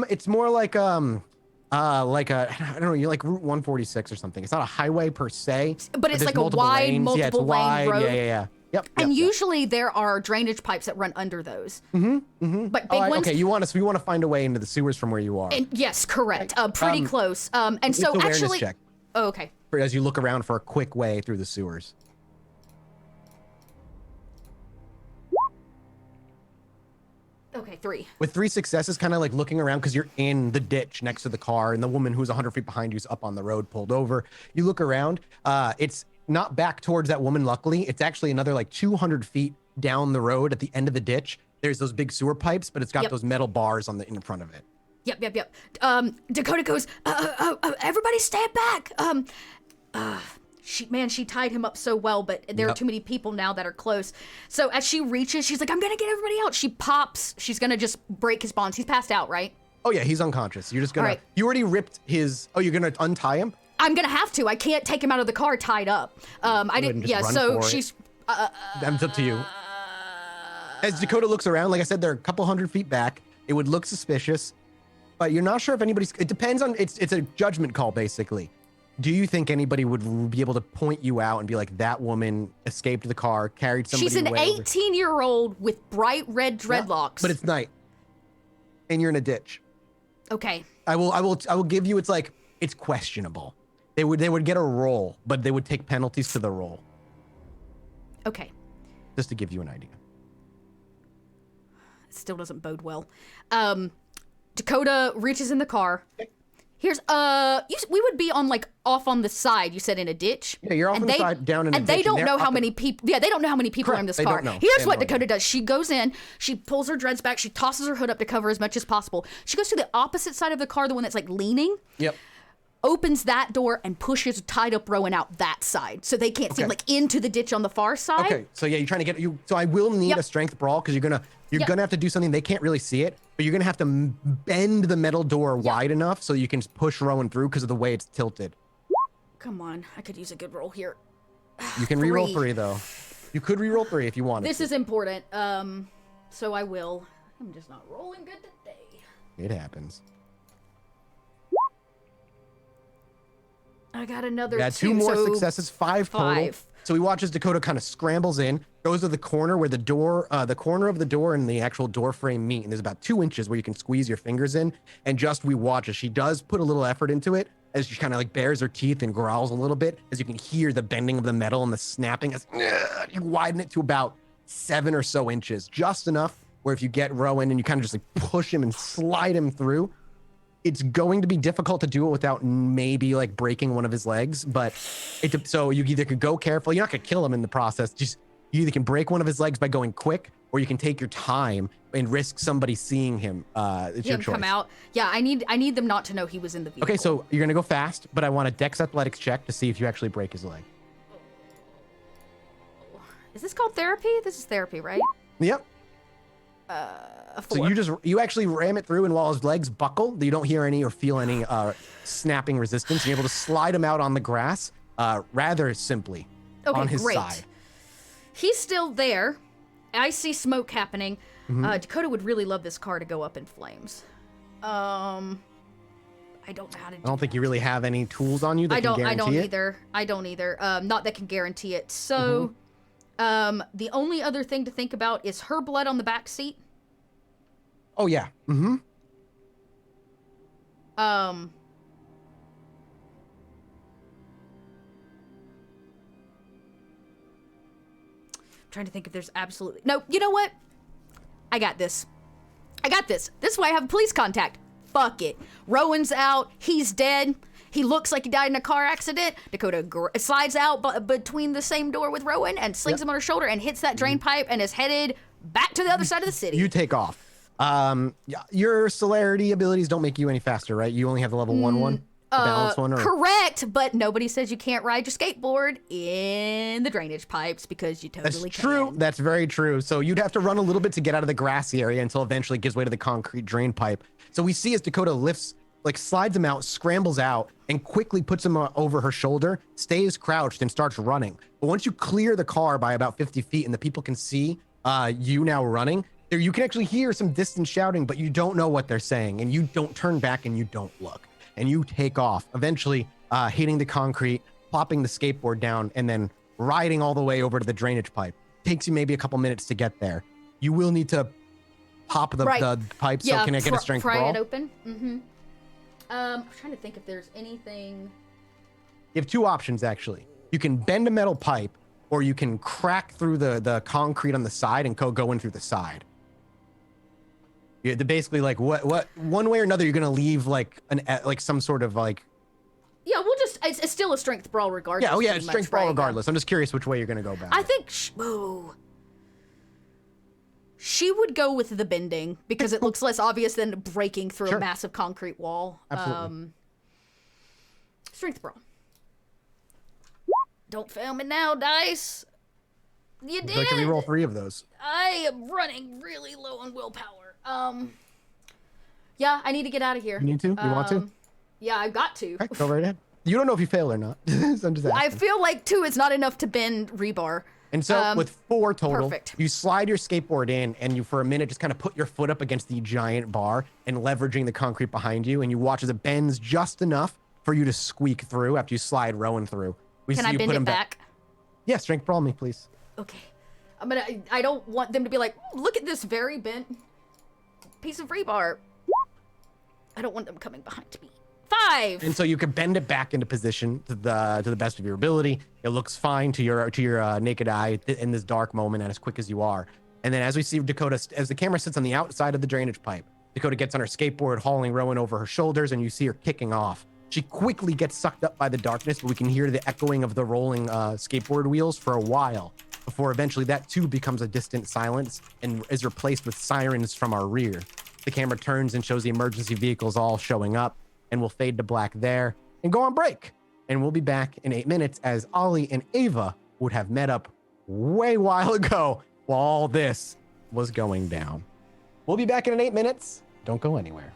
It's more like a I don't know, you like Route 146 or something. It's not a highway per se, But it's there's like a multiple wide, lanes. Yeah, it's multiple lane wide. road. Yeah. Yep. And usually there are drainage pipes that run under those. But big ones. Okay, we want to find a way into the sewers from where you are. And yes, correct. Pretty close. And so awareness actually. check. Oh, okay. As you look around for a quick way through the sewers. Okay, 3. With 3 successes, kind of like looking around because you're in the ditch next to the car, and the woman who's 100 feet behind you is up on the road, pulled over. You look around. It's not back towards that woman, luckily. It's actually another like 200 feet down the road at the end of the ditch. There's those big sewer pipes, but it's got those metal bars in front of it. Yep. Dakota goes, everybody stand back. She tied him up so well, but there are too many people now that are close. So as she reaches, she's like, I'm gonna get everybody out. She pops. She's gonna just break his bonds. He's passed out, right? Oh yeah, he's unconscious. You're just gonna. All right. You already ripped his. Oh, you're gonna untie him? I'm gonna have to. I can't take him out of the car tied up. I didn't. Yeah. So she's. That's up to you. As Dakota looks around, like I said, they're a couple hundred feet back. It would look suspicious, but you're not sure if anybody's. It depends on. It's a judgment call, basically. Do you think anybody would be able to point you out and be like, that woman escaped the car, carried somebody She's an away? 18-year-old with bright red dreadlocks. But it's night, and you're in a ditch. Okay. I will give you. It's questionable. They would get a roll, but they would take penalties to the roll. Okay. Just to give you an idea. It still doesn't bode well. Dakota reaches in the car. Here's we would be on off on the side. You said in a ditch. Yeah, you're off on the side, down in a ditch. And they don't know how many people. Yeah, they don't know how many people are in this car. Don't know. Here's what Dakota does. She goes in. She pulls her dreads back. She tosses her hood up to cover as much as possible. She goes to the opposite side of the car, the one that's leaning. Yep. Opens that door and pushes tied up Rowan out that side, so they can't see him into the ditch on the far side. Okay, so yeah, you're trying to get you. So I will need a strength brawl because you're gonna have to do something. They can't really see it, but you're gonna have to bend the metal door wide enough so you can push Rowan through because of the way it's tilted. Come on, I could use a good roll here. You can reroll 3 though. You could reroll 3 if you wanted. This is important. So I will. I'm just not rolling good today. It happens. I got another. Yeah, 2 more successes, 5 total. 5. So we watch as Dakota kind of scrambles in, goes to the corner where the corner of the door and the actual door frame meet, and there's about 2 inches where you can squeeze your fingers in. And we watch as she does put a little effort into it, as she kind of bares her teeth and growls a little bit, as you can hear the bending of the metal and the snapping. As you widen it to about 7 or so inches, just enough where if you get Rowan and you kind of just push him and slide him through. It's going to be difficult to do it without maybe breaking one of his legs, but so you either could go careful. You're not gonna kill him in the process. Just you either can break one of his legs by going quick, or you can take your time and risk somebody seeing him. It's your choice. Come out. Yeah, I need them not to know he was in the vehicle. Okay, so you're gonna go fast, but I want a Dex Athletics check to see if you actually break his leg. Is this called therapy? This is therapy, right? Yep. A 4. So you actually ram it through, and while his legs buckle, you don't hear any or feel any snapping resistance. You're able to slide him out on the grass rather simply on his side. He's still there. I see smoke happening. Dakota would really love this car to go up in flames. I don't know how to do I don't think you really have any tools on you that can guarantee it. I don't either. Not that can guarantee it. So the only other thing to think about is her blood on the back seat. Oh yeah. Trying to think if there's absolutely no. You know what? I got this. This is why I have police contact. Fuck it. Rowan's out. He's dead. He looks like he died in a car accident. Dakota slides out between the same door with Rowan and slings him on her shoulder and hits that drain pipe and is headed back to the other side of the city. You take off. Your celerity abilities don't make you any faster, right? You only have the level 1 balance one. Or... Correct, but nobody says you can't ride your skateboard in the drainage pipes because you totally can. That's true. That's very true. So you'd have to run a little bit to get out of the grassy area until eventually it gives way to the concrete drain pipe. So we see as Dakota lifts like slides him out, scrambles out, and quickly puts him over her shoulder, stays crouched, and starts running. But once you clear the car by about 50 feet and the people can see you now running, there you can actually hear some distant shouting, but you don't know what they're saying, and you don't turn back and you don't look. And you take off, eventually hitting the concrete, plopping the skateboard down, and then riding all the way over to the drainage pipe. Takes you maybe a couple minutes to get there. You will need to pop the pipe, so can I get a strength pry brawl? it open. Mm-hmm. I'm trying to think if there's anything. You have two options, actually. You can bend a metal pipe, or you can crack through the concrete on the side and go in through the side. You're basically like what one way or another, you're gonna leave like some sort of like. Yeah, we'll just. It's still a strength brawl regardless. Yeah, it's pretty strength much, brawl right? regardless. I'm just curious which way you're gonna go back. I think. She would go with the bending because it looks less obvious than breaking through a massive concrete wall. Absolutely. Strength brawl. Don't fail me now, dice. You did. Like, can we roll 3 of those? I am running really low on willpower. Yeah, I need to get out of here. You need to? You want to? Yeah, I've got to. Okay, go right ahead. You don't know if you fail or not. So I'm just asking. I feel like 2 is not enough to bend rebar. And so with 4 total, perfect. you slide your skateboard in and you for a minute just kind of put your foot up against the giant bar and leveraging the concrete behind you, and you watch as it bends just enough for you to squeak through after you slide Rowan through. Can I bend it back? Yeah, strength brawl me, please. Okay. I don't want them to be like, look at this very bent piece of rebar. I don't want them coming behind me. 5. And so you can bend it back into position to the best of your ability. It looks fine to your naked eye in this dark moment and as quick as you are. And then as we see Dakota, as the camera sits on the outside of the drainage pipe, Dakota gets on her skateboard, hauling Rowan over her shoulders, and you see her kicking off. She quickly gets sucked up by the darkness, but we can hear the echoing of the rolling skateboard wheels for a while before eventually that too becomes a distant silence and is replaced with sirens from our rear. The camera turns and shows the emergency vehicles all showing up, and we'll fade to black there and go on break. And we'll be back in 8 minutes as Ollie and Ava would have met up way while ago while all this was going down. We'll be back in 8 minutes. Don't go anywhere.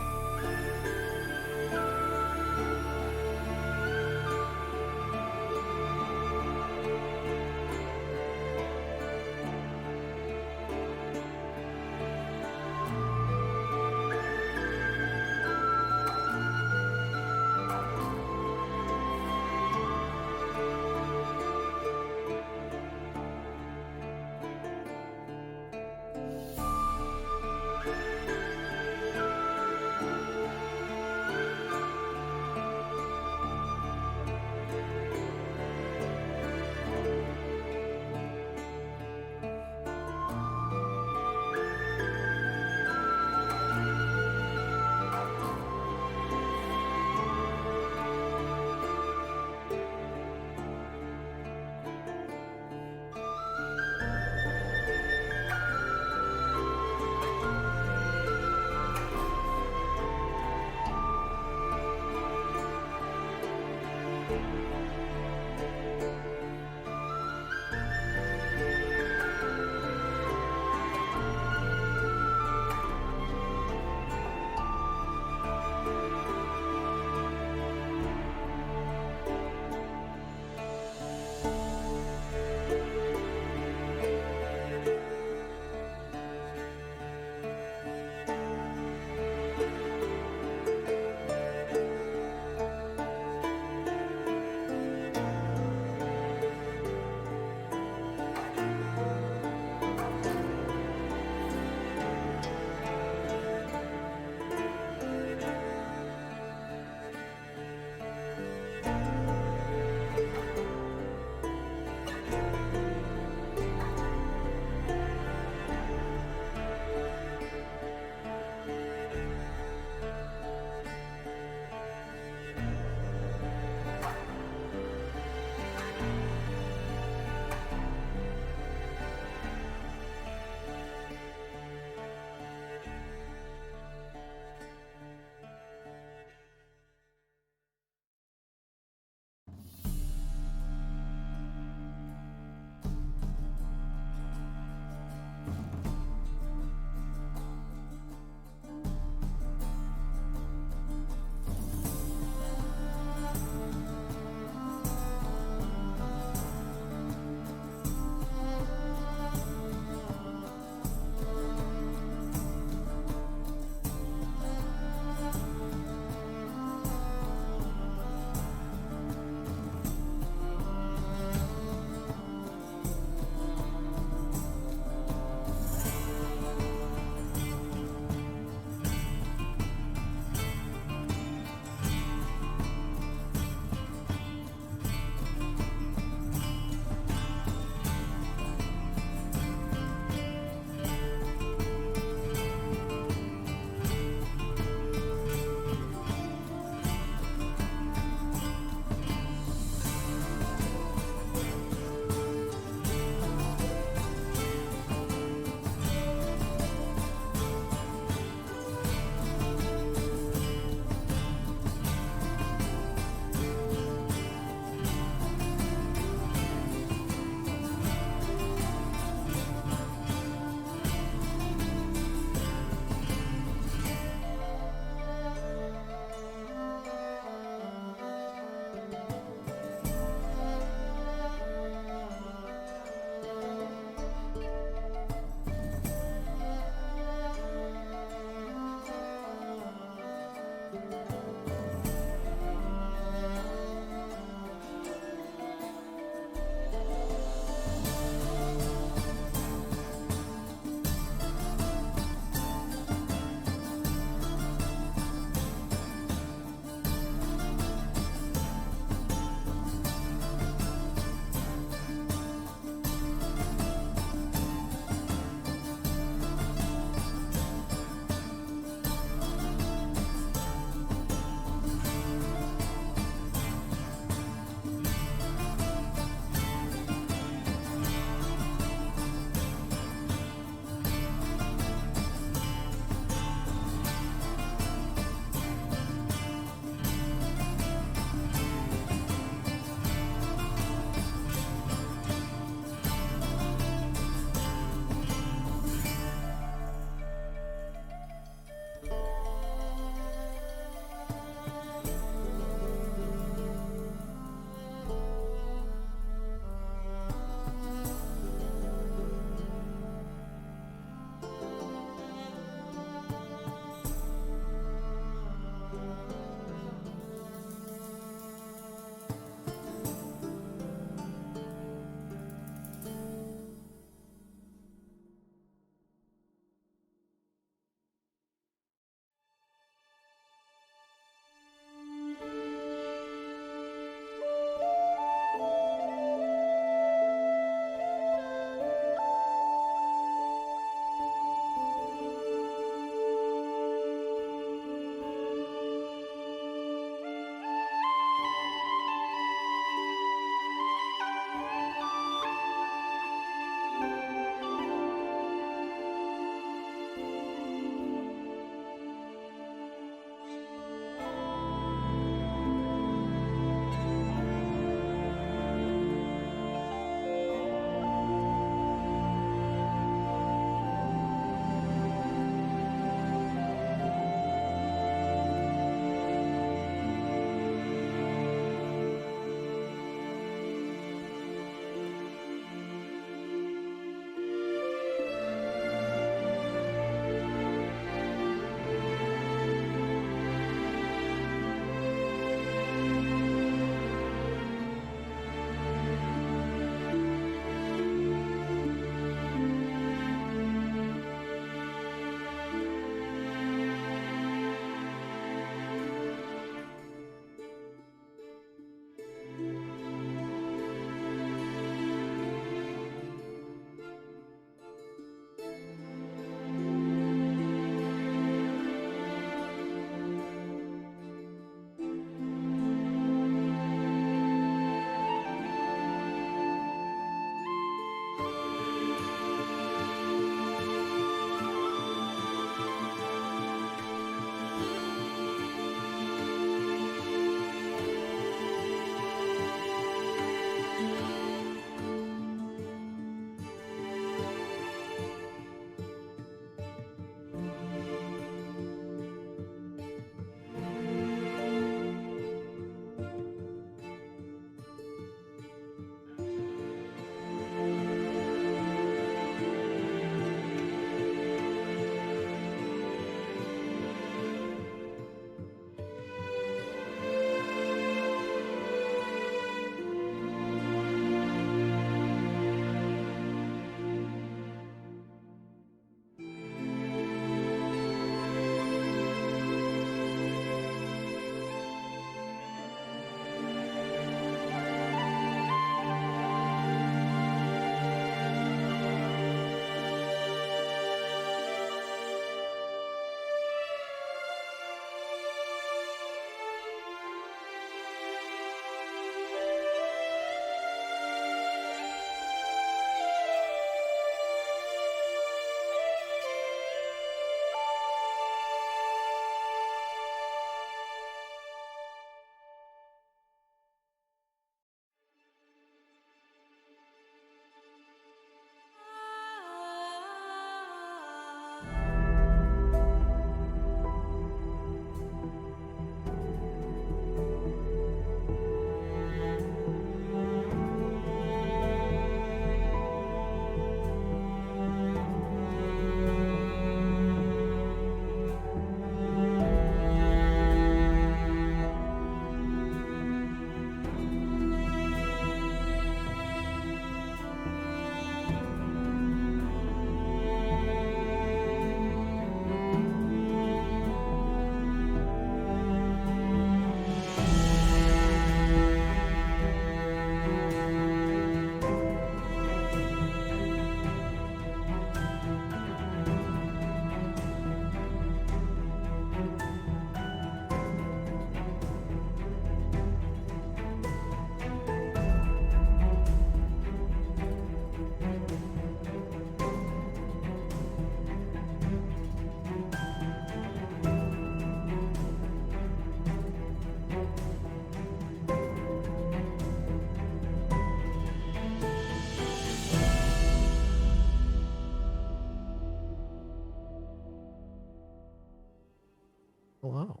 Hello.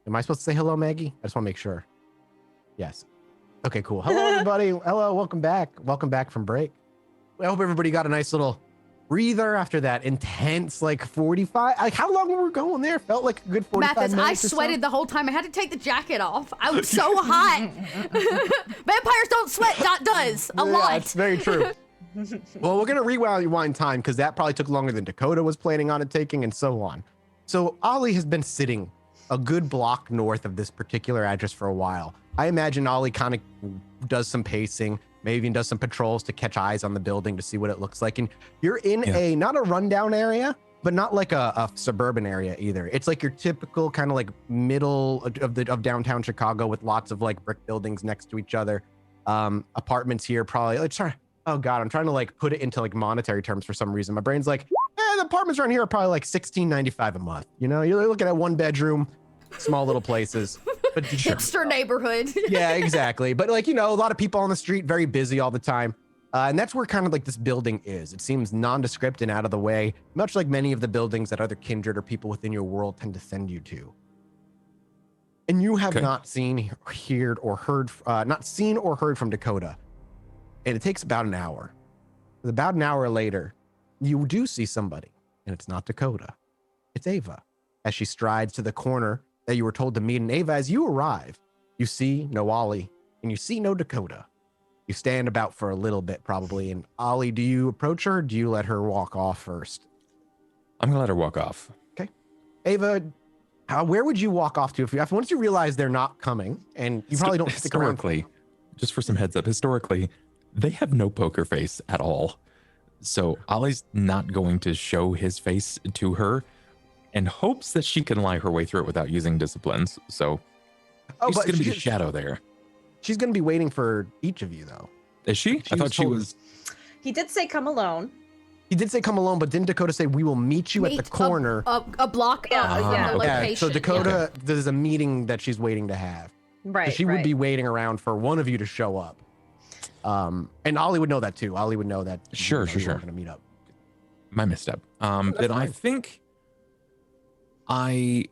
Am I supposed to say hello, Maggie? I just want to make sure. Yes. Okay, cool. Hello, everybody. Hello, welcome back. Welcome back from break. I hope everybody got a nice little breather after that intense, like 45. Like, how long were we going there? Felt like a good 45 Mathis, I minutes or so. sweated the whole time. I had to take the jacket off. I was so hot. Vampires don't sweat. Dot does a lot. That's very true. Well, we're going to rewind time because that probably took longer than Dakota was planning on it taking and so on. So Ollie has been sitting a good block north of this particular address for a while. I imagine Ollie kind of does some pacing, maybe even does some patrols to catch eyes on the building to see what it looks like. And you're in a, not a rundown area, but not like a suburban area either. It's like your typical kind of like middle of downtown Chicago with lots of like brick buildings next to each other. Apartments here probably, like, sorry. Oh God, I'm trying to like put it into like monetary terms for some reason. My brain's like, the apartments around here are probably like $16.95 a month. You know, you're looking at 1 bedroom, small little places. But Hipster neighborhood. Yeah, exactly. But like, you know, a lot of people on the street, very busy all the time. And that's where kind of like this building is. It seems nondescript and out of the way, much like many of the buildings that other kindred or people within your world tend to send you to. And you have not seen, heard, or heard, not seen or heard from Dakota. And it takes about an hour. About an hour later, you do see somebody, and it's not Dakota. It's Ava, as she strides to the corner that you were told to meet. And Ava, as you arrive, you see no Ollie, and you see no Dakota. You stand about for a little bit, probably. And Ollie, do you approach her, or do you let her walk off first? I'm gonna let her walk off. Okay. Ava, where would you walk off to if once you realize they're not coming, and you probably don't stick around? Historically, just for some heads up, historically, they have no poker face at all. So Ollie's not going to show his face to her and hopes that she can lie her way through it without using disciplines. So she's going to be a shadow there. She's going to be waiting for each of you, though. Is she? I thought she was. He did say come alone. He did say come alone, but didn't Dakota say we will meet you at the corner? A block from the location. Yeah, so Dakota, there's a meeting that she's waiting to have. Right. So she would be waiting around for one of you to show up. And Ollie would know that too. Ollie would know that. Sure. We're going to meet up. My misstep. Then I think I'll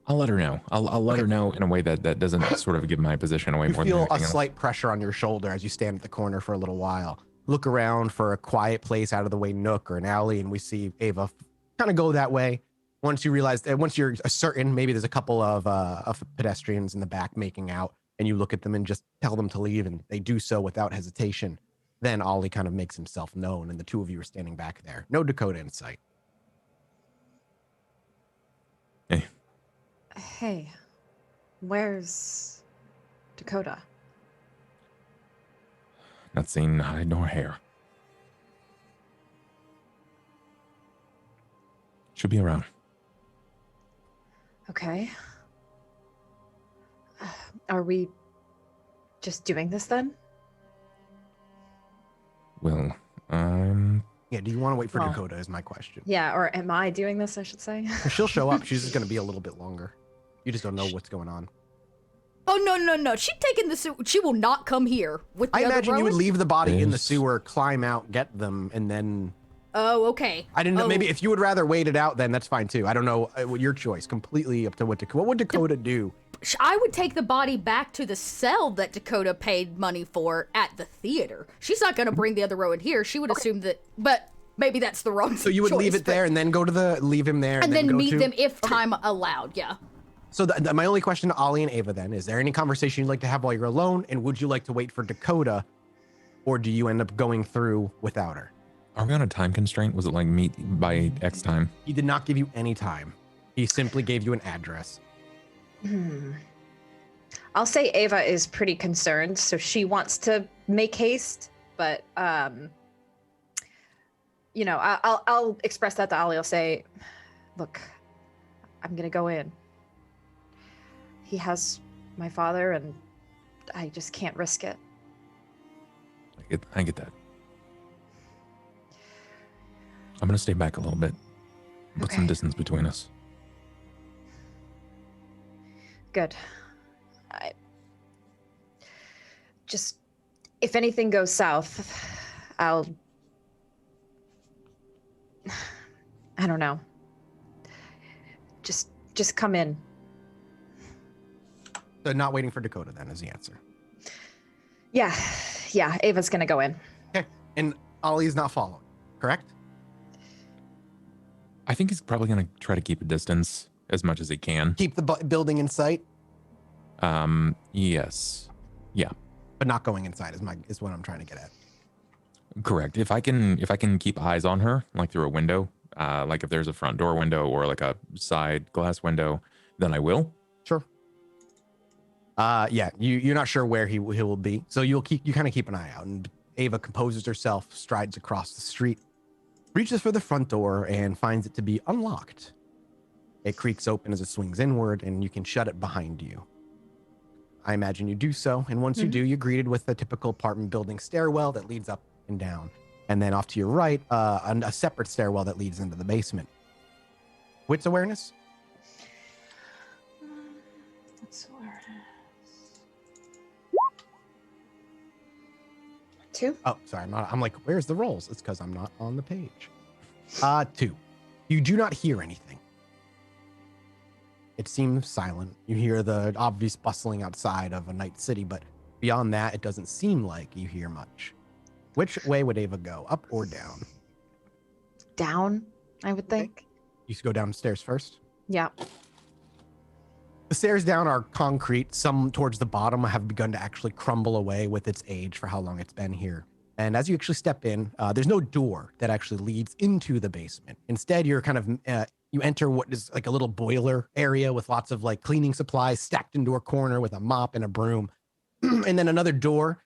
let her know. I'll let her know in a way that doesn't sort of give my position away more than anything else. You feel a slight pressure on your shoulder as you stand at the corner for a little while. Look around for a quiet place out of the way nook or an alley, and we see Ava kind of go that way. Once you realize that, once you're certain, maybe there's a couple of pedestrians in the back making out, and you look at them and just tell them to leave, and they do so without hesitation. Then Ollie kind of makes himself known, and the two of you are standing back there. No Dakota in sight. Hey, where's Dakota? Not seen hide nor hair. Should be around. Okay. Are we just doing this then? Well, Yeah, do you want to wait for Dakota is my question. Yeah, or am I doing this, I should say? She'll show up. She's just going to be a little bit longer. You just don't know what's going on. Oh, no. She's taking the sewer. She will not come here with the I other imagine you would Rowan. leave the body in the sewer, climb out, get them, and then... Oh, okay. I didn't know. Maybe if you would rather wait it out, then that's fine too. I don't know. Your choice. Completely up to what would Dakota do? I would take the body back to the cell that Dakota paid money for at the theater. She's not going to bring the other Rowan here. She would assume that, but maybe that's the wrong So you would leave it there and then go to leave him there. And then go meet to, them if time allowed, yeah. So my only question to Ollie and Ava then, is there any conversation you'd like to have while you're alone? And would you like to wait for Dakota? Or do you end up going through without her? Are we on a time constraint? Was it like meet by X time? He did not give you any time. He simply gave you an address. I'll say Ava is pretty concerned, so she wants to make haste, but you know, I'll express that to Ollie. I'll say, look, I'm gonna go in. He has my father, and I just can't risk it. I get that. I'm gonna stay back a little bit. Put some distance between us. Good. I just, if anything goes south, I don't know. Just come in. So not waiting for Dakota then is the answer. Yeah, Ava's gonna go in. Okay, and Ollie's not following, correct? I think he's probably going to try to keep a distance as much as he can. Keep the building in sight, Yes. Yeah. but not going inside is what I'm trying to get at. Correct. If I can keep eyes on her, like through a window, like if there's a front door window or like a side glass window, then I will. Sure. Yeah, you're not sure where he will be, so you kind of keep an eye out. And Ava composes herself, strides across the street, reaches for the front door, and finds it to be unlocked. It creaks open as it swings inward, and you can shut it behind you. I imagine you do so, and once you do, you're greeted with a typical apartment building stairwell that leads up and down, and then off to your right, a separate stairwell that leads into the basement. Wits awareness? What's awareness? 2. Oh, sorry, I'm like, where's the rolls? It's because I'm not on the page. 2. You do not hear anything. It seems silent. You hear the obvious bustling outside of a night city, but beyond that, it doesn't seem like you hear much. Which way would Ava go, up or down? Down, I would think. You should go downstairs first. Yeah. The stairs down are concrete. Some towards the bottom have begun to actually crumble away with its age for how long it's been here. And as you actually step in, there's no door that actually leads into the basement. Instead, you're kind of, you enter what is like a little boiler area with lots of like cleaning supplies stacked into a corner with a mop and a broom. And then another door,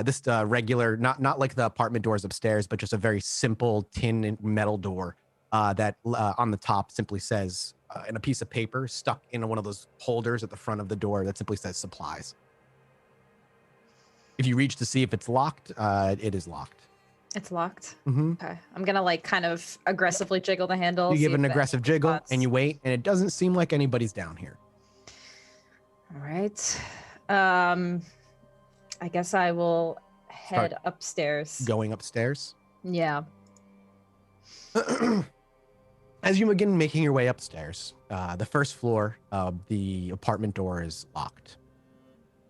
this regular, not like the apartment doors upstairs, but just a very simple tin and metal door that on the top simply says, in a piece of paper stuck in one of those holders at the front of the door that simply says supplies. If you reach to see if it's locked, it is locked. It's locked. Mm-hmm. Okay. I'm gonna like kind of aggressively jiggle the handle. You see give if an it aggressive jiggle spots. and you wait, and it doesn't seem like anybody's down here. All right. I guess I will head upstairs. Going upstairs. Yeah. As you begin making your way upstairs, the first floor of the apartment door is locked.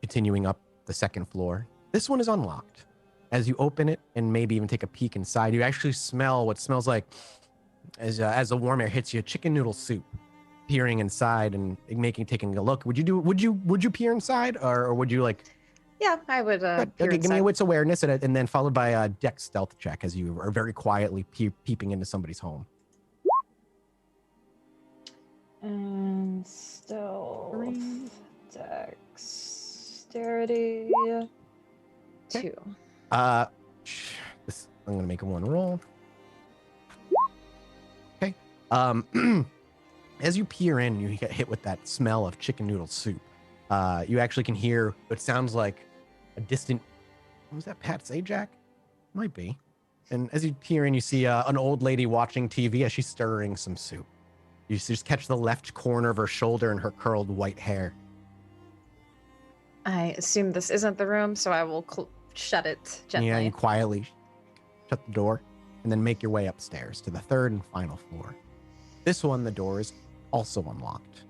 Continuing up the second floor, this one is unlocked. As you open it and maybe even take a peek inside, you actually smell what smells like, as the warm air hits you, chicken noodle soup. Peering inside and taking a look. Would you peer inside, or would you like? Yeah, I would. Okay, give me a wits awareness and then followed by a dex stealth check as you are very quietly peeping into somebody's home. And stealth, dexterity, 2. I'm gonna make one roll. Okay. As you peer in, you get hit with that smell of chicken noodle soup. You actually can hear what sounds like a distant. Was that Pat Sajak? Might be. And as you peer in, you see an old lady watching TV as she's stirring some soup. You just catch the left corner of her shoulder and her curled white hair. I assume this isn't the room, so I will shut it gently. Yeah, you quietly shut the door and then make your way upstairs to the third and final floor. This one, the door is also unlocked.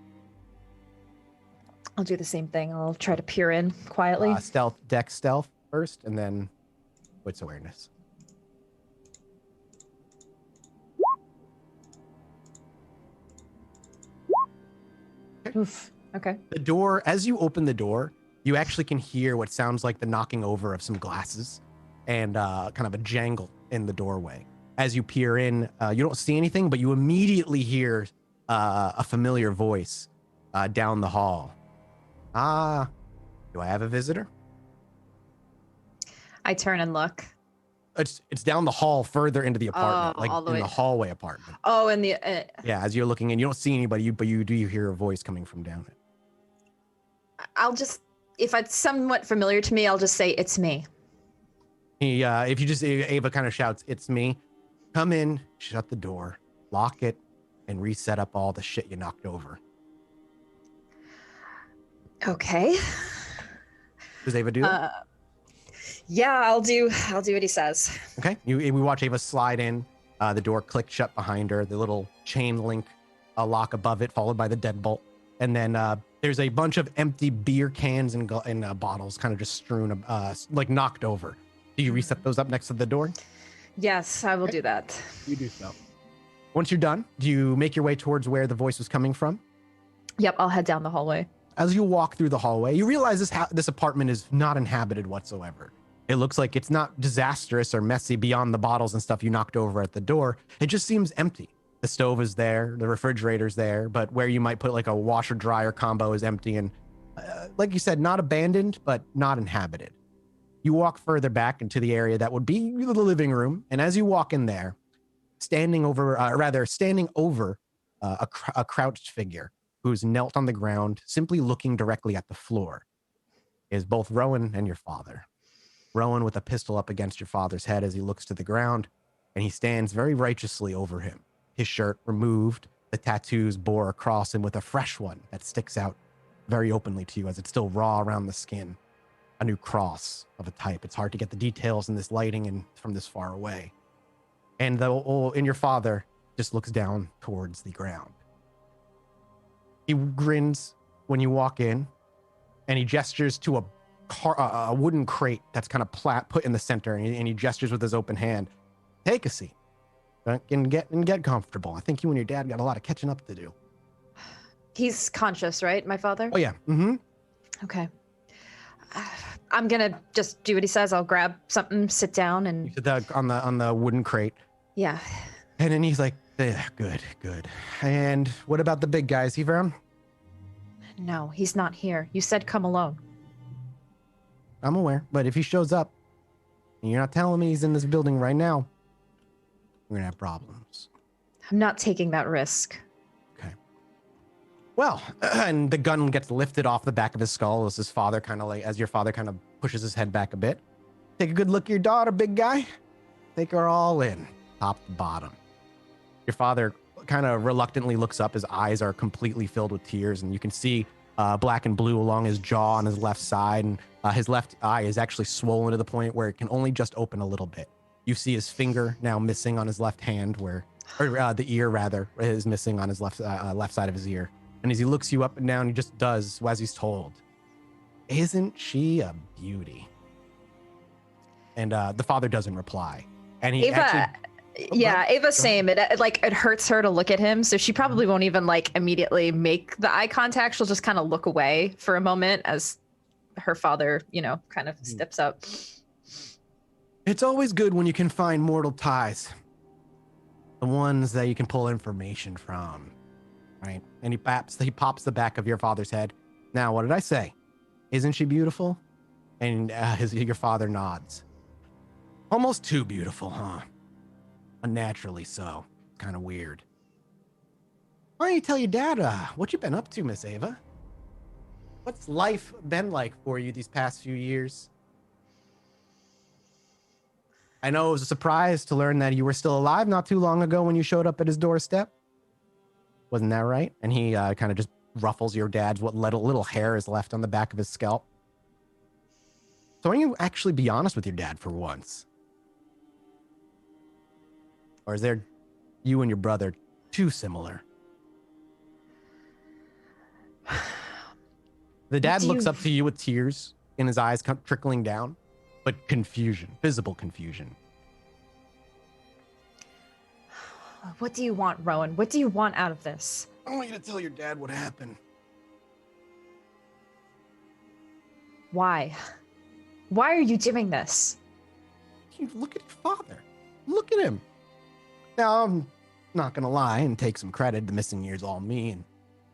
I'll do the same thing. I'll try to peer in quietly. Dex stealth first, and then wits awareness. Oof. Okay. The door, as you open the door, you actually can hear what sounds like the knocking over of some glasses and kind of a jangle in the doorway. As you peer in, you don't see anything, but you immediately hear a familiar voice down the hall. Do I have a visitor? I turn and look. It's down the hall further into the apartment, all like the in way. the hallway apartment. Oh, and the Yeah, as you're looking in, you don't see anybody, but you do hear a voice coming from down it. I'll just, if it's somewhat familiar to me, I'll just say it's me. If you just, Ava kind of shouts, "It's me." Come in, shut the door, lock it, and reset up all the shit you knocked over. Okay. Does Ava do that? Yeah, I'll do what he says. Okay. We watch Ava slide in. The door clicked shut behind her. The little chain link a lock above it, followed by the deadbolt. And then there's a bunch of empty beer cans and bottles kind of just strewn, like knocked over. Do you reset those up next to the door? Yes, I will do that. You do so. Once you're done, do you make your way towards where the voice was coming from? Yep, I'll head down the hallway. As you walk through the hallway, you realize this apartment is not inhabited whatsoever. It looks like it's not disastrous or messy beyond the bottles and stuff you knocked over at the door. It just seems empty. The stove is there, the refrigerator's there, but where you might put like a washer dryer combo is empty and, like you said, not abandoned, but not inhabited. You walk further back into the area that would be the living room, and as you walk in there, standing over a crouched figure who's knelt on the ground, simply looking directly at the floor, is both Rowan and your father. Rowan with a pistol up against your father's head as he looks to the ground, and he stands very righteously over him. His shirt removed, the tattoos bore across him with a fresh one that sticks out very openly to you as it's still raw around the skin. A new cross of a type. It's hard to get the details in this lighting and from this far away. And your father just looks down towards the ground. He grins when you walk in, and he gestures to a wooden crate that's kind of put in the center, and he gestures with his open hand. Take a seat and get comfortable. I think you and your dad got a lot of catching up to do. He's conscious, right, my father? Oh yeah. Mm-hmm. Okay. I'm gonna just do what he says. I'll grab something, sit down, and You sit on the wooden crate. yeah. And then he's like, good. And what about the big guy? Is he around? No, he's not here. You said come alone. I'm aware, but if he shows up and you're not telling me he's in this building right now, we're gonna have problems. I'm not taking that risk. Okay. Well, and the gun gets lifted off the back of his skull as your father kind of pushes his head back a bit. Take a good look at your daughter, big guy. Take her all in, top to bottom. Your father kind of reluctantly looks up. His eyes are completely filled with tears, and you can see black and blue along his jaw on his left side, and his left eye is actually swollen to the point where it can only just open a little bit. You see his finger now missing on his left hand, or the ear rather is missing on his left side of his ear. And as he looks you up and down, he just does as he's told. Isn't she a beauty? And the father doesn't reply. And he Ava, Ava's same. It hurts her to look at him, so she probably won't even immediately make the eye contact. She'll just kind of look away for a moment as her father, kind of steps up. It's always good when you can find mortal ties. The ones that you can pull information from, right? And he pops the back of your father's head. Now, what did I say? Isn't she beautiful? And your father nods. Almost too beautiful, huh? Unnaturally so. Kind of weird. Why don't you tell your dad what you been up to, Miss Ava? What's life been like for you these past few years? I know it was a surprise to learn that you were still alive not too long ago when you showed up at his doorstep. Wasn't that right? And he kind of just ruffles your dad's what little hair is left on the back of his scalp. So why don't you actually be honest with your dad for once? Or is there you and your brother too similar? The dad looks up to you with tears in his eyes trickling down, but confusion, visible confusion. What do you want, Rowan? What do you want out of this? I want you to tell your dad what happened. Why? Why are you doing this? Look at your father. Look at him. Now, I'm not going to lie and take some credit. The missing year's all me and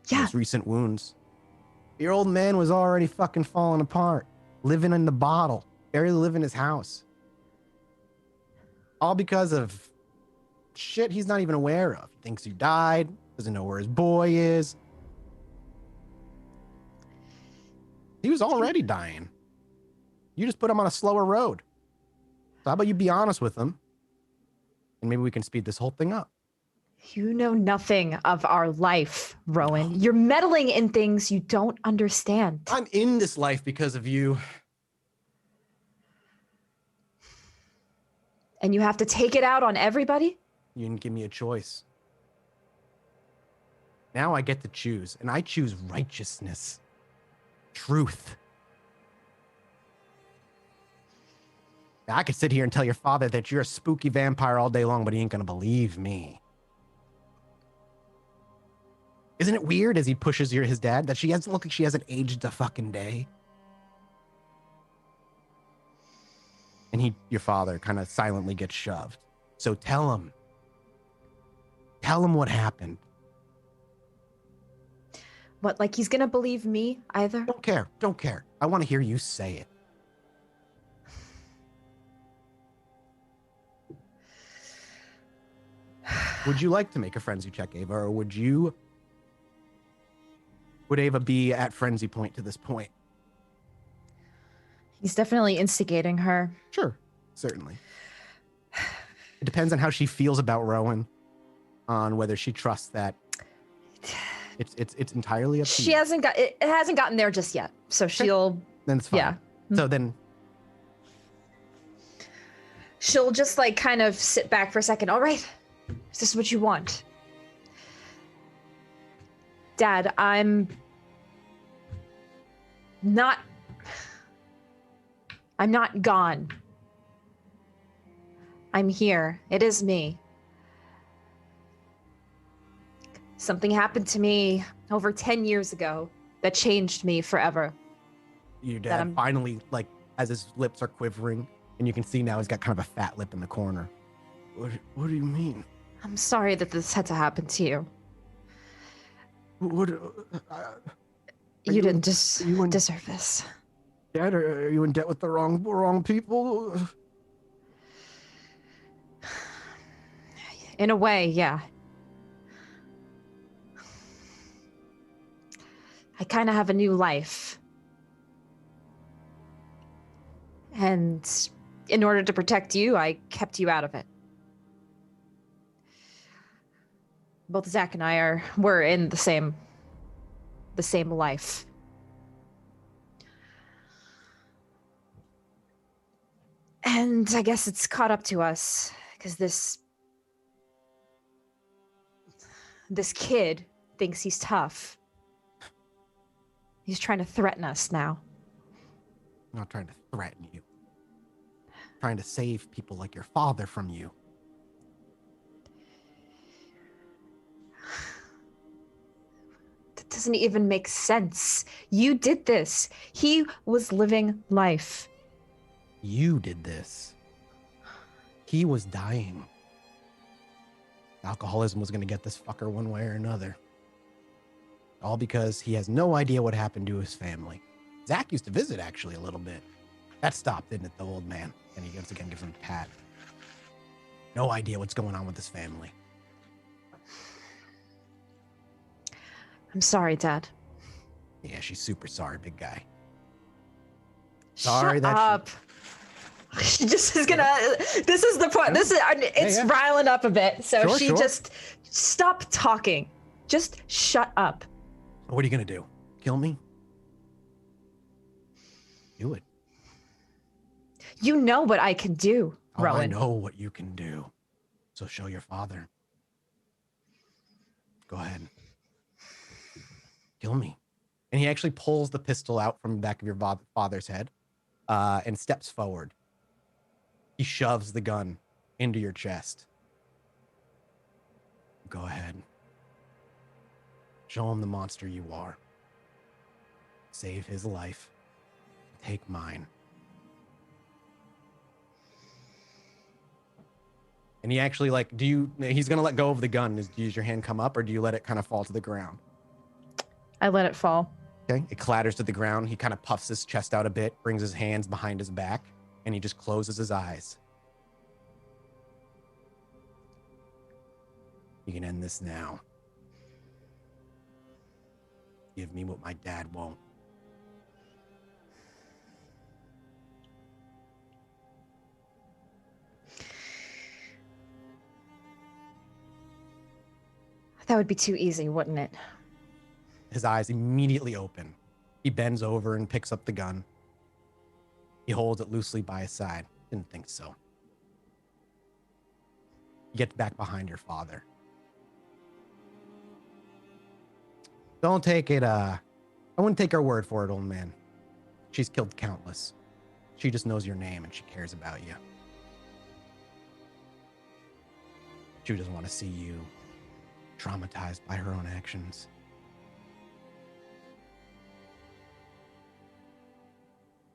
his recent wounds. Your old man was already fucking falling apart, living in the bottle, barely living his house. All because of shit he's not even aware of. He thinks you died, doesn't know where his boy is. He was already dying. You just put him on a slower road. So how about you be honest with him? And maybe we can speed this whole thing up. You know nothing of our life, Rowan. You're meddling in things you don't understand. I'm in this life because of you. And you have to take it out on everybody? You didn't give me a choice. Now I get to choose, and I choose righteousness, truth. Now, I could sit here and tell your father that you're a spooky vampire all day long, but he ain't gonna believe me. Isn't it weird as he pushes his dad that she doesn't look like she hasn't aged a fucking day? And your father kind of silently gets shoved. So tell him what happened. What, like he's gonna believe me either? Don't care. I want to hear you say it. Would you like to make a frenzy check, Ava, or would Ava be at frenzy point to this point? He's definitely instigating her. Sure, certainly. It depends on how she feels about Rowan, on whether she trusts that. It's entirely up to you. It hasn't gotten there just yet, so she'll. Then it's fine. Yeah. So then. She'll just like kind of sit back for a second. All right, is this what you want? Dad, I'm not gone. I'm here. It is me. Something happened to me over 10 years ago that changed me forever. Your dad finally, like, as his lips are quivering, and you can see now he's got kind of a fat lip in the corner. What do you mean? I'm sorry that this had to happen to you. You didn't deserve this. Dad, are you in debt with the wrong people? In a way, yeah. I kind of have a new life. And in order to protect you, I kept you out of it. Both Zach and I we're in the same life. And I guess it's caught up to us because this kid thinks he's tough. He's trying to threaten us now. I'm not trying to threaten you. I'm trying to save people like your father from you. That doesn't even make sense. You did this. He was living life. You did this. He was dying. Alcoholism was going to get this fucker one way or another. All because he has no idea what happened to his family. Zach used to visit, actually, a little bit. That stopped, didn't it, the old man? And he once again gives him a pat. No idea what's going on with his family. I'm sorry, Dad. Yeah, she's super sorry, big guy. Shut up. She just is gonna. This is the point. It's riling up a bit. So just stop talking. Just shut up. What are you gonna do? Kill me? Do it. You know what I can do, Rowan. I know what you can do. So show your father. Go ahead. Kill me. And he actually pulls the pistol out from the back of your father's head and steps forward. He shoves the gun into your chest. Go ahead. Show him the monster you are. Save his life. Take mine. And he actually, like, he's going to let go of the gun. Does your hand come up, or do you let it kind of fall to the ground? I let it fall. Okay. It clatters to the ground. He kind of puffs his chest out a bit, brings his hands behind his back, and he just closes his eyes. You can end this now. Give me what my dad won't. That would be too easy, wouldn't it? His eyes immediately open. He bends over and picks up the gun. He holds it loosely by his side. Didn't think so. You get back behind your father. Don't take it, I wouldn't take her word for it, old man. She's killed countless. She just knows your name and she cares about you. She doesn't want to see you traumatized by her own actions.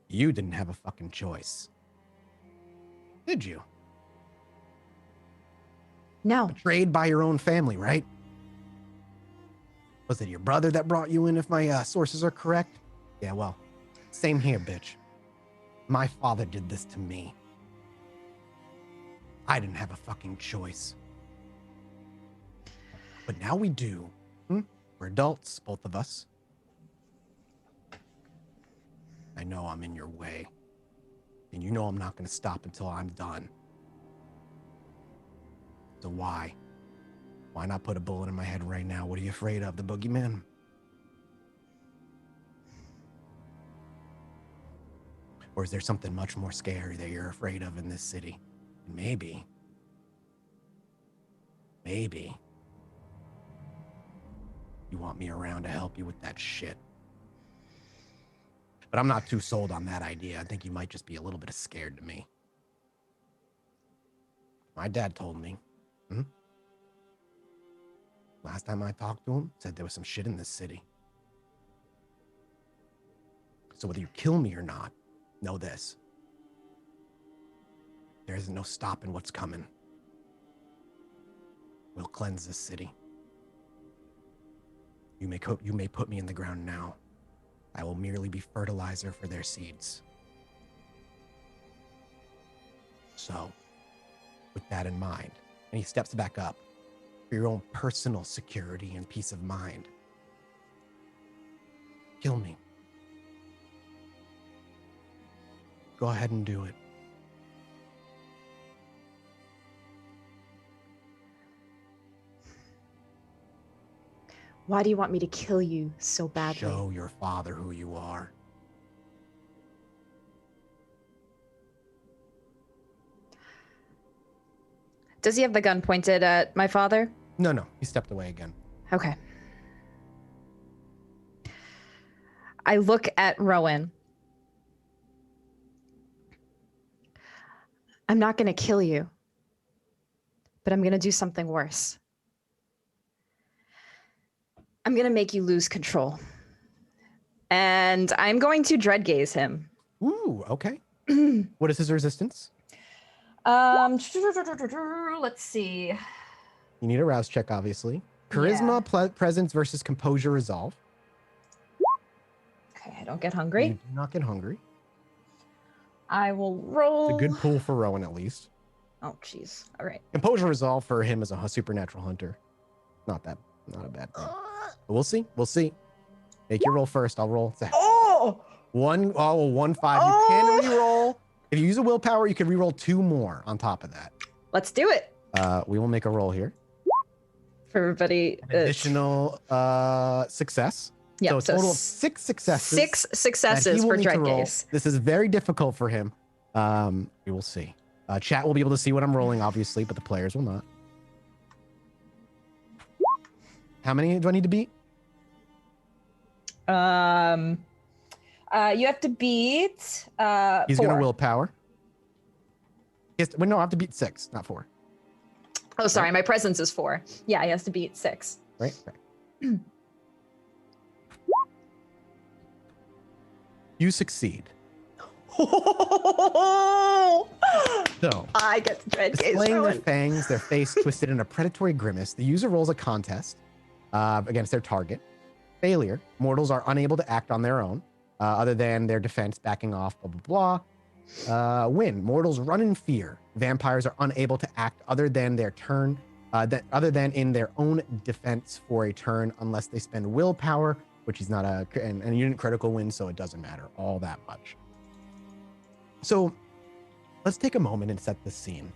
You didn't have a fucking choice. Did you? No. Betrayed by your own family, right? Was it your brother that brought you in, if my sources are correct? Yeah, well, same here, bitch. My father did this to me. I didn't have a fucking choice. But now we do. We're adults, both of us. I know I'm in your way. And you know I'm not going to stop until I'm done. So why? Why not put a bullet in my head right now? What are you afraid of, the boogeyman? Or is there something much more scary that you're afraid of in this city? Maybe you want me around to help you with that shit. But I'm not too sold on that idea. I think you might just be a little bit scared to me. My dad told me. Last time I talked to him, said there was some shit in this city. So whether you kill me or not, know this. There isn't no stopping what's coming. We'll cleanse this city. You may put me in the ground now. I will merely be fertilizer for their seeds. So, with that in mind, and he steps back up, for your own personal security and peace of mind, kill me. Go ahead and do it. Why do you want me to kill you so badly? Show your father who you are. Does he have the gun pointed at my father? No, he stepped away again. Okay. I look at Rowan. I'm not going to kill you, but I'm going to do something worse. I'm going to make you lose control. And I'm going to dread gaze him. Ooh, okay. What is his resistance? Let's see. You need a rouse check, obviously. Charisma, presence versus composure, resolve. Okay, I don't get hungry. You do not get hungry. I will roll. It's a good pull for Rowan, at least. Oh, jeez. All right. Composure, resolve for him as a supernatural hunter. Not a bad thing. But we'll see. Make your roll first. I'll roll. Oh! 1, 1, 5. You can re-roll. If you use a willpower, you can re-roll 2 more on top of that. Let's do it. We will make a roll here. For everybody. An additional success. Yeah, so a total of 6 successes. 6 successes for dread gaze. This is very difficult for him. We will see. Chat will be able to see what I'm rolling, obviously, but the players will not. How many do I need to beat? You have to beat. He's 4. gonna willpower. I have to beat 6, not 4. Oh, sorry, my presence is 4. Yeah, he has to beat 6. Right. You succeed. So, I get the dread gaze. displaying their fangs, their face twisted in a predatory grimace, the user rolls a contest against their target. Failure. Mortals are unable to act on their own, other than their defense, backing off, blah, blah, blah. Win. Mortals run in fear. Vampires are unable to act other than their turn, other than in their own defense for a turn, unless they spend willpower, which is not and you didn't critical win, so it doesn't matter all that much. So let's take a moment and set the scene.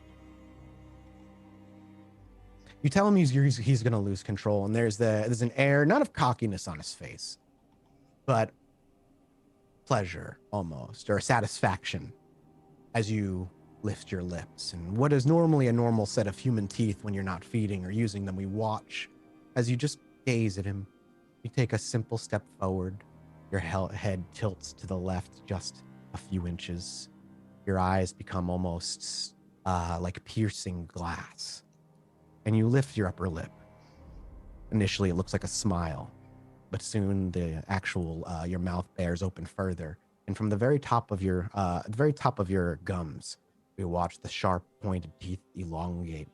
You tell him he's going to lose control, and there's an air, not of cockiness on his face, but pleasure almost, or satisfaction as you lift your lips. And what is normally a normal set of human teeth when you're not feeding or using them, we watch as you just gaze at him. You take a simple step forward. Your head tilts to the left just a few inches. Your eyes become almost like piercing glass. And you lift your upper lip. Initially, it looks like a smile, but soon the actual your mouth bears open further, and from the very top of your gums, you watch the sharp pointed teeth elongate,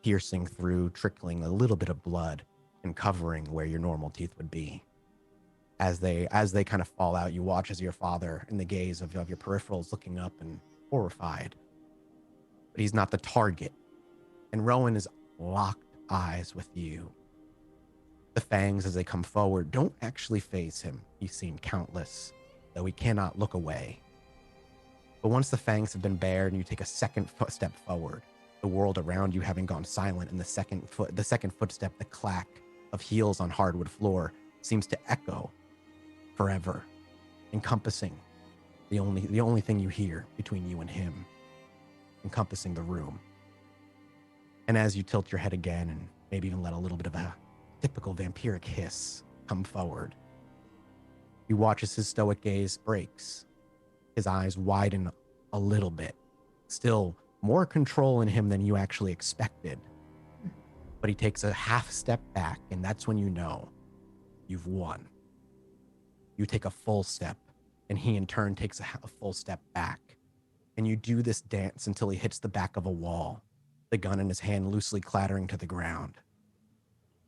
piercing through, trickling a little bit of blood, and covering where your normal teeth would be. As they kind of fall out, you watch as your father, in the gaze of your peripherals, looking up and horrified. But he's not the target, and Rowan is locked eyes with you. The fangs, as they come forward, don't actually faze him. He's seen countless, though he cannot look away. But once the fangs have been bared and you take a second step forward, the world around you having gone silent, and the second footstep, the clack of heels on hardwood floor, seems to echo forever, encompassing the only thing you hear between you and him, encompassing the room. And as you tilt your head again and maybe even let a little bit of a typical vampiric hiss come forward, you watch as his stoic gaze breaks. His eyes widen a little bit. Still more control in him than you actually expected. But he takes a half step back, and that's when you know you've won. You take a full step, and he in turn takes a full step back. And you do this dance until he hits the back of a wall, the gun in his hand loosely clattering to the ground.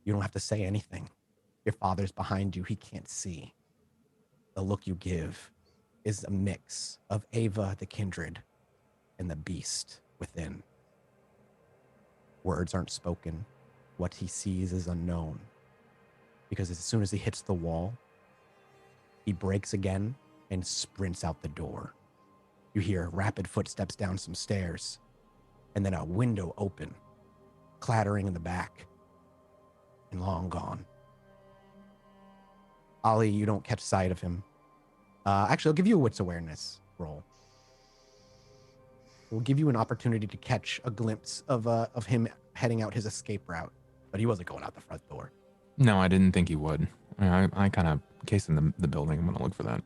You don't have to say anything. Your father's behind you. He can't see. The look you give is a mix of Ava the kindred and the beast within. Words aren't spoken. What he sees is unknown. Because as soon as he hits the wall, he breaks again and sprints out the door. You hear rapid footsteps down some stairs, and then a window open, clattering in the back, and long gone. Ollie, you don't catch sight of him. Actually, I'll give you a wits awareness roll. We'll give you an opportunity to catch a glimpse of him heading out his escape route, but he wasn't going out the front door. No, I didn't think he would. I kind of cased in the building. I'm gonna look for that.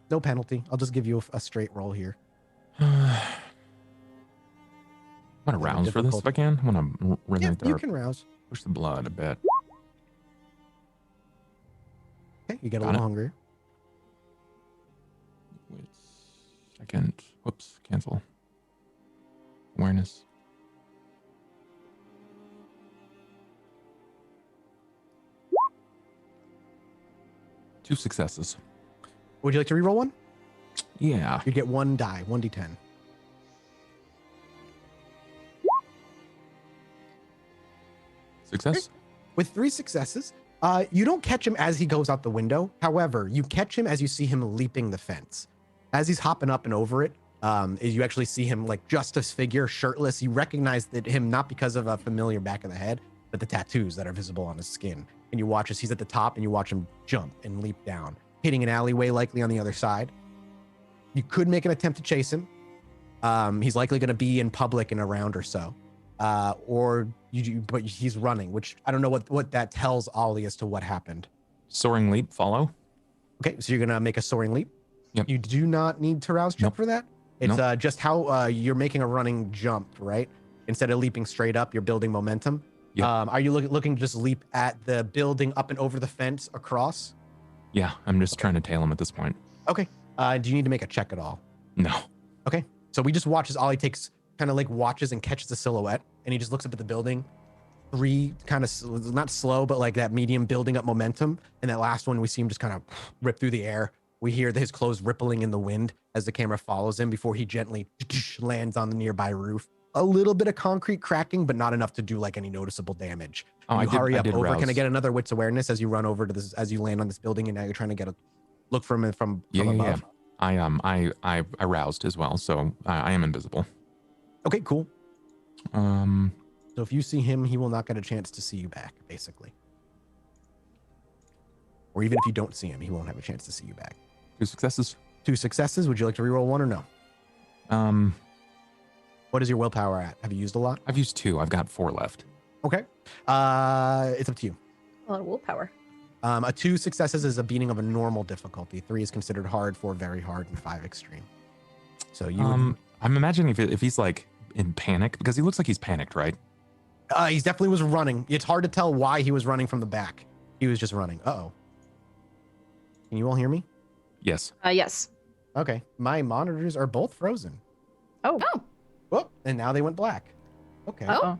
No penalty. I'll just give you a straight roll here. I'm gonna rouse for this if I can. I'm gonna resonate you can rouse. Push the blood a bit. Okay, you get a little hungrier. Wait, second. Whoops, cancel. Awareness. Two successes. Would you like to reroll one? Yeah. You get one die, 1d10. Success? With 3 successes, you don't catch him as he goes out the window. However, you catch him as you see him leaping the fence. As he's hopping up and over it, you actually see him like just a figure, shirtless. You recognize him not because of a familiar back of the head, but the tattoos that are visible on his skin. And you watch as he's at the top, and you watch him jump and leap down, hitting an alleyway likely on the other side. You could make an attempt to chase him. He's likely going to be in public in a round or so. But he's running, which I don't know what that tells Ollie as to what happened. Soaring leap, follow. Okay, so you're going to make a soaring leap. Yep. You do not need to rouse check for that. It's just how you're making a running jump, right? Instead of leaping straight up, you're building momentum. Yep. Are you looking to just leap at the building up and over the fence across? Yeah, I'm just trying to tail him at this point. Okay. Do you need to make a check at all? No. Okay. So we just watch as Ollie kind of like watches and catches the silhouette, and he just looks up at the building. 3 kind of not slow, but like that medium building up momentum. And that last one, we see him just kind of rip through the air. We hear his clothes rippling in the wind as the camera follows him before he gently lands on the nearby roof. A little bit of concrete cracking, but not enough to do like any noticeable damage. Oh, Hurry up over. Rouse. Can I get another wits awareness as you run over to this, as you land on this building, and now you're trying to get a look from above? Yeah. I roused as well, so I am invisible. Okay, cool. Um. So if you see him, he will not get a chance to see you back, basically. Or even if you don't see him, he won't have a chance to see you back. 2 successes. 2 successes. Would you like to reroll one or no? What is your willpower at? Have you used a lot? I've used 2. I've got 4 left. Okay. It's up to you. A lot of willpower. A 2 successes is a beating of a normal difficulty. 3 is considered hard, 4 very hard, and 5 extreme. So you. I'm imagining if he's like in panic, because he looks like he's panicked, right? He definitely was running. It's hard to tell why he was running from the back. He was just running. Uh-oh. Can you all hear me? Yes. Yes. Okay. My monitors are both frozen. Oh. Whoop. And now they went black. Okay. Oh.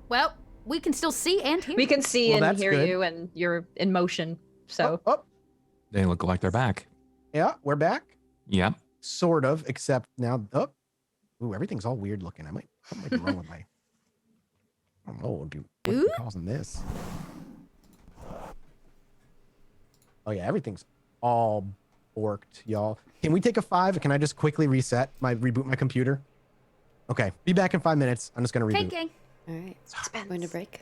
Well, we can still see and hear. We can see Well, and that's hear good. you, and you're in motion. So. Oh. They look like they're back. Yeah, we're back. Yep. Sort of, except now. Oh. Ooh, everything's all weird looking. Something might be wrong with my. I don't know what would be causing this. Oh yeah, everything's all borked, y'all. Can we take a 5? Can I just quickly reboot my computer? Okay, be back in 5 minutes. I'm just gonna reboot. Okay, gang. All right. Going to break.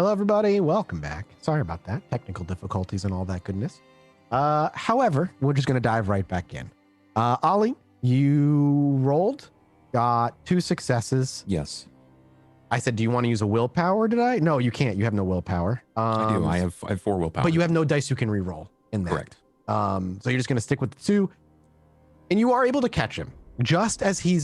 Hello, everybody. Welcome back. Sorry about that. Technical difficulties and all that goodness. However, we're just going to dive right back in. Ollie, you rolled, got 2 successes. Yes, I said, do you want to use a willpower? Did I? No, you can't. You have no willpower. I do. I have 4 willpower. But you have no dice you can re-roll in that. Correct. So you're just going to stick with the 2, and you are able to catch him just as he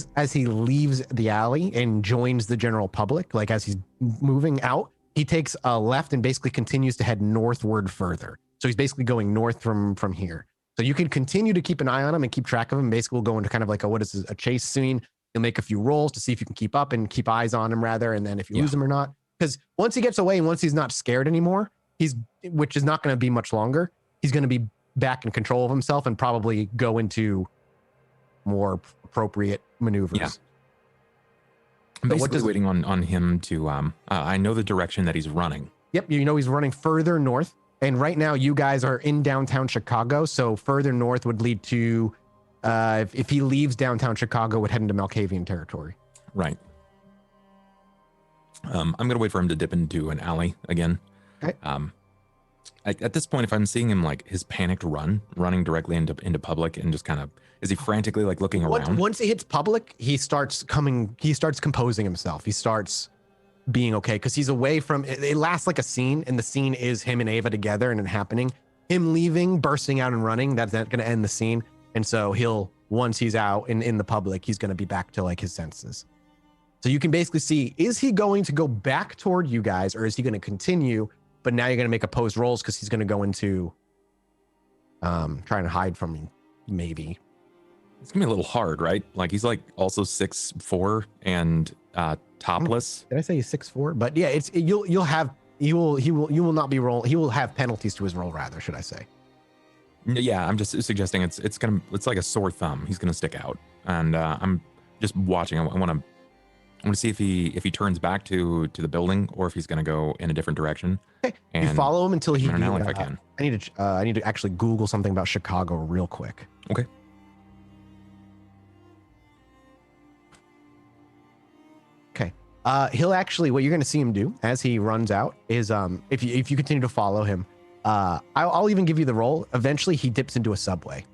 leaves the alley and joins the general public. Like as he's moving out, he takes a left and basically continues to head northward further. So he's basically going north from here. So you can continue to keep an eye on him and keep track of him. Basically, we'll go into kind of like a chase scene. You'll make a few rolls to see if you can keep up and keep eyes on him rather. And then if you lose him or not, because once he gets away and once he's not scared anymore, which is not going to be much longer, he's going to be back in control of himself and probably go into more appropriate maneuvers. Yeah. I'm basically waiting on him to, I know the direction that he's running. Yep. You know, he's running further north. And right now you guys are in downtown Chicago. So further north would lead to, if he leaves downtown Chicago, would head into Malkavian territory. Right. I'm going to wait for him to dip into an alley again. Okay. At this point, if I'm seeing him like his panicked running directly into public and just kind of, is he frantically like looking around? Once he hits public, he starts composing himself. He starts being okay because he's away from it lasts like a scene, and the scene is him and Ava together and it happening. Him leaving, bursting out and running, that's not going to end the scene. And so once he's out in the public, he's going to be back to like his senses. So you can basically see, is he going to go back toward you guys or is he going to continue? But now you're going to make opposed rolls because he's going to go into trying to hide from you, maybe. It's going to be a little hard, right? Like he's like also 6'4" and topless. Did I say he's 6'4"? But yeah, you will not be roll. He will have penalties to his roll, rather, should I say? Yeah, I'm just suggesting it's like a sore thumb. He's gonna stick out, and I'm just watching. I want to see if he turns back to the building or if he's gonna go in a different direction. Okay. And you follow him until he. I don't know if I can. I need to actually Google something about Chicago real quick. Okay. Okay. He'll actually, what you're going to see him do as he runs out is, if you continue to follow him, I'll even give you the roll. Eventually, he dips into a Subway.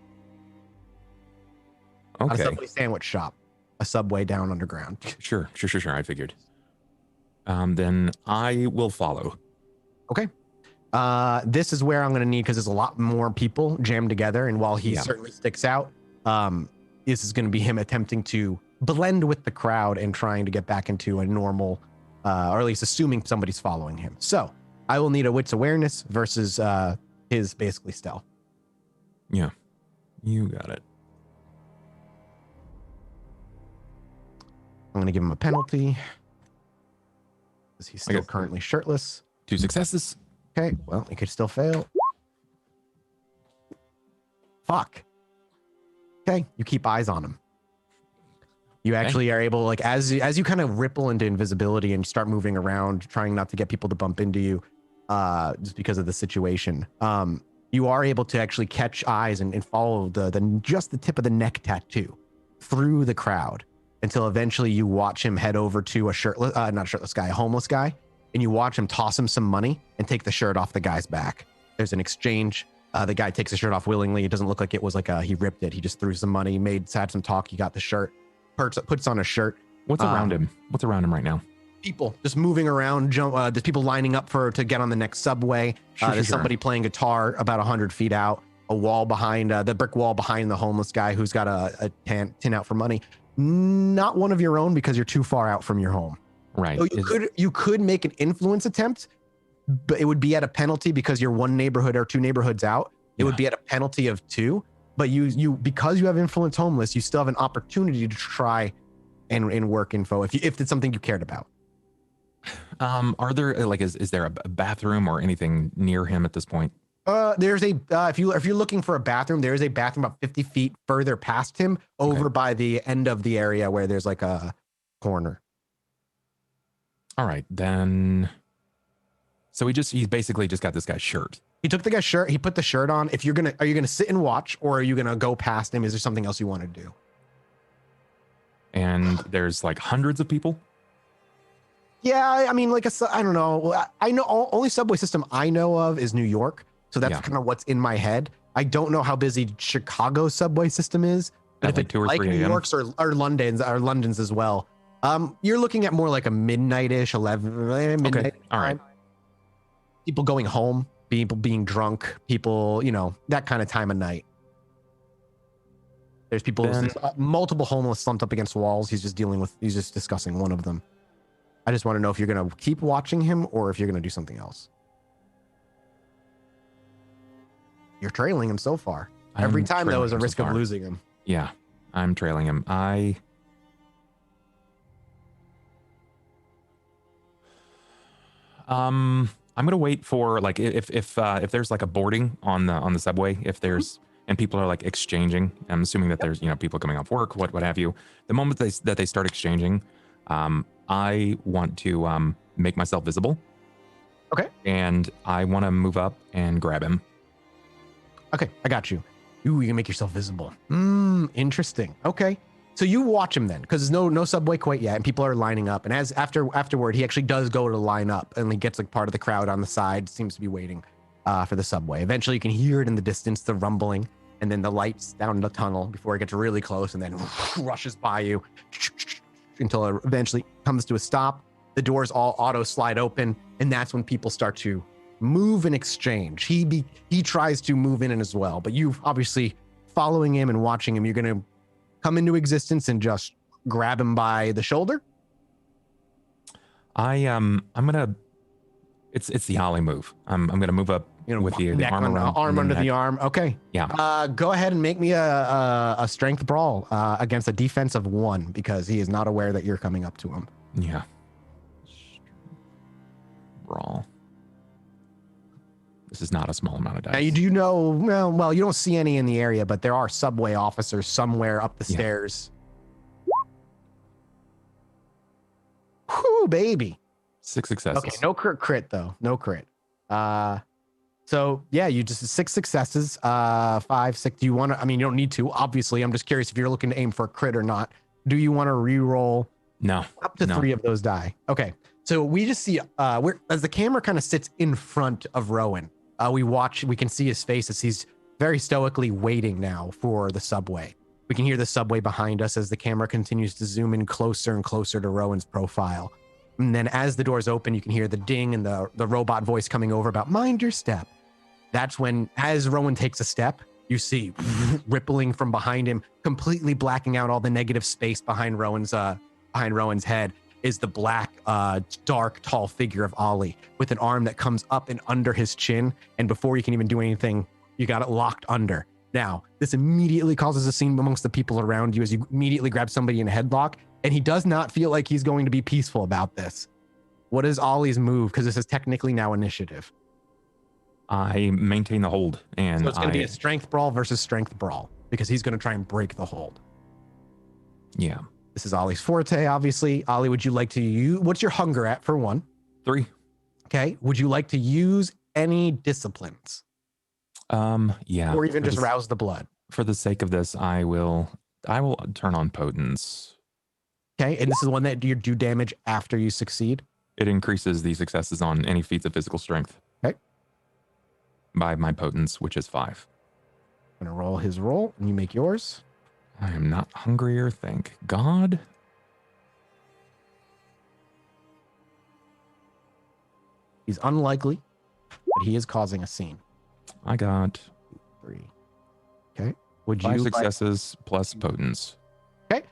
Okay. A Subway sandwich shop, a Subway down underground. Sure. I figured. Then I will follow. Okay. This is where I'm going to need, because there's a lot more people jammed together, and while he certainly sticks out, this is going to be him attempting to blend with the crowd and trying to get back into a normal, or at least assuming somebody's following him. So I will need a wits awareness versus his basically stealth. Yeah, you got it. I'm going to give him a penalty because he's still currently shirtless. 2 successes. Okay, well, he could still fail. Fuck. Okay, you keep eyes on him. You actually are able, like, as you kind of ripple into invisibility and start moving around, trying not to get people to bump into you, just because of the situation. You are able to actually catch eyes and follow just the tip of the neck tattoo through the crowd until eventually you watch him head over to a homeless guy, and you watch him toss him some money and take the shirt off the guy's back. There's an exchange. The guy takes the shirt off willingly. It doesn't look like it was like he ripped it. He just threw some money, had some talk. He got the shirt. Puts on a shirt. What's around him? What's around him right now? People just moving around. There's people lining up to get on the next subway. There's somebody playing guitar about 100 feet out. A wall behind the brick wall behind the homeless guy who's got a tin out for money. Not one of your own because you're too far out from your home. Right. So you could make an influence attempt, but it would be at a penalty because you're one neighborhood or 2 neighborhoods out. It would be at a penalty of 2. But you because you have influence homeless, you still have an opportunity to try and work info if it's something you cared about. Are there is there a bathroom or anything near him at this point? There's if you're looking for a bathroom, there is a bathroom about 50 feet further past him, over by the end of the area where there's like a corner. All right, then. So he's basically just got this guy's shirt. He took the guy's shirt. He put the shirt on. Are you gonna sit and watch, or are you gonna go past him? Is there something else you want to do? And there's like hundreds of people. Yeah, I mean, like I don't know. I know only subway system I know of is New York, so that's Yeah. kind of what's in my head. I don't know how busy Chicago's subway system is, but At if like it's 2 or like 3 New a.m.? York's or London's as well, you're looking at more like a midnight-ish, 11 midnight Okay, all right. time. People going home, people being drunk, people, that kind of time of night. There's people, Then- multiple homeless slumped up against walls. He's just discussing one of them. I just want to know if you're going to keep watching him or if you're going to do something else. You're trailing him so far. Every I'm time, though, trailing is a him so risk of far. losing him. Yeah, I'm trailing him. I'm gonna wait for like if there's like a boarding on the subway, if there's and people are like exchanging. I'm assuming that there's people coming off work, what have you. The moment that they start exchanging, I want to make myself visible. Okay. And I want to move up and grab him. Okay, I got you. Ooh, you can make yourself visible. Interesting. Okay. So you watch him then, because there's no subway quite yet, and people are lining up. And afterward, he actually does go to line up, and he gets like part of the crowd on the side, seems to be waiting for the subway. Eventually, you can hear it in the distance, the rumbling, and then the lights down the tunnel before it gets really close, and then rushes by you until it eventually comes to a stop. The doors all auto slide open, and that's when people start to move and exchange. He tries to move in as well, but you obviously following him and watching him, you're gonna come into existence and just grab him by the shoulder. I'm gonna. It's the Ollie move. I'm gonna move up with the arm around arm under neck. the arm. Okay. Yeah. Go ahead and make me a strength brawl against a defense of 1 because he is not aware that you're coming up to him. Yeah. Brawl. This is not a small amount of dice. Now you do know well you don't see any in the area, but there are subway officers somewhere up the stairs. Whoo, baby. 6 successes. Okay, no crit though. No crit. So yeah, you just 6 successes. 5, 6. Do you want to? I mean, you don't need to. Obviously, I'm just curious if you're looking to aim for a crit or not. Do you want to re-roll? No. Up to 3 of those die. Okay. So we just see as the camera kind of sits in front of Rowan. We can see his face as he's very stoically waiting now for the subway. We can hear the subway behind us as the camera continues to zoom in closer and closer to Rowan's profile. And then as the doors open, you can hear the ding and the robot voice coming over about mind your step. That's when, as Rowan takes a step, you see rippling from behind him, completely blacking out all the negative space behind Rowan's head, is the black, dark, tall figure of Ollie with an arm that comes up and under his chin. And before you can even do anything, you got it locked under. Now, this immediately causes a scene amongst the people around you as you immediately grab somebody in a headlock. And he does not feel like he's going to be peaceful about this. What is Ollie's move? Because this is technically now initiative. I maintain the hold. And so it's going to be a strength brawl versus strength brawl because he's going to try and break the hold. Yeah. This is Ollie's forte, obviously. Ollie, would you like to use... What's your hunger at for 1? 3. Okay. Would you like to use any disciplines? Yeah. Or even just rouse the blood? For the sake of this, I will turn on potence. Okay. And this is one that you do damage after you succeed? It increases the successes on any feats of physical strength. Okay. By my potence, which is 5. I'm going to roll his roll and you make yours. I am not hungrier, thank God. He's unlikely, but he is causing a scene. I got 3. Okay. Would 5 you successes plus potence. Okay.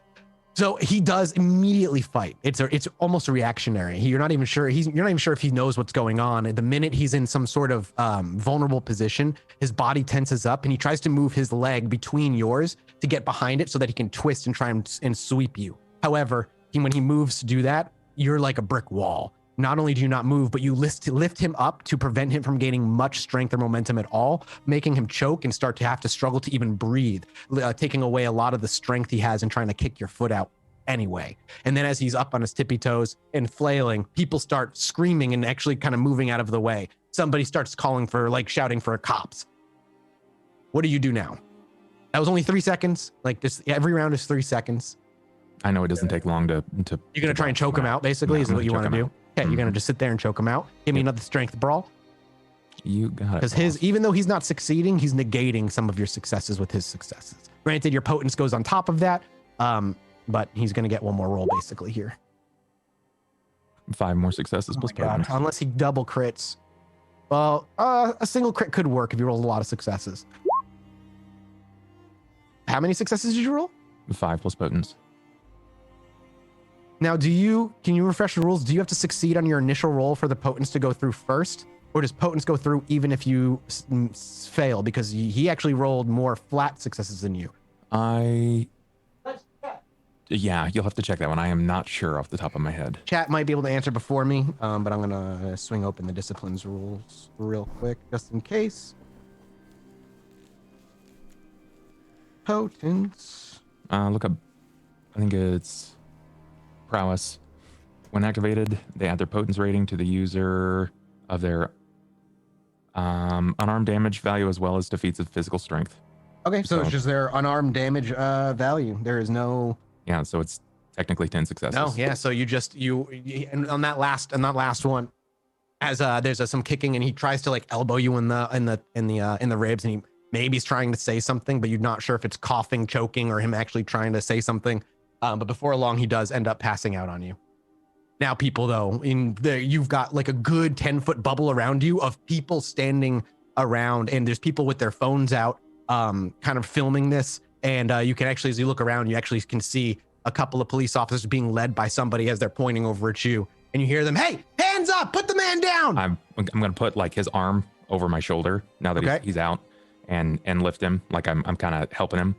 So he does immediately fight. It's almost reactionary. You're not even sure if he knows what's going on. The minute he's in some sort of vulnerable position, his body tenses up and he tries to move his leg between yours to get behind it so that he can twist and try and sweep you. However, when he moves to do that, you're like a brick wall. Not only do you not move, but you lift him up to prevent him from gaining much strength or momentum at all, making him choke and start to have to struggle to even breathe, taking away a lot of the strength he has in trying to kick your foot out anyway. And then as he's up on his tippy toes and flailing, people start screaming and actually kind of moving out of the way. Somebody starts shouting for cops. What do you do now? That was only 3 seconds. Every round is 3 seconds. I know it doesn't take long to. You're gonna try and choke him out, basically. Yeah, Is I'm what you gonna want to choke do? him Okay, you're gonna just sit there and choke him out. Give me another strength brawl. You got it. Because even though he's not succeeding, he's negating some of your successes with his successes. Granted, your potence goes on top of that, but he's gonna get one more roll basically here. 5 more successes plus potence. Unless he double crits. Well, a single crit could work if you roll a lot of successes. How many successes did you roll? 5 plus potence. Now, can you refresh the rules? Do you have to succeed on your initial roll for the potence to go through first? Or does potence go through even if you fail? Because he actually rolled more flat successes than you. Yeah, you'll have to check that one. I am not sure off the top of my head. Chat might be able to answer before me, but I'm gonna swing open the disciplines rules real quick, just in case. Potence. Look up. I think it's prowess. When activated, they add their potence rating to the user of their unarmed damage value as well as defeats of physical strength. Okay, so it's just their unarmed damage value. There is no. Yeah, so it's technically 10 successes. No, yeah. So you and on that last one, as there's some kicking and he tries to like elbow you in the ribs and maybe he's trying to say something, but you're not sure if it's coughing, choking, or him actually trying to say something. But before long, he does end up passing out on you. Now, people though, you've got like a good 10-foot bubble around you of people standing around, and there's people with their phones out, kind of filming this. And you can actually, as you look around, you actually can see a couple of police officers being led by somebody as they're pointing over at you. And you hear them, "Hey, hands up, put the man down." I'm going to put like his arm over my shoulder now that he's out and lift him. Like I'm kind of helping him.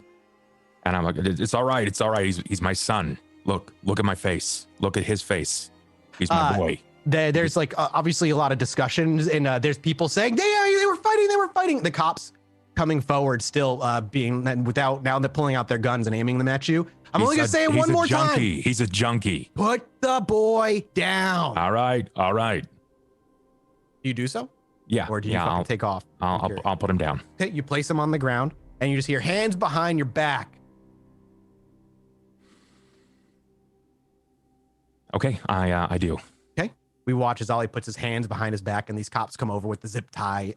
And I'm like, it's all right. It's all right. He's my son. Look at my face. Look at his face. He's my boy. There's like obviously a lot of discussions, and there's people saying they were fighting. The cops coming forward, still being without, now they're pulling out their guns and aiming them at you. I'm only gonna say it one more time. He's a junkie. Put the boy down. All right. Do you do so? Yeah. Or do you fucking take off? I'll put him down. Okay, you place him on the ground, and you just hear hands behind your back. Okay, I do. Okay. We watch as Ollie puts his hands behind his back, and these cops come over with the zip tie,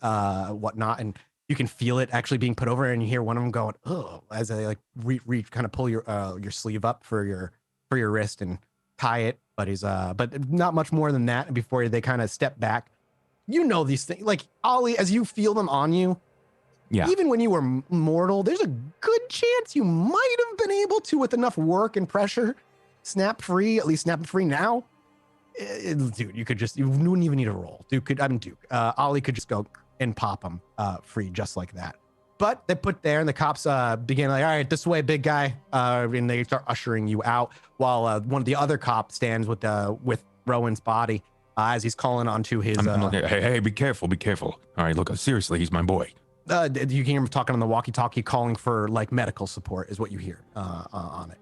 whatnot, and you can feel it actually being put over, and you hear one of them going, "Oh," as they like reach, kind of pull your sleeve up for your wrist and tie it. But but not much more than that. Before they kind of step back, you know these things, like Ollie, as you feel them on you. Yeah. Even when you were mortal, there's a good chance you might have been able to, with enough work and pressure, snap free. At least snap free now. Dude, you wouldn't even need a roll. Ollie could just go and pop him free just like that. But they put there, and the cops begin like, "All right, this way, big guy," and they start ushering you out, while one of the other cops stands with Rowan's body as he's calling onto his. I'm looking, hey, be careful. All right, look, seriously, he's my boy. You can hear him talking on the walkie-talkie, calling for like medical support, is what you hear on it.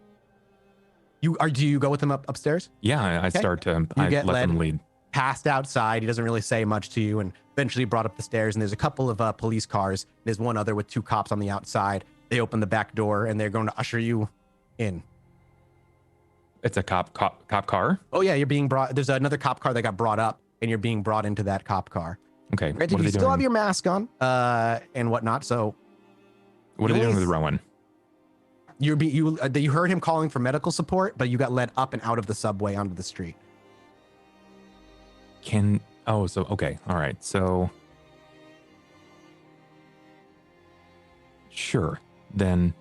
Do you go with him upstairs? Yeah, I start to. I let him lead. Passed outside. He doesn't really say much to you, and eventually brought up the stairs, and there's a couple of police cars. There's one other with 2 cops on the outside. They open the back door, and they're going to usher you in. It's a cop car? Oh yeah, you're being brought. There's another cop car that got brought up, and you're being brought into that cop car. Okay. Granted, you still have your mask on and whatnot, so. What are they doing with Rowan? You heard him calling for medical support, but you got led up and out of the subway onto the street. Okay, all right, so sure, then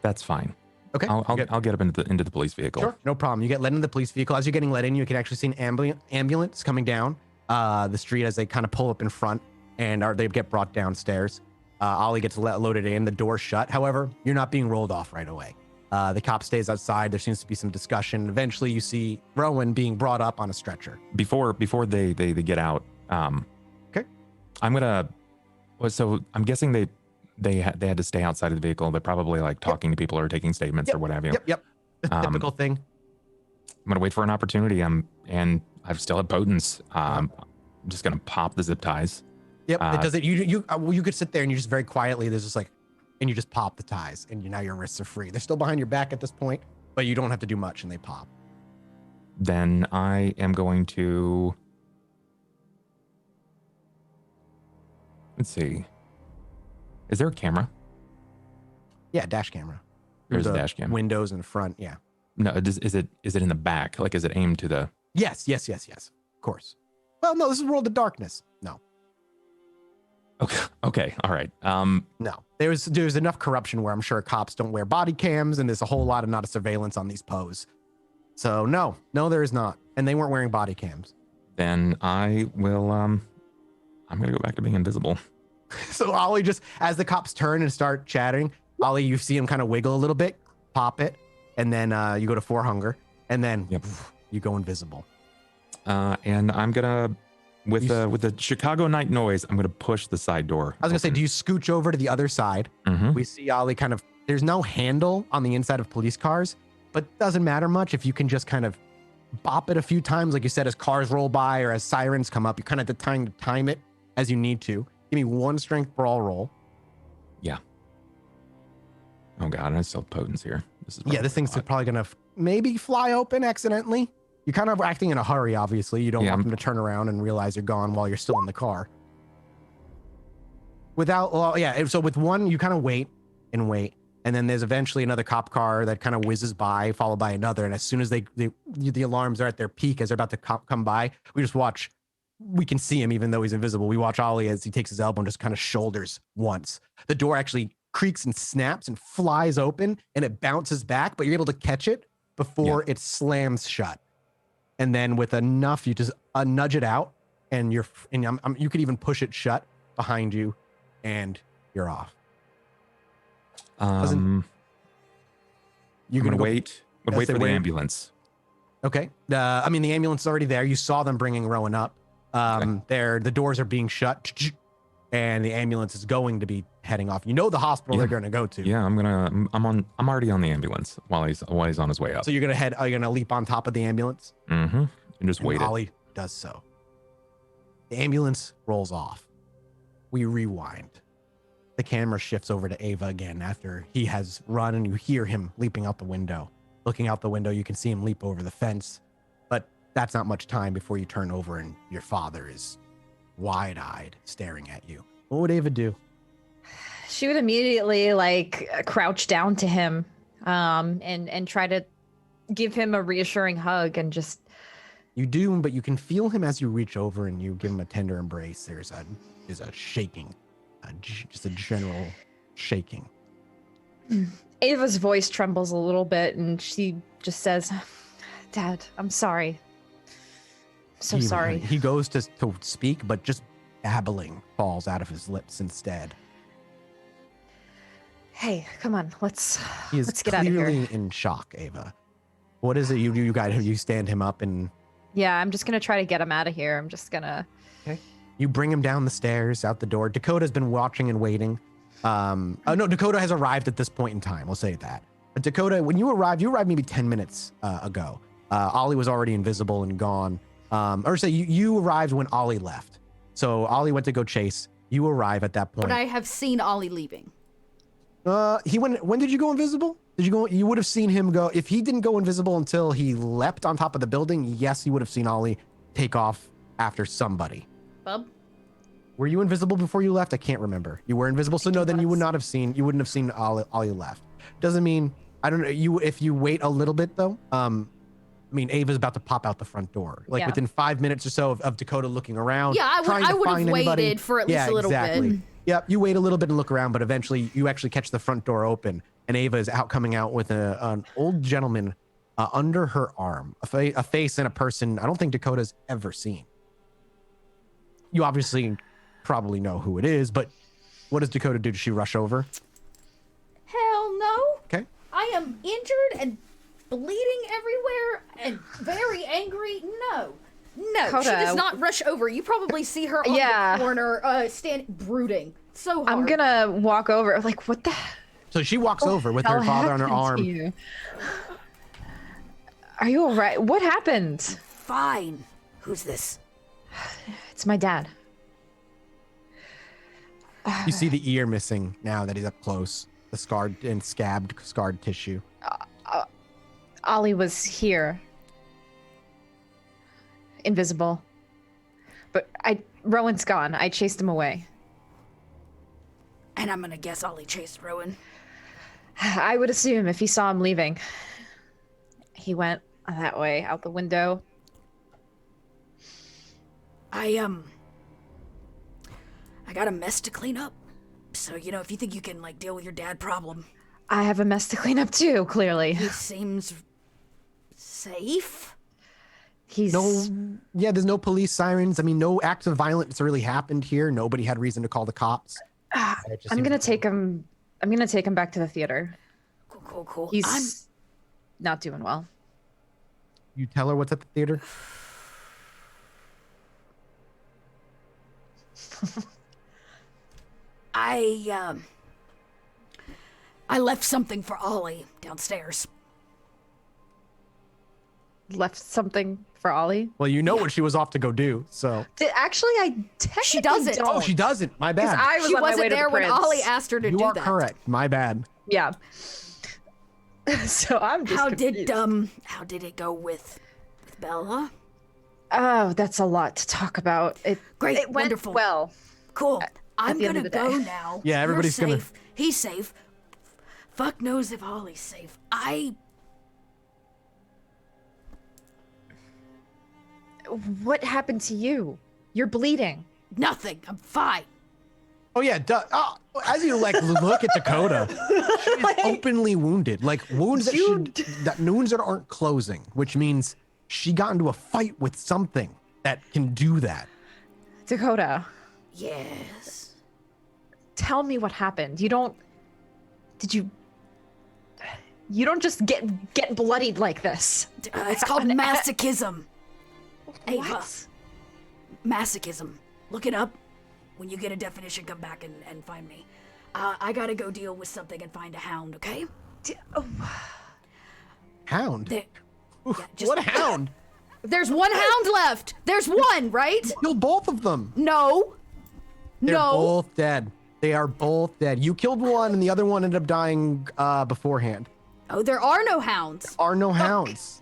that's fine. Okay, I'll get up into the police vehicle. Sure, no problem. You get led into the police vehicle. As you're getting led in, you can actually see an ambulance coming down the street as they kind of pull up in front, and they get brought downstairs. Ollie gets loaded in, the door shut. However, you're not being rolled off right away. The cop stays outside. There seems to be some discussion. Eventually, you see Rowan being brought up on a stretcher. Before they get out, okay. So I'm guessing they had to stay outside of the vehicle. They're probably like talking to people or taking statements or what have you. Yep. Typical thing. I'm gonna wait for an opportunity. And I've still had potence. I'm just gonna pop the zip ties. Yep. It does it. You could sit there and you just very quietly. There's just like and you just pop the ties, and now your wrists are free. They're still behind your back at this point, but you don't have to do much, and they pop. Then I am going to... Let's see. Is there a camera? Yeah, dash camera. There's a The dash camera. Windows in front, yeah. No, is it in the back? Like, is it aimed to the... Yes. Of course. Well, no, this is World of Darkness. No. Okay, all right. No. There's enough corruption where I'm sure cops don't wear body cams, and there's a whole lot of not a surveillance on these pose. So no, there is not. And they weren't wearing body cams. Then I will, I'm going to go back to being invisible. So Ollie just, as the cops turn and start chatting, Ollie, you see him kind of wiggle a little bit, pop it, and then you go to 4 hunger, and then you go invisible. And I'm gonna, with the Chicago night noise, I'm gonna push the side door. I was gonna say, do you scooch over to the other side? Mm-hmm. We see Ollie kind of, there's no handle on the inside of police cars, but doesn't matter much if you can just kind of bop it a few times, like you said, as cars roll by or as sirens come up, you kind of have to time it as you need to. Give me 1 strength brawl roll. Yeah. Oh god, I still have potence here. This thing's probably gonna maybe fly open accidentally. You're kind of acting in a hurry, obviously. You don't want them to turn around and realize you're gone while you're still in the car. So with 1, you kind of wait, and then there's eventually another cop car that kind of whizzes by, followed by another. And as soon as the alarms are at their peak, as they're about to come by, we just watch. We can see him even though he's invisible. We watch Ollie as he takes his elbow and just kind of shoulders once. The door actually creaks and snaps and flies open, and it bounces back, but you're able to catch it before it slams shut. And then with enough, you just nudge it out, and you could even push it shut behind you, and you're off. You're gonna wait. Wait for the ambulance. Okay. The ambulance is already there. You saw them bringing Rowan up. The doors are being shut, and the ambulance is going to be heading off. You know the hospital they're going to go to. Yeah, I'm already on the ambulance while he's on his way up. So are you gonna leap on top of the ambulance? Mm-hmm. And just wait. Ollie does so. The ambulance rolls off. We rewind. The camera shifts over to Ava again after he has run, and you hear him leaping out the window. Looking out the window, you can see him leap over the fence, but that's not much time before you turn over and your father is wide-eyed staring at you. What would Ava do? She would immediately crouch down to him and try to give him a reassuring hug and just... You do, but you can feel him as you reach over and you give him a tender embrace. There's a shaking, just a general shaking. Ava's voice trembles a little bit and she just says, "Dad, I'm sorry. So sorry." He goes to speak, but just babbling falls out of his lips instead. Hey, come on, let's get out of He is here. clearly in shock, Ava. What is it you stand him up and... Yeah, I'm just gonna try to get him out of here. I'm just gonna... Okay. You bring him down the stairs, out the door. Dakota's been watching and waiting. No, Dakota has arrived at this point in time. We'll say that. But Dakota, when you arrived maybe 10 minutes ago. Ollie was already invisible and gone. You arrived when Ollie left. So Ollie went to go chase. You arrive at that point. But I have seen Ollie leaving. When did you go invisible? You would have seen him go. If he didn't go invisible until he leapt on top of the building, yes, you would have seen Ollie take off after somebody. Bub? Were you invisible before you left? I can't remember. You were invisible, so no, then you wouldn't have seen Ollie left. Doesn't mean, I don't know, if you wait a little bit though, Ava's about to pop out the front door. Within 5 minutes or so of Dakota looking around. Yeah, I would have waited for at least a little bit. Yep, you wait a little bit and look around, but eventually you actually catch the front door open, and Ava is coming out with an old gentleman under her arm, a face and a person I don't think Dakota's ever seen. You obviously probably know who it is, but what does Dakota do? Does she rush over? Hell no. Okay. I am injured and bleeding everywhere and very angry. No, Dakota, she does not rush over. You probably see her on the corner, brooding so hard. I'm gonna walk over. What the? So she walks over with her father on her arm. Are you all right? What happened? Fine. Who's this? It's my dad. You see the ear missing now that he's up close. The scarred and scarred tissue. Ollie was here. Invisible. But Rowan's gone. I chased him away. And I'm gonna guess Ollie chased Rowan. I would assume if he saw him leaving. He went that way, out the window. I got a mess to clean up. So, if you think you can, deal with your dad problem. I have a mess to clean up too, clearly. He seems safe. He's... There's no police sirens. I mean, no acts of violence really happened here. Nobody had reason to call the cops. I'm gonna take him back to the theater. Cool. He's not doing well. You tell her what's at the theater? I left something for Ollie downstairs. Left something for Ollie? Well, you know what she was off to go do, so. Actually, I technically She doesn't. don't. Oh, she doesn't. My bad. I was She on my way wasn't to there the when Prince. Ollie asked her to You do are that. correct. My bad. Yeah. So I'm just How confused. did it go with Bella? Oh, that's a lot to talk about. Great, It went wonderful. well. Cool. I'm the end gonna of the go day. now. Yeah, everybody's You're gonna- safe. He's safe. Fuck knows if Ollie's safe. What happened to you? You're bleeding. Nothing. I'm fine. Oh yeah, as you look at Dakota, she's openly wounded. Like wounds that aren't closing, which means she got into a fight with something that can do that. Dakota, Yes. tell me what happened. You don't just get bloodied like this. It's called masochism. Ava. What? Masochism. Look it up. When you get a definition, come back and find me. I gotta go deal with something and find a hound, okay? Hound? There- Oof, yeah, just- what hound? There's one hound left. There's one, right? Killed both of them. No. They're No. both dead. They are both dead. You killed one, and the other one ended up dying beforehand. Oh, there are no hounds. Are no hounds.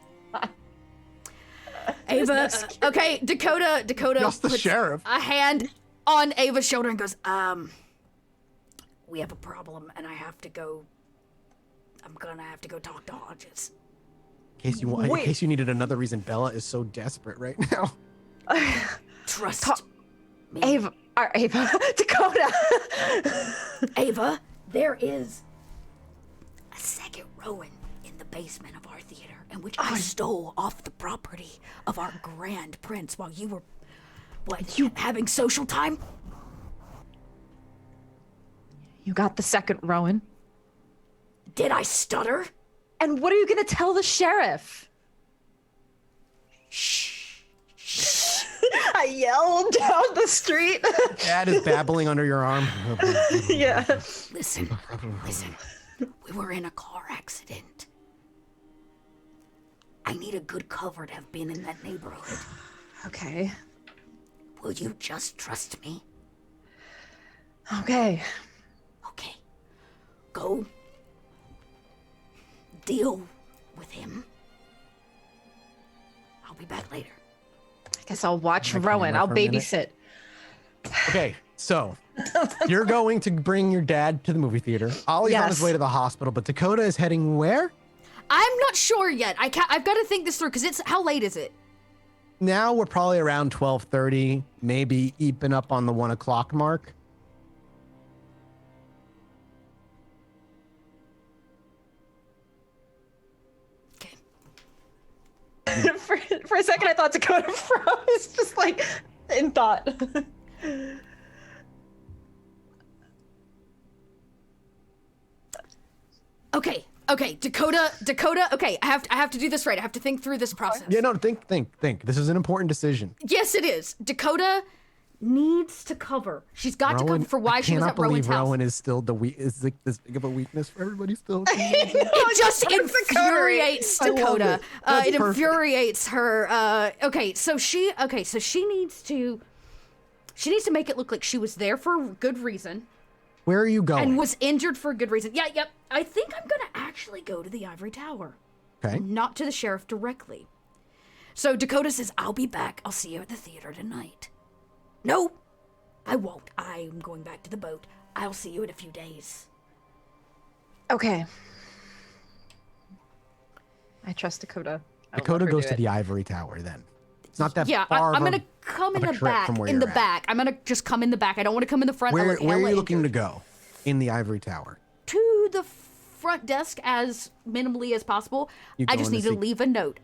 Ava. Okay, Dakota Just the puts sheriff. a hand on Ava's shoulder. Shoulder and goes, we have a problem and I'm gonna have to go talk to Hodges. In case you needed another reason, Bella is so desperate right now. Trust me. Ava, Dakota. Ava, there is a second Rowan in the basement of our theater, in which I stole off the property of our grand prince while you were, having social time? You got the second Rowan. Did I stutter? And what are you gonna tell the sheriff? Shh. I yelled down the street. Dad is babbling under your arm. Yeah. Listen. We were in a car accident. I need a good cover to have been in that neighborhood. Okay. Will you just trust me? Okay. Okay. Go. Deal with him. I'll be back later. I guess I'll watch Can I Rowan. camera I'll for a minute? babysit. Okay, so you're going to bring your dad to the movie theater. Ollie's on his Yes. way to the hospital, but Dakota is heading where? I'm not sure yet. I've got to think this through because how late is it? Now we're probably around 12:30, maybe eeping up on the 1 o'clock mark. Okay. for a second, I thought Dakota froze, just like in thought. Okay, Dakota. Okay, I have to do this right. I have to think through this process. Yeah, no, think. This is an important decision. Yes, it is. Dakota needs to cover. She's got to cover for why she was I at cannot believe Rowan's house. Rowan is still this big of a weakness for everybody still. It just infuriates I love Dakota. it. That's It perfect. infuriates her. Okay, so she needs to She needs to make it look like she was there for good reason. Where are you going? And was injured for good reason. Yeah, yep. I think I'm gonna actually go to the Ivory Tower. Okay. Not to the sheriff directly. So Dakota says, I'll be back. I'll see you at the theater tonight. No, I won't. I'm going back to the boat. I'll see you in a few days. Okay. I trust Dakota. Dakota goes to the Ivory Tower then. It's not that far. I'm gonna come in the back. I'm gonna just come in the back. I don't want to come in the front. Where are you looking to go in the Ivory Tower? To the front desk as minimally as possible. I just need to leave a note.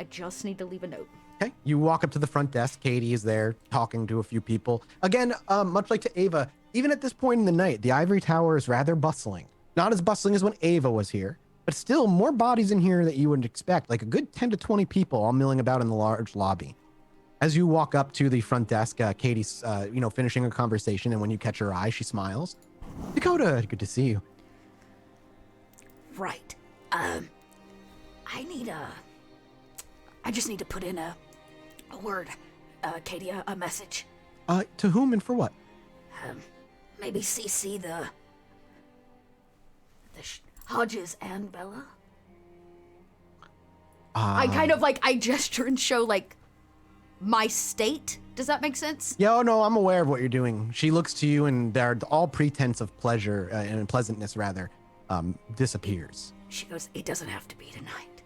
Okay. You walk up to the front desk. Katie is there talking to a few people. Again, much like to Ava, even at this point in the night, the Ivory Tower is rather bustling. Not as bustling as when Ava was here, but still more bodies in here that you would expect, like a good 10 to 20 people all milling about in the large lobby. As you walk up to the front desk, Katie's, finishing a conversation, and when you catch her eye, she smiles. Dakota, good to see you. Right. I just need to put in a word, Katie, a message. To whom and for what? Maybe CC the Hodges and Bella. I kind of I gesture and show my state. Does that make sense? Yeah, oh no, I'm aware of what you're doing. She looks to you, and all pretense of pleasure and pleasantness rather disappears. She goes, it doesn't have to be tonight.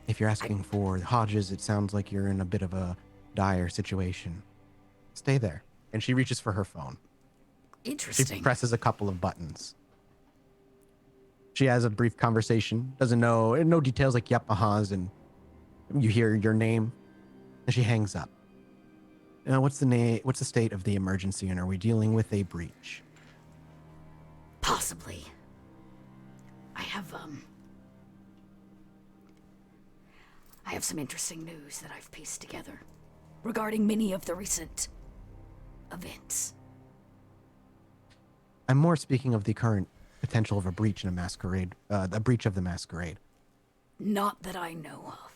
If you're asking for Hodges, it sounds like you're in a bit of a dire situation. Stay there. And she reaches for her phone. Interesting. She presses a couple of buttons. She has a brief conversation. Doesn't know, no details like yep, ahas, and you hear your name. And she hangs up. What's the state of the emergency, and are we dealing with a breach? Possibly. I have some interesting news that I've pieced together regarding many of the recent events. I'm more speaking of the current potential of a breach in a masquerade, a breach of the masquerade. Not that I know of.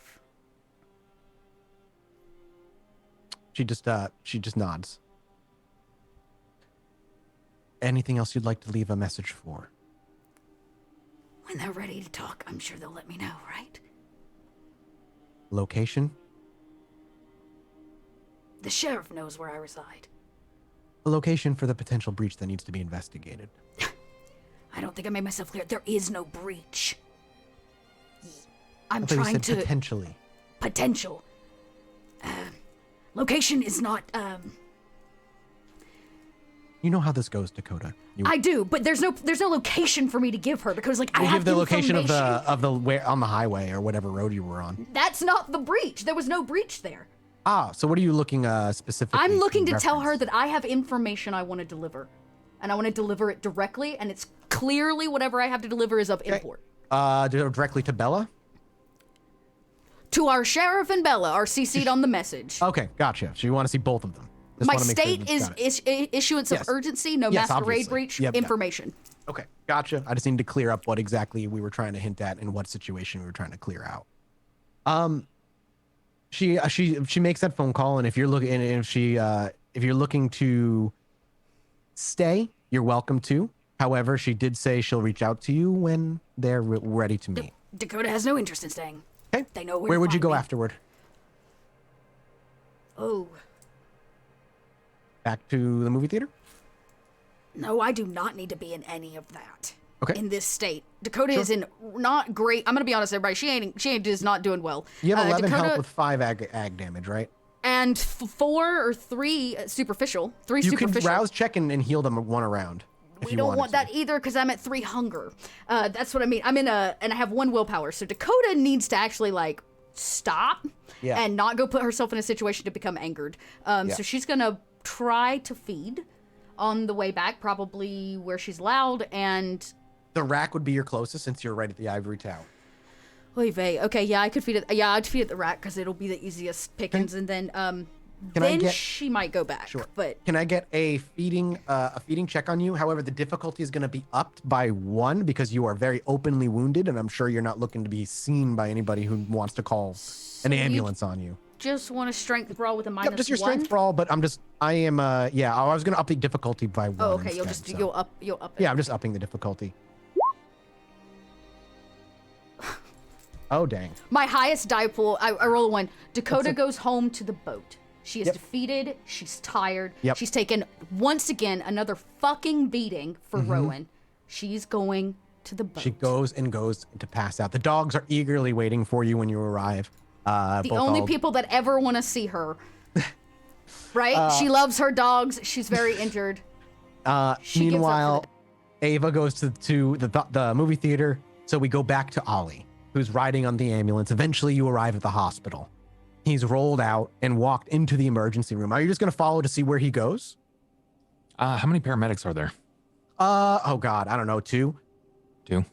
She just nods. Anything else you'd like to leave a message for? When they're ready to talk, I'm sure they'll let me know, right? Location? The sheriff knows where I reside. A location for the potential breach that needs to be investigated. I don't think I made myself clear. There is no breach. I'm I thought you trying said to... potentially. Potential. Location is not, You know how this goes, Dakota. I do, but there's no location for me to give her because I have give the location of information. the where on the highway or whatever road you were on. That's not the breach. There was no breach there. So what are you looking specifically? I'm looking to tell her reference? that I have information I want to deliver, and I want to deliver it directly, and it's clearly whatever I have to deliver is of import. Directly to Bella? To our sheriff and Bella are CC'd on the message. Okay, gotcha. So you want to see both of them. Just My wanna make sure state that- is got it. issuance of Yes. urgency, no Yes, masquerade obviously. breach, Yep, information. Okay, gotcha. I just need to clear up what exactly we were trying to hint at and what situation we were trying to clear out. She makes that phone call, and if you're looking, and if you're looking to stay, you're welcome to. However, she did say she'll reach out to you when they're ready to meet. Dakota has no interest in staying. Okay. They know Where would you find go me. afterward? Oh, Back to the movie theater? no, I do not need to be in any of that. Okay. In this state. Dakota is in not great. I'm going to be honest, everybody. She is not doing well. You have 11 Dakota, health with 5 ag damage, right? And 4 or 3 superficial. 3 You superficial. can rouse check and heal them one around. If We you don't wanted want to. that either because I'm at 3 hunger. That's what I mean. And I have 1 willpower. So Dakota needs to actually stop Yeah. and not go put herself in a situation to become angered. So she's gonna try to feed on the way back, probably where she's loud and. The rack would be your closest since you're right at the ivory tower. Oy vey. Okay, yeah, I could feed it. Yeah, I'd feed it the rack because it'll be the easiest pickings, and then she might go back. Sure. But Can I get a feeding check on you? However, the difficulty is going to be upped by 1 because you are very openly wounded, and I'm sure you're not looking to be seen by anybody who wants to call an ambulance on you. just want to strength brawl with a minus Yep, just your one? strength brawl, but I was gonna up the difficulty by 1. Oh, okay. Instead, You'll up it. Yeah, I'm just upping the difficulty. Oh, dang. My highest die pool, I roll a 1. Dakota goes home to the boat. She is defeated. She's tired. Yep. She's taken, once again, another fucking beating for Rowan. She's going to the boat. She goes to pass out. The dogs are eagerly waiting for you when you arrive. The only people that ever want to see her. Right? She loves her dogs. She's very injured. Meanwhile, Ava goes to the movie theater. So we go back to Ollie, who's riding on the ambulance. Eventually, you arrive at the hospital. He's rolled out and walked into the emergency room. Are you just going to follow to see where he goes? How many paramedics are there? Oh God, I don't know. 2. 2.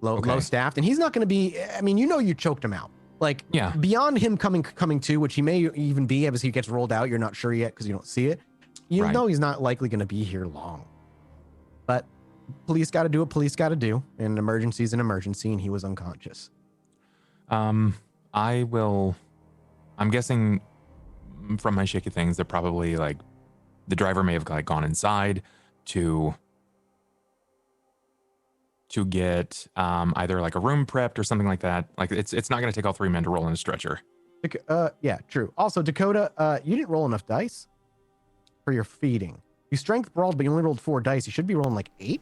Low staffed, and he's not going to be. I mean, you choked him out. Like, yeah. Beyond him coming to, which he may even be as he gets rolled out. You're not sure yet because you don't see it. You know he's not likely going to be here long. But police got to do what police got to do. And an emergency is an emergency, and he was unconscious. I'm guessing from my shaky things, they're probably like the driver may have like gone inside to get either like a room prepped or something like that. Like it's not going to take all 3 men to roll in a stretcher. Yeah, true. Also, Dakota, you didn't roll enough dice for your feeding. You strength brawled, but you only rolled 4 dice. You should be rolling like 8.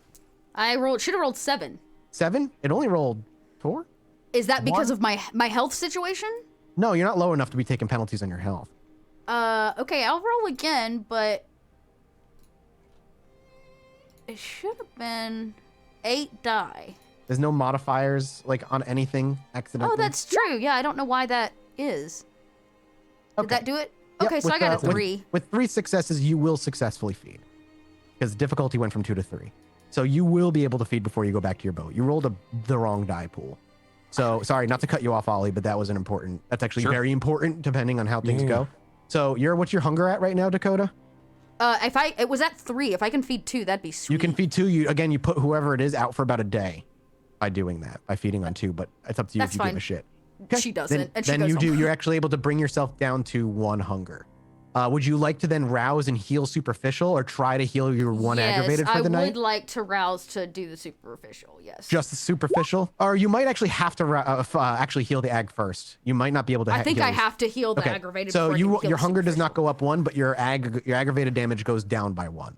I should have rolled 7. 7? It only rolled 4? Is that because of my health situation? No, you're not low enough to be taking penalties on your health. Okay, I'll roll again, but it should have been 8 die. There's no modifiers like on anything accidentally. Oh, that's true. Yeah, I don't know why that is. Did that do it? Yep, Okay, so I got a 3. With 3 successes, you will successfully feed. Because the difficulty went from 2 to 3. So you will be able to feed before you go back to your boat. You rolled the wrong die pool. So sorry, not to cut you off, Ollie, but that was that's actually very important depending on how things go. So what's your hunger at right now, Dakota? It was at 3. If I can feed 2, that'd be sweet. You can feed 2. You put whoever it is out for about a day by doing that, by feeding on 2, but it's up to you if you give a shit. Okay. She doesn't. Then you do. You're actually able to bring yourself down to 1 hunger. Would you like to then rouse and heal superficial, or try to heal your 1 aggravated for the night? I would like to rouse to do the superficial. Yes. Just the superficial, or you might actually have to actually heal the ag first. You might not be able to. I think I have to heal the aggravated. So your hunger does not go up 1, but your aggravated damage goes down by 1.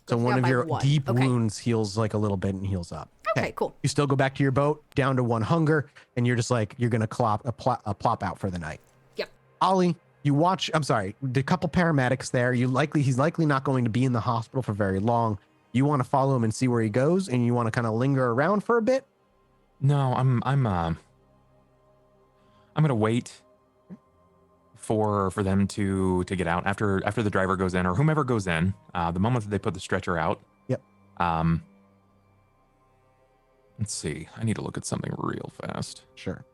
So one of your deep wounds heals like a little bit and heals up. Okay, cool. You still go back to your boat, down to 1 hunger, and you're just like you're gonna plop out for the night. Yep. Ollie, you watch. I'm sorry, the couple paramedics there. He's likely not going to be in the hospital for very long. You want to follow him and see where he goes, and you want to kind of linger around for a bit. No, I'm gonna wait for them to get out after the driver goes in or whomever goes in. The moment that they put the stretcher out. Yep. Let's see. I need to look at something real fast. Sure.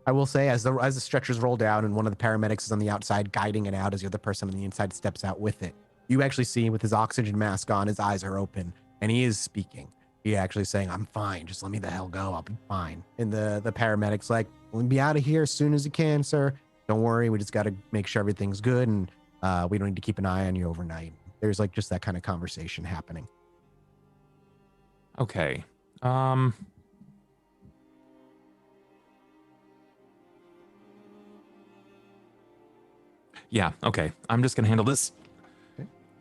I will say, as the stretcher's rolled out and one of the paramedics is on the outside guiding it out as the other person on the inside steps out with it, you actually see with his oxygen mask on, his eyes are open, and he is speaking. He actually saying, "I'm fine. Just let me the hell go. I'll be fine." And the paramedic's like, "We'll be out of here as soon as you can, sir. Don't worry. We just got to make sure everything's good, and we don't need to keep an eye on you overnight." There's like just that kind of conversation happening. Okay. Yeah, okay. I'm just gonna handle this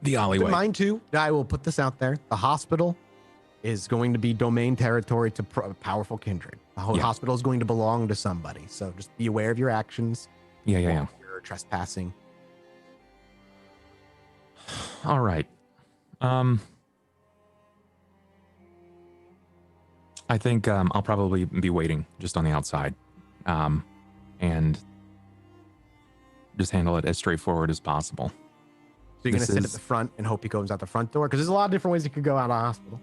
the alleyway. Mine too. I will put this out there. The hospital is going to be domain territory to powerful kindred. The whole hospital is going to belong to somebody. So just be aware of your actions. Yeah. You're trespassing. All right. I think I'll probably be waiting just on the outside, and just handle it as straightforward as possible. So you're going to sit at the front and hope he goes out the front door? Because there's a lot of different ways you could go out of the hospital.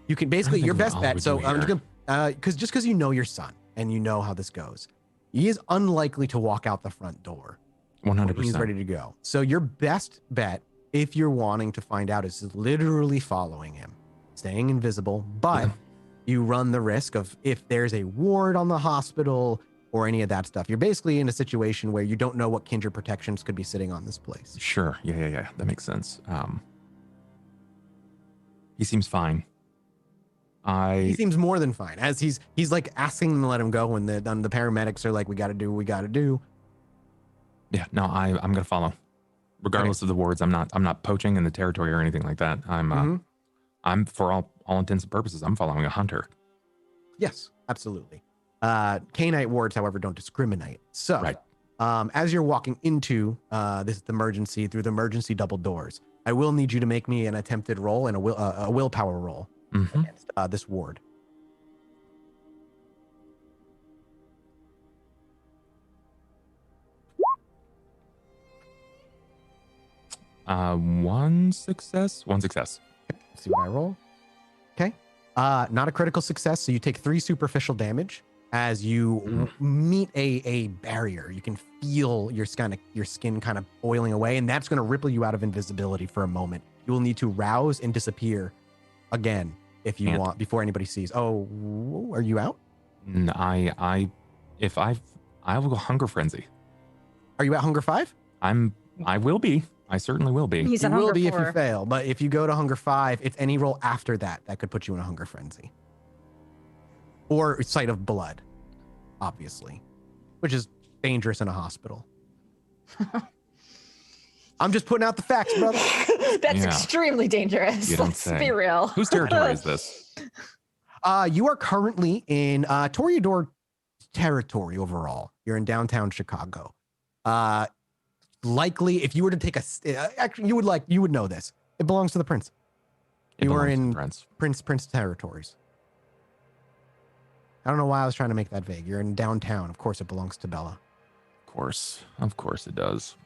You can basically, your best bet, so I'm just going to, because you know your son and you know how this goes, he is unlikely to walk out the front door. 100%. He's ready to go. So your best bet, if you're wanting to find out, is literally following him, staying invisible, but you run the risk of if there's a ward on the hospital or any of that stuff. You're basically in a situation where you don't know what kindred protections could be sitting on this place. Sure. Yeah. That makes sense. He seems fine. He seems more than fine. As he's like asking them to let him go, and the paramedics are like, "We got to do what we got to do." Yeah. No, I'm gonna follow, regardless of the wards. I'm not poaching in the territory or anything like that. I'm for all intents and purposes, I'm following a hunter. Yes, absolutely. Canite wards, however, don't discriminate. So, Right. As you're walking into through the emergency double doors, I will need you to make me an attempted roll and a willpower roll against this ward. One success. Let's see what I roll. Okay. Not a critical success, so you take 3 superficial damage as you meet a barrier. You can feel your skin kind of boiling away, and that's going to ripple you out of invisibility for a moment. You will need to rouse and disappear again if you want before anybody sees. Oh, are you out? I will go hunger frenzy. Are you at Hunger 5? I will be. I certainly will be. He's You at will Hunger be if 4. you fail, but if you go to Hunger 5, it's any roll after that could put you in a Hunger Frenzy. Or Sight of Blood, obviously, which is dangerous in a hospital. I'm just putting out the facts, brother. That's Yeah. extremely dangerous. You don't Let's say. be real. Whose territory is this? You are currently in Toreador territory overall. You're in downtown Chicago. Likely, if you were to take actually, you would know this. It belongs to the prince. You are in Prince territories. I don't know why I was trying to make that vague. You're in downtown. Of course, it belongs to Bella. Of course it does.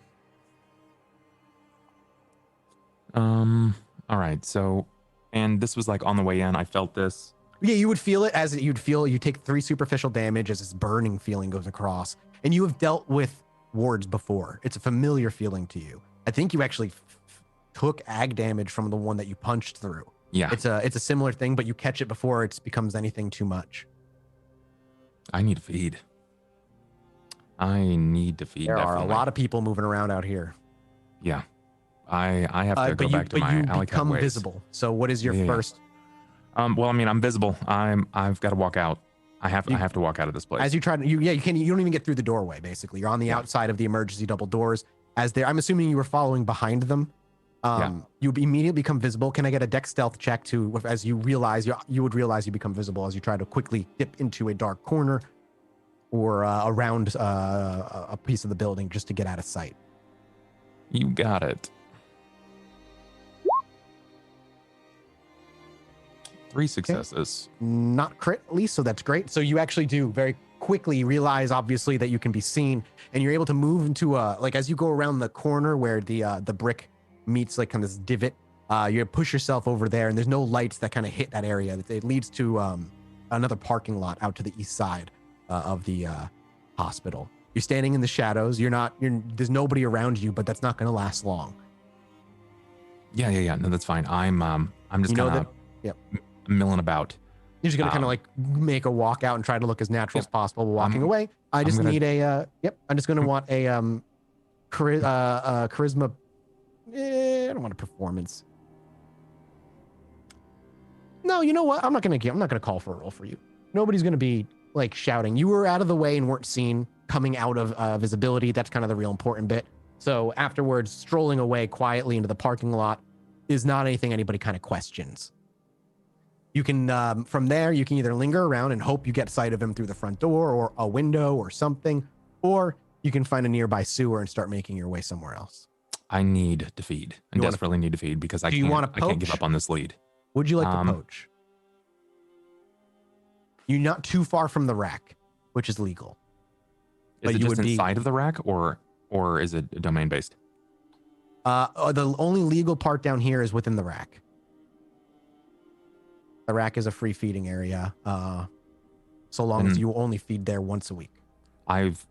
All right. So, and this was like on the way in. I felt this. Yeah, you would feel it as you take 3 superficial damage as this burning feeling goes across, and you have dealt with wards before. It's a familiar feeling to you. I think you actually took ag damage from the one that you punched through. Yeah. It's a similar thing, but you catch it before it becomes anything too much. I need to feed. There are definitely. a lot of people moving around out here. Yeah. I have to go back to my alley cat become ways. visible. So what is your Yeah. first? Well, I mean, I'm visible. I've got to walk out. I have to walk out of this place. As you try to, you don't even get through the doorway. Basically, you're on the outside of the emergency double doors. I'm assuming you were following behind them. You immediately become visible. Can I get a dex stealth check as you realize you would realize you become visible as you try to quickly dip into a dark corner or around a piece of the building just to get out of sight. You got it. 3 successes. Not crit, at least, so that's great. So you actually do very quickly realize, obviously, that you can be seen, and you're able to move into as you go around the corner where the brick meets like kind of this divot. You push yourself over there, and there's no lights that kind of hit that area. It leads to another parking lot out to the east side of the hospital. You're standing in the shadows. There's nobody around you, but that's not going to last long. Yeah. No, that's fine. I'm just kind of milling about. You're just gonna kind of like make a walk out and try to look as natural as possible while walking away. I'm just gonna want a charisma. I don't want a performance. No, you know what? I'm not gonna call for a roll for you. Nobody's gonna be like shouting. You were out of the way and weren't seen coming out of visibility. That's kind of the real important bit. So afterwards, strolling away quietly into the parking lot is not anything anybody kind of questions. You can, from there, you can either linger around and hope you get sight of him through the front door or a window or something, or you can find a nearby sewer and start making your way somewhere else. I need to feed. I desperately need to feed because I can't give up on this lead. Would you like to poach? You're not too far from the rack, which is legal. Is it just inside of the rack or is it domain based? The only legal part down here is within the rack. The rack is a free feeding area, so long as you only feed there once a week. I've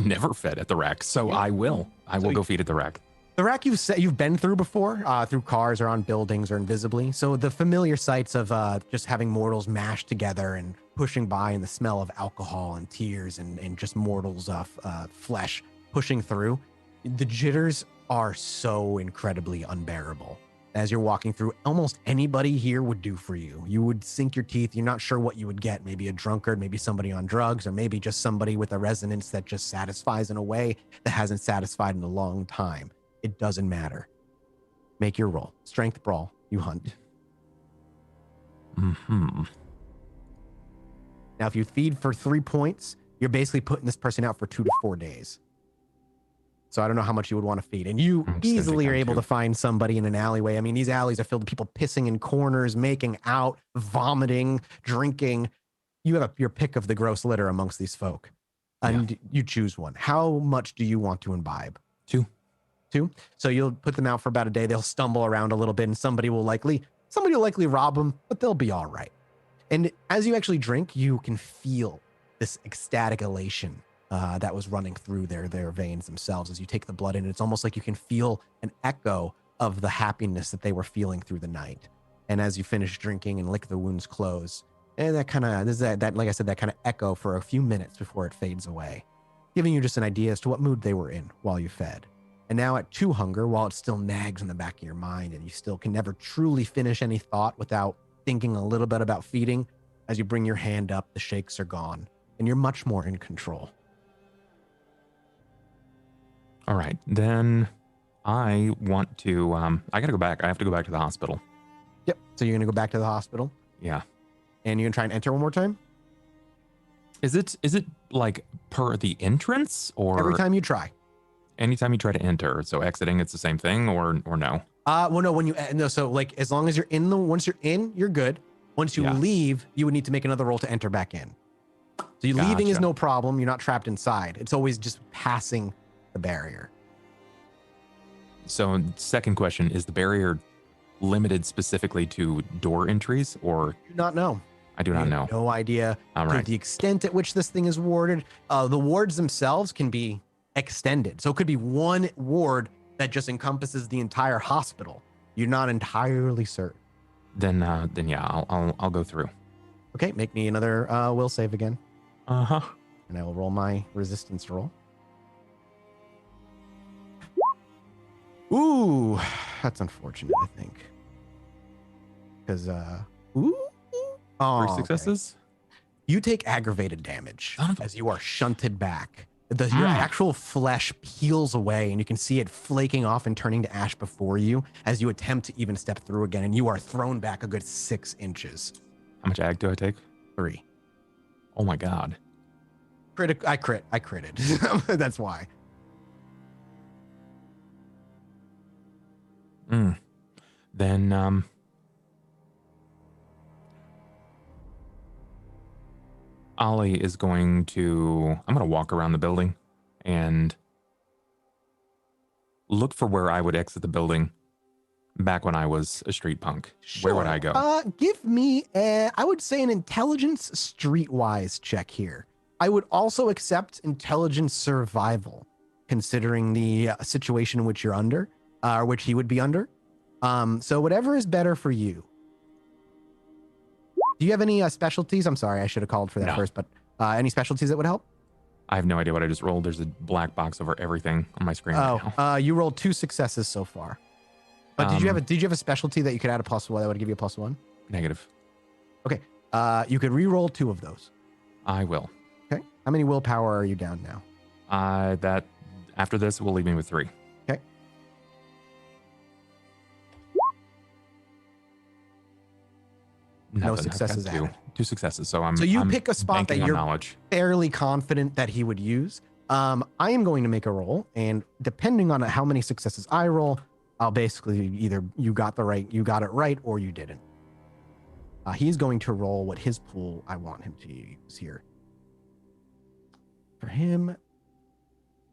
never fed at the rack, so I will go feed at the rack. The rack you've been through before, through cars or on buildings or invisibly. So the familiar sights of just having mortals mashed together and pushing by, and the smell of alcohol and tears and just mortals' flesh pushing through. The jitters are so incredibly unbearable. As you're walking through, almost anybody here would do for you. You would sink your teeth. You're not sure what you would get. Maybe a drunkard, maybe somebody on drugs, or maybe just somebody with a resonance that just satisfies in a way that hasn't satisfied in a long time. It doesn't matter. Make your roll. Strength brawl. You hunt. Mm-hmm. Now, if you feed for 3 points, you're basically putting this person out for 2 to 4 days. So I don't know how much you would want to feed. And you easily are able to find somebody in an alleyway. I mean, these alleys are filled with people pissing in corners, making out, vomiting, drinking. You have your pick of the gross litter amongst these folk. And you choose one. How much do you want to imbibe? 2. 2. So you'll put them out for about a day. They'll stumble around a little bit, and somebody will likely rob them, but they'll be all right. And as you actually drink, you can feel this ecstatic elation that was running through their veins themselves as you take the blood in. It's almost like you can feel an echo of the happiness that they were feeling through the night. And as you finish drinking and lick the wounds close, and that kind of, like I said, that kind of echo for a few minutes before it fades away, giving you just an idea as to what mood they were in while you fed. And now at 2 hunger, while it still nags in the back of your mind and you still can never truly finish any thought without thinking a little bit about feeding, as you bring your hand up, the shakes are gone and you're much more in control. All right, then I want to, I gotta go back. I have to go back to the hospital. Yep. So you're gonna go back to the hospital? Yeah. And you're gonna try and enter one more time? Is it like per the entrance, or every time you try? Anytime you try to enter. So exiting, it's the same thing, or no? Well, no, when you, no, so like as long as you're in once you're in, you're good. Once you leave, you would need to make another roll to enter back in. So you leaving is no problem. You're not trapped inside. It's always just passing the barrier. So second question, is the barrier limited specifically to door entries, or? I do not know. I do not know. No idea. All right. The extent at which this thing is warded. The wards themselves can be extended. So it could be one ward that just encompasses the entire hospital. You're not entirely certain. Then yeah, I'll go through. Okay, make me another will save again. Uh-huh. And I will roll my resistance roll. Ooh, that's unfortunate, I think. Because, ooh. Oh, 3 successes? Okay. You take aggravated damage as you are shunted back. Your actual flesh peels away, and you can see it flaking off and turning to ash before you as you attempt to even step through again, and you are thrown back a good 6 inches. How much ag do I take? 3. Oh my god. I critted. That's why. Then Ollie is I'm going to walk around the building and look for where I would exit the building back when I was a street punk. Sure. Where would I go? Give me, I would say, an intelligence streetwise check here. I would also accept intelligence survival, considering the situation in which you're under, or which he would be under. So whatever is better for you. Do you have any specialties? I'm sorry, I should have called for that first, but any specialties that would help? I have no idea what I just rolled. There's a black box over everything on my screen right now. You rolled 2 successes so far. But did you have a specialty that you could add a +1 that would give you a +1? Negative. Okay. You could re-roll 2 of those. I will. Okay. How many willpower are you down now? That after this will leave me with 3. Okay. No successes added. 2 successes. So you pick a spot that you're fairly confident that he would use. I am going to make a roll, and depending on how many successes I roll, I'll basically either you got it right, or you didn't. He's going to roll what his pool I want him to use here. For him,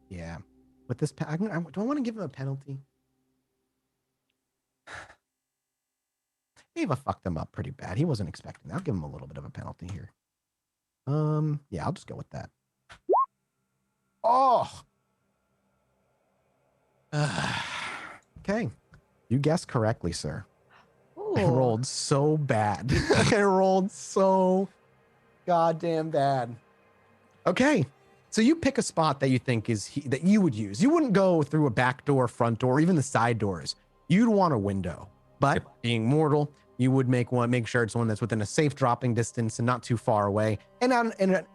yeah. With this, do I want to give him a penalty? Ava fucked him up pretty bad. He wasn't expecting that. I'll give him a little bit of a penalty here. Yeah, I'll just go with that. Oh. Okay. You guessed correctly, sir. Ooh. I rolled so bad. I rolled so goddamn bad. Okay. So you pick a spot that you think that you would use. You wouldn't go through a back door, front door, even the side doors. You'd want a window. But being mortal, you would make sure it's one that's within a safe dropping distance and not too far away. And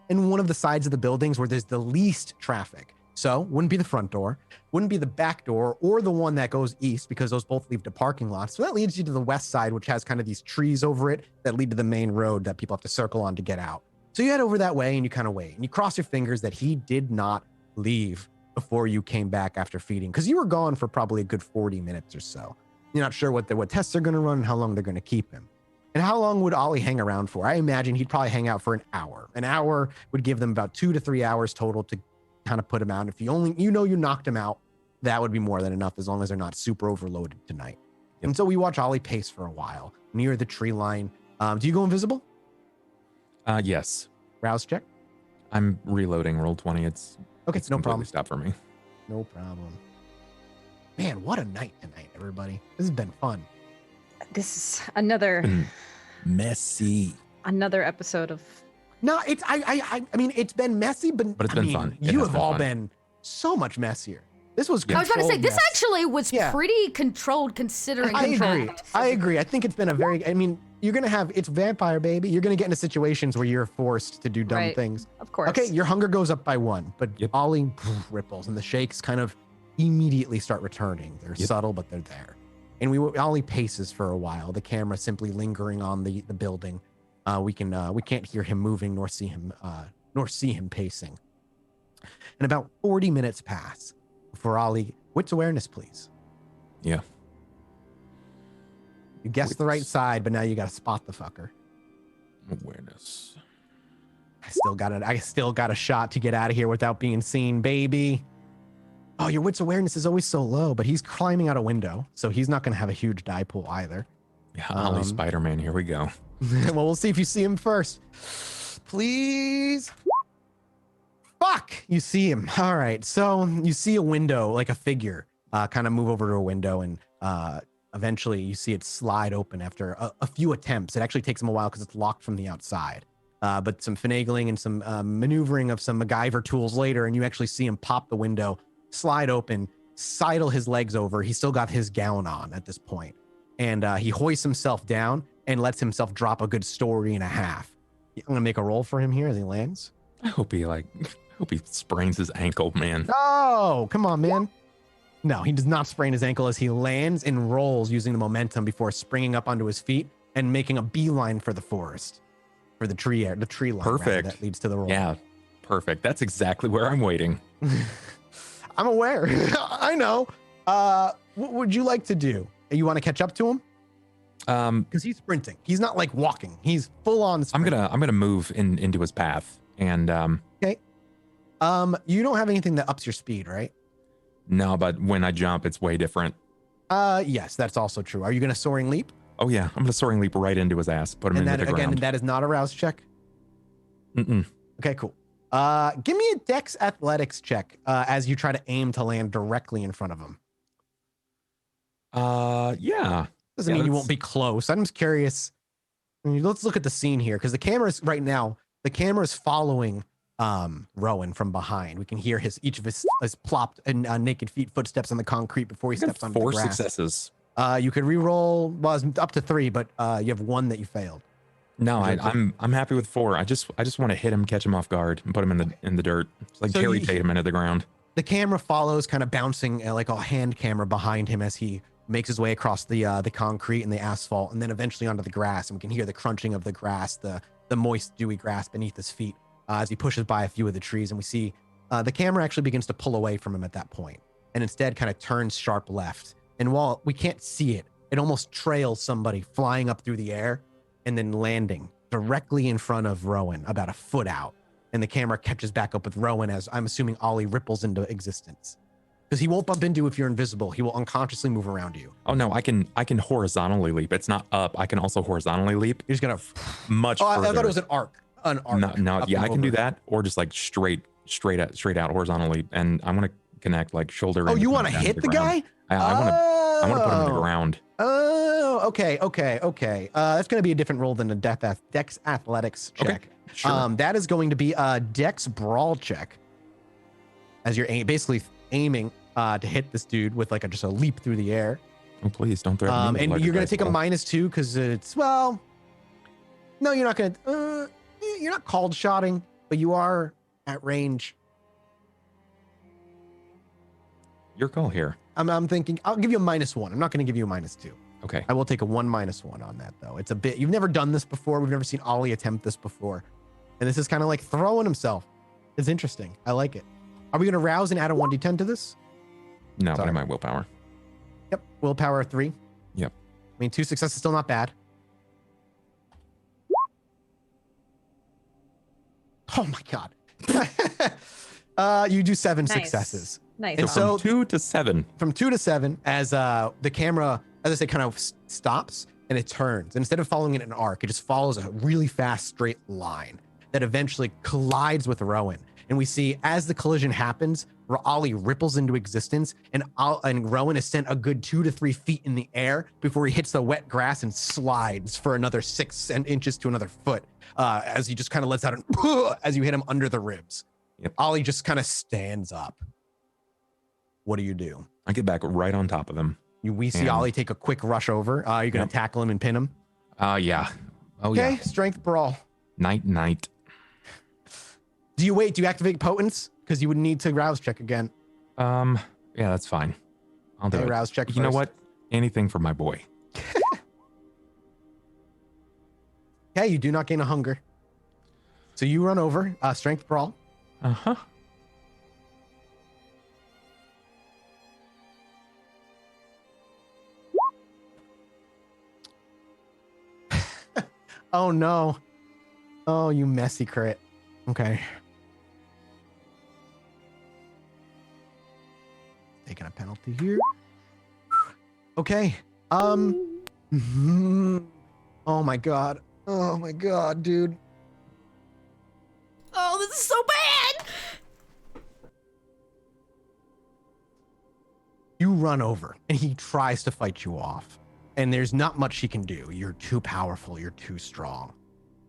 in one of the sides of the buildings where there's the least traffic. So wouldn't be the front door, wouldn't be the back door or the one that goes east, because those both lead to parking lots. So that leads you to the west side, which has kind of these trees over it that lead to the main road that people have to circle on to get out. So you head over that way and you kind of wait and you cross your fingers that he did not leave before you came back after feeding, because you were gone for probably a good 40 minutes or so. You're not sure what tests they're going to run and how long they're going to keep him. And how long would Ollie hang around for? I imagine he'd probably hang out for an hour. An hour would give them about 2 to 3 hours total to kind of put him out. If you knocked him out, that would be more than enough, as long as they're not super overloaded tonight. And so we watch Ollie pace for a while near the tree line. Do you go invisible? Yes. Rouse check. I'm reloading. Roll 20. It's no problem. Stop for me. No problem. Man, what a night tonight, everybody. This has been fun. This is another Messy. episode of. No, I mean, it's been messy, but it's been fun. You have all been so much messier. This was. I was about to say, this mess. actually was pretty controlled considering. I agree. I think it's been a very. I mean, you're gonna have it's vampire baby. You're gonna get into situations where you're forced to do dumb things. Of course. Okay, your hunger goes up by 1, but Ollie ripples and the shakes kind of immediately start returning. They're subtle, but they're there. And Ollie paces for a while. The camera simply lingering on the building. We can't hear him moving nor see him pacing. And about 40 minutes pass before Ollie. Wits awareness, please. Yeah. You guessed the right side, but now you got to spot the fucker. Awareness. I still got a shot to get out of here without being seen, baby. Oh, your wits awareness is always so low, but he's climbing out a window, so he's not going to have a huge die pool either. Yeah, Ollie Spider-Man. Here we go. Well, we'll see if you see him first. Please. Fuck! You see him. All right. So you see a window, like a figure, kind of move over to a window, and eventually you see it slide open after a few attempts. It actually takes him a while because it's locked from the outside. But some finagling and some maneuvering of some MacGyver tools later, and you actually see him pop the window, slide open, sidle his legs over. He's still got his gown on at this point. And he hoists himself down and lets himself drop a good story and a half. I'm going to make a roll for him here as he lands. I hope he sprains his ankle, man. Oh, come on, man. No, he does not sprain his ankle as he lands and rolls using the momentum before springing up onto his feet and making a beeline for the forest, for the tree line. Perfect. That leads to the roll. Yeah, perfect. That's exactly where I'm waiting. I'm aware. I know. What would you like to do? You want to catch up to him? Because he's sprinting. He's not like walking. He's full on sprint. I'm gonna move into his path and Okay. You don't have anything that ups your speed, right? No, but when I jump, it's way different. Yes, that's also true. Are you gonna soaring leap? Oh yeah, I'm gonna soaring leap right into his ass. Put him into the ground. Again, that is not a rouse check. Mm-mm. Okay, cool. Give me a Dex Athletics check as you try to aim to land directly in front of him. Yeah. Doesn't mean you won't be close. I'm just curious. I mean, let's look at the scene here, because the camera's right now. The camera's following Rowan from behind. We can hear each of his plopped and naked feet footsteps on the concrete before he steps on the grass. 4 successes. You could re-roll. Well, it's up to 3, but you have 1 that you failed. No, I'm happy with 4. I just want to hit him, catch him off guard, and put him in the dirt. It's like Terry Tatum into the ground. The camera follows, kind of bouncing like a hand camera behind him as he makes his way across the concrete and the asphalt, and then eventually onto the grass. And we can hear the crunching of the grass, the moist, dewy grass beneath his feet as he pushes by a few of the trees. And we see the camera actually begins to pull away from him at that point, and instead kind of turns sharp left. And while we can't see it, it almost trails somebody flying up through the air and then landing directly in front of Rowan, about a foot out. And the camera catches back up with Rowan as I'm assuming Ollie ripples into existence. Because he won't bump into you if you're invisible. He will unconsciously move around you. Oh no, I can horizontally leap. It's not up. I can also horizontally leap. You're just gonna much. Oh, I thought it was an arc. No, yeah, I can do that, or just like straight out horizontally, and I'm gonna connect like shoulder. Oh, you want to hit the guy? I want to put him in the Oh. ground. Oh, okay. That's going to be a different role than a Dex Athletics check. Okay, sure. That is going to be a Dex Brawl check, as you're basically aiming to hit this dude with like just a leap through the air. Oh, please don't threaten me. And you're going to take a -2 -2 because it's, well, no, you're not going to, you're not called shotting, but you are at range. Your call here. I'm thinking I'll give you a -1. I'm not going to give you a -2. Okay. I will take a 1 -1 on that though. It's a bit, you've never done this before. We've never seen Ollie attempt this before. And this is kind of like throwing himself. It's interesting. I like it. Are we going to rouse and add a 1d10 to this? No, but Sorry. I might willpower. Yep. Willpower 3. Yep. I mean, 2 successes is still not bad. Oh my God. You do 7 Nice. successes. Nice. And So so- from 2 to 7. From 2 to 7, as the camera, as I say, kind of stops and it turns. And instead of following it in an arc, it just follows a really fast straight line that eventually collides with Rowan. And we see as the collision happens, Ollie ripples into existence, and Rowan is sent a good 2 to 3 feet in the air before he hits the wet grass and slides for another 6 inches to another foot, as he just kind of lets out an as you hit him under the ribs. Yep. Ollie just kind of stands up. What do you do? I get back right on top of him. We see And- Ollie take a quick rush over. You're going to tackle him and pin him. Yeah. Oh, Okay, yeah. strength brawl. Night. Do you wait? Do you activate potence? Because you would need to rouse check again. Yeah, that's fine. I'll do Okay, it. rouse check You know first. what? Anything for my boy. Okay, you do not gain a hunger. So you run over, strength brawl. Uh-huh. Oh no. Oh, you messy crit. Okay. Taking a penalty here. Okay. Oh my God. Oh my God, dude. Oh, this is so bad. You run over and he tries to fight you off. And there's not much he can do. You're too powerful. You're too strong.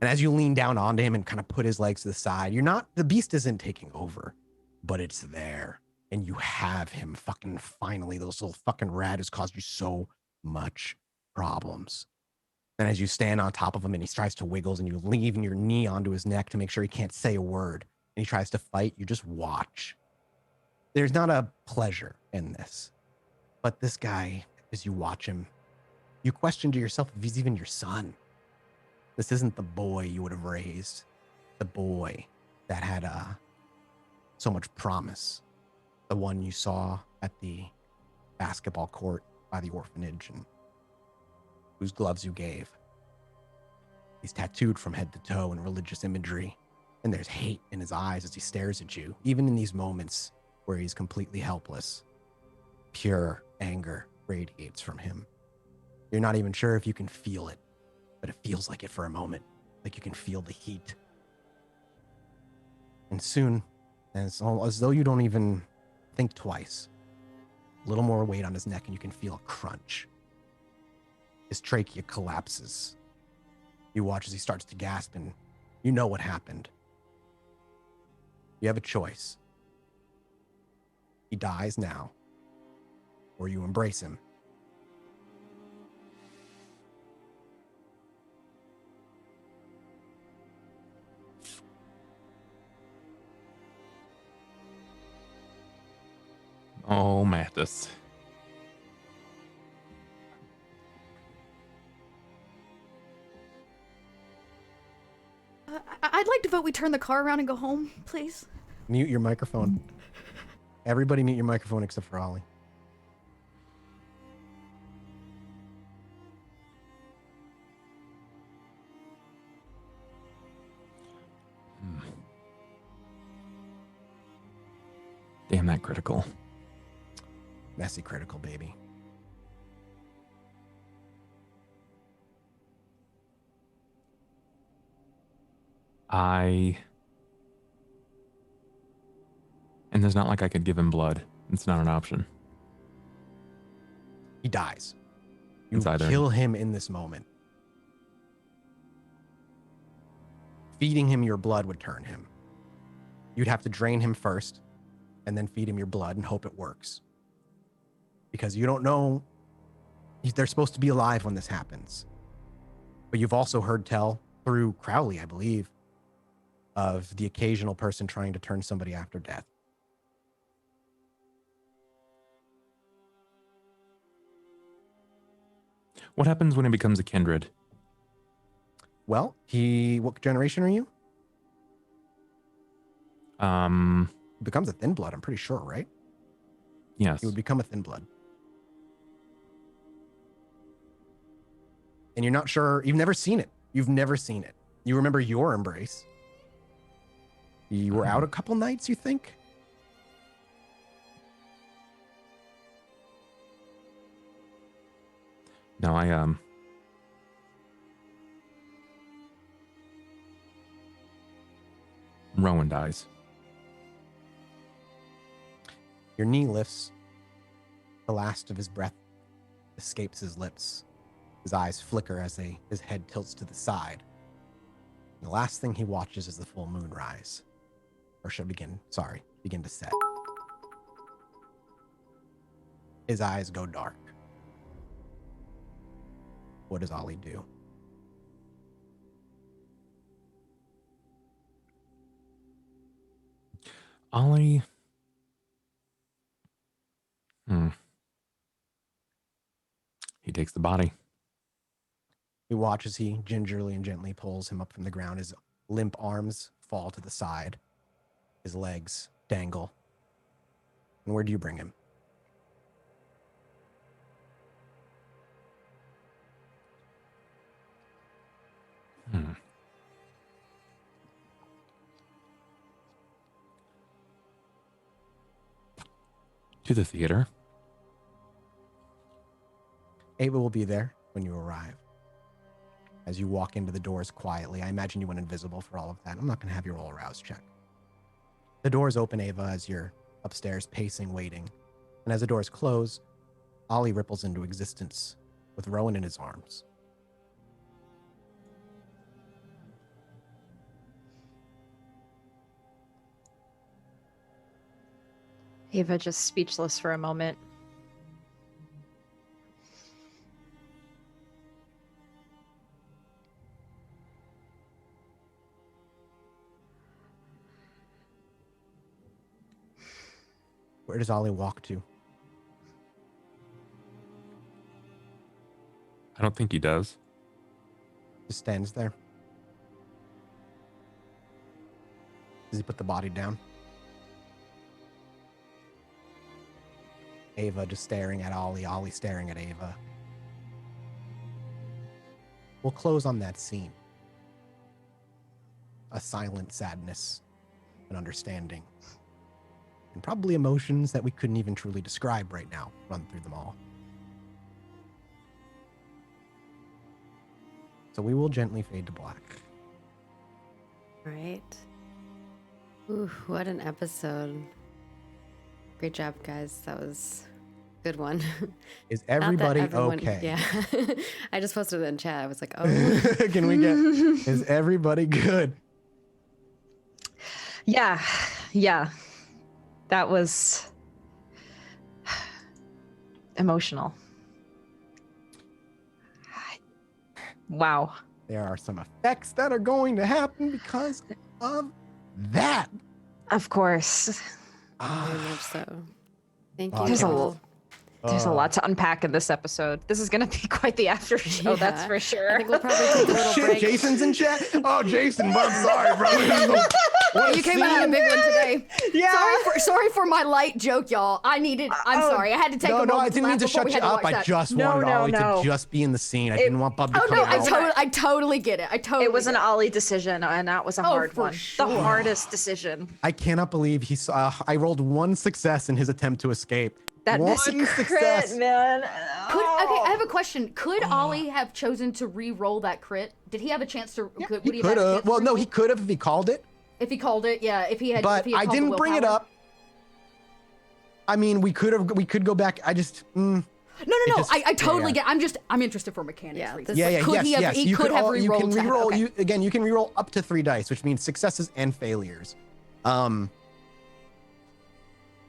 And as you lean down onto him and kind of put his legs to the side, the beast isn't taking over, but it's there. And you have him fucking finally. Those little fucking rat has caused you so much problems. And as you stand on top of him and he tries to wiggles and you leave your knee onto his neck to make sure he can't say a word and he tries to fight, you just watch. There's not a pleasure in this, but this guy, as you watch him, you question to yourself if he's even your son. This isn't the boy you would have raised, the boy that had so much promise, the one you saw at the basketball court by the orphanage and whose gloves you gave. He's tattooed from head to toe in religious imagery, and there's hate in his eyes as he stares at you, even in these moments where he's completely helpless. Pure anger radiates from him. You're not even sure if you can feel it, but it feels like it for a moment, like you can feel the heat. And soon, as though you don't even think twice, a little more weight on his neck and you can feel a crunch. His trachea collapses. You watch as he starts to gasp and you know what happened. You have a choice. He dies now, or you embrace him. Oh, Mathis. I'd like to vote we turn the car around and go home, please. Mute your microphone. Everybody mute your microphone except for Ollie. Damn that critical. Messy critical, baby. And there's not like I could give him blood. It's not an option. He dies. You Inside there. kill him in this moment. Feeding him your blood would turn him. You'd have to drain him first and then feed him your blood and hope it works. Because you don't know, they're supposed to be alive when this happens. But you've also heard tell through Crowley, I believe, of the occasional person trying to turn somebody after death. What happens when it becomes a kindred? Well, what generation are you? He becomes a thin blood, I'm pretty sure, right? Yes. He would become a thin blood. And you're not sure, you've never seen it. You've never seen it. You remember your embrace. You were out a couple nights, you think? No, Rowan dies. Your knee lifts. The last of his breath escapes his lips. His eyes flicker as his head tilts to the side. And the last thing he watches is the full moon rise. Or should begin to set. His eyes go dark. What does Ollie do? Ollie. He takes the body. We watch as he gingerly and gently pulls him up from the ground. His limp arms fall to the side. His legs dangle. And where do you bring him? To the theater. Ava will be there when you arrive. As you walk into the doors quietly, I imagine you went invisible for all of that. I'm not going to have you roll a rouse check. The doors open, Ava, as you're upstairs pacing, waiting. And as the doors close, Ollie ripples into existence with Rowan in his arms. Ava just speechless for a moment. Where does Ollie walk to? I don't think he does. Just stands there. Does he put the body down? Ava just staring at Ollie, Ollie staring at Ava. We'll close on that scene. A silent sadness, an understanding, and probably emotions that we couldn't even truly describe right now. Run through them all. So we will gently fade to black. Right. Ooh, what an episode. Great job, guys. That was a good one. Is everybody okay? Yeah. I just posted it in chat. I was like, oh. Can we get, is everybody good? Yeah. That was emotional. Wow. There are some effects that are going to happen because of that. Of course. Very much so. Thank you. There's a lot to unpack in this episode. This is going to be quite the after show, that's for sure. I think we'll probably take a little Shit, break. Jason's in chat? Oh, Jason, I'm sorry, bro. You came out on a big one today. Yeah. Sorry for my light joke, y'all. I'm sorry. I had to take a moment. I didn't mean to shut you up. I just wanted Ollie to just be in the scene. I didn't want Bub to come out. I totally get it. It was an Ollie decision, and that was a hard one. Sure. The hardest decision. I cannot believe he saw. I rolled one success in his attempt to escape. That messy crit, man. Okay, I have a question. Could Ollie have chosen to re-roll that crit? Did he have a chance to? Yeah, he could have. Well, no, he could have if he called it. If he called it, yeah. If he had. But I didn't bring it up. I mean, we could go back. I just. No. just- I totally yeah. get. I'm interested for mechanics Yeah, reasons. this- Yeah, Could he have? He You could have you re-rolled. can to have- reroll. okay. You can reroll up to 3 dice, which means successes and failures.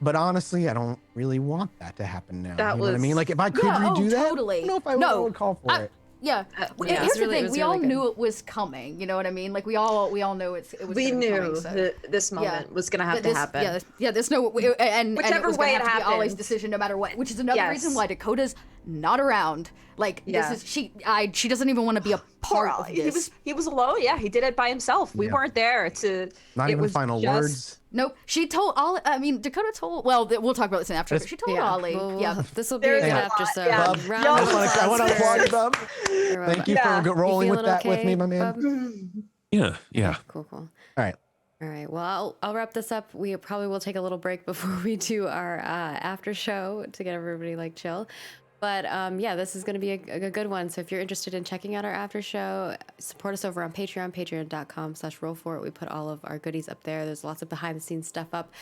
But honestly, I don't really want that to happen now. That You know what I mean? was- Like if I could Yeah, redo that, totally. I don't know if I No, would call for I- it. Yeah. yeah, Here's it the was thing: we really all good. knew it was coming. You know what I mean? Like we all knew it was. We gonna be knew coming, so. that this moment was going to have to This- happen. There's no and Whichever it was way gonna it have to be Ollie's happened. decision no matter what, which is another Yes. reason why Dakota's not around. Like Yeah. this is she doesn't even want to be a Poor part of Ollie. this. He was alone. Yeah, he did it by himself. We Yeah. weren't there to. Not it even was final just- words. Nope. She told Ollie. I mean, Dakota told. Well, we'll talk about this in after. But she told Ollie. well, Yeah. This will be There's a good a after lot, so yeah. Bub, round Y'all of I want to applause applaud for- Bub. for Thank you Yeah. for rolling with feeling that with me, okay, my man. Bub? Yeah. Cool. All right. All right. Well, I'll wrap this up. We probably will take a little break before we do our after show to get everybody like chill. But yeah, this is going to be a good one. So if you're interested in checking out our after show, support us over on Patreon, patreon.com/rollforit. We put all of our goodies up there. There's lots of behind the scenes stuff up.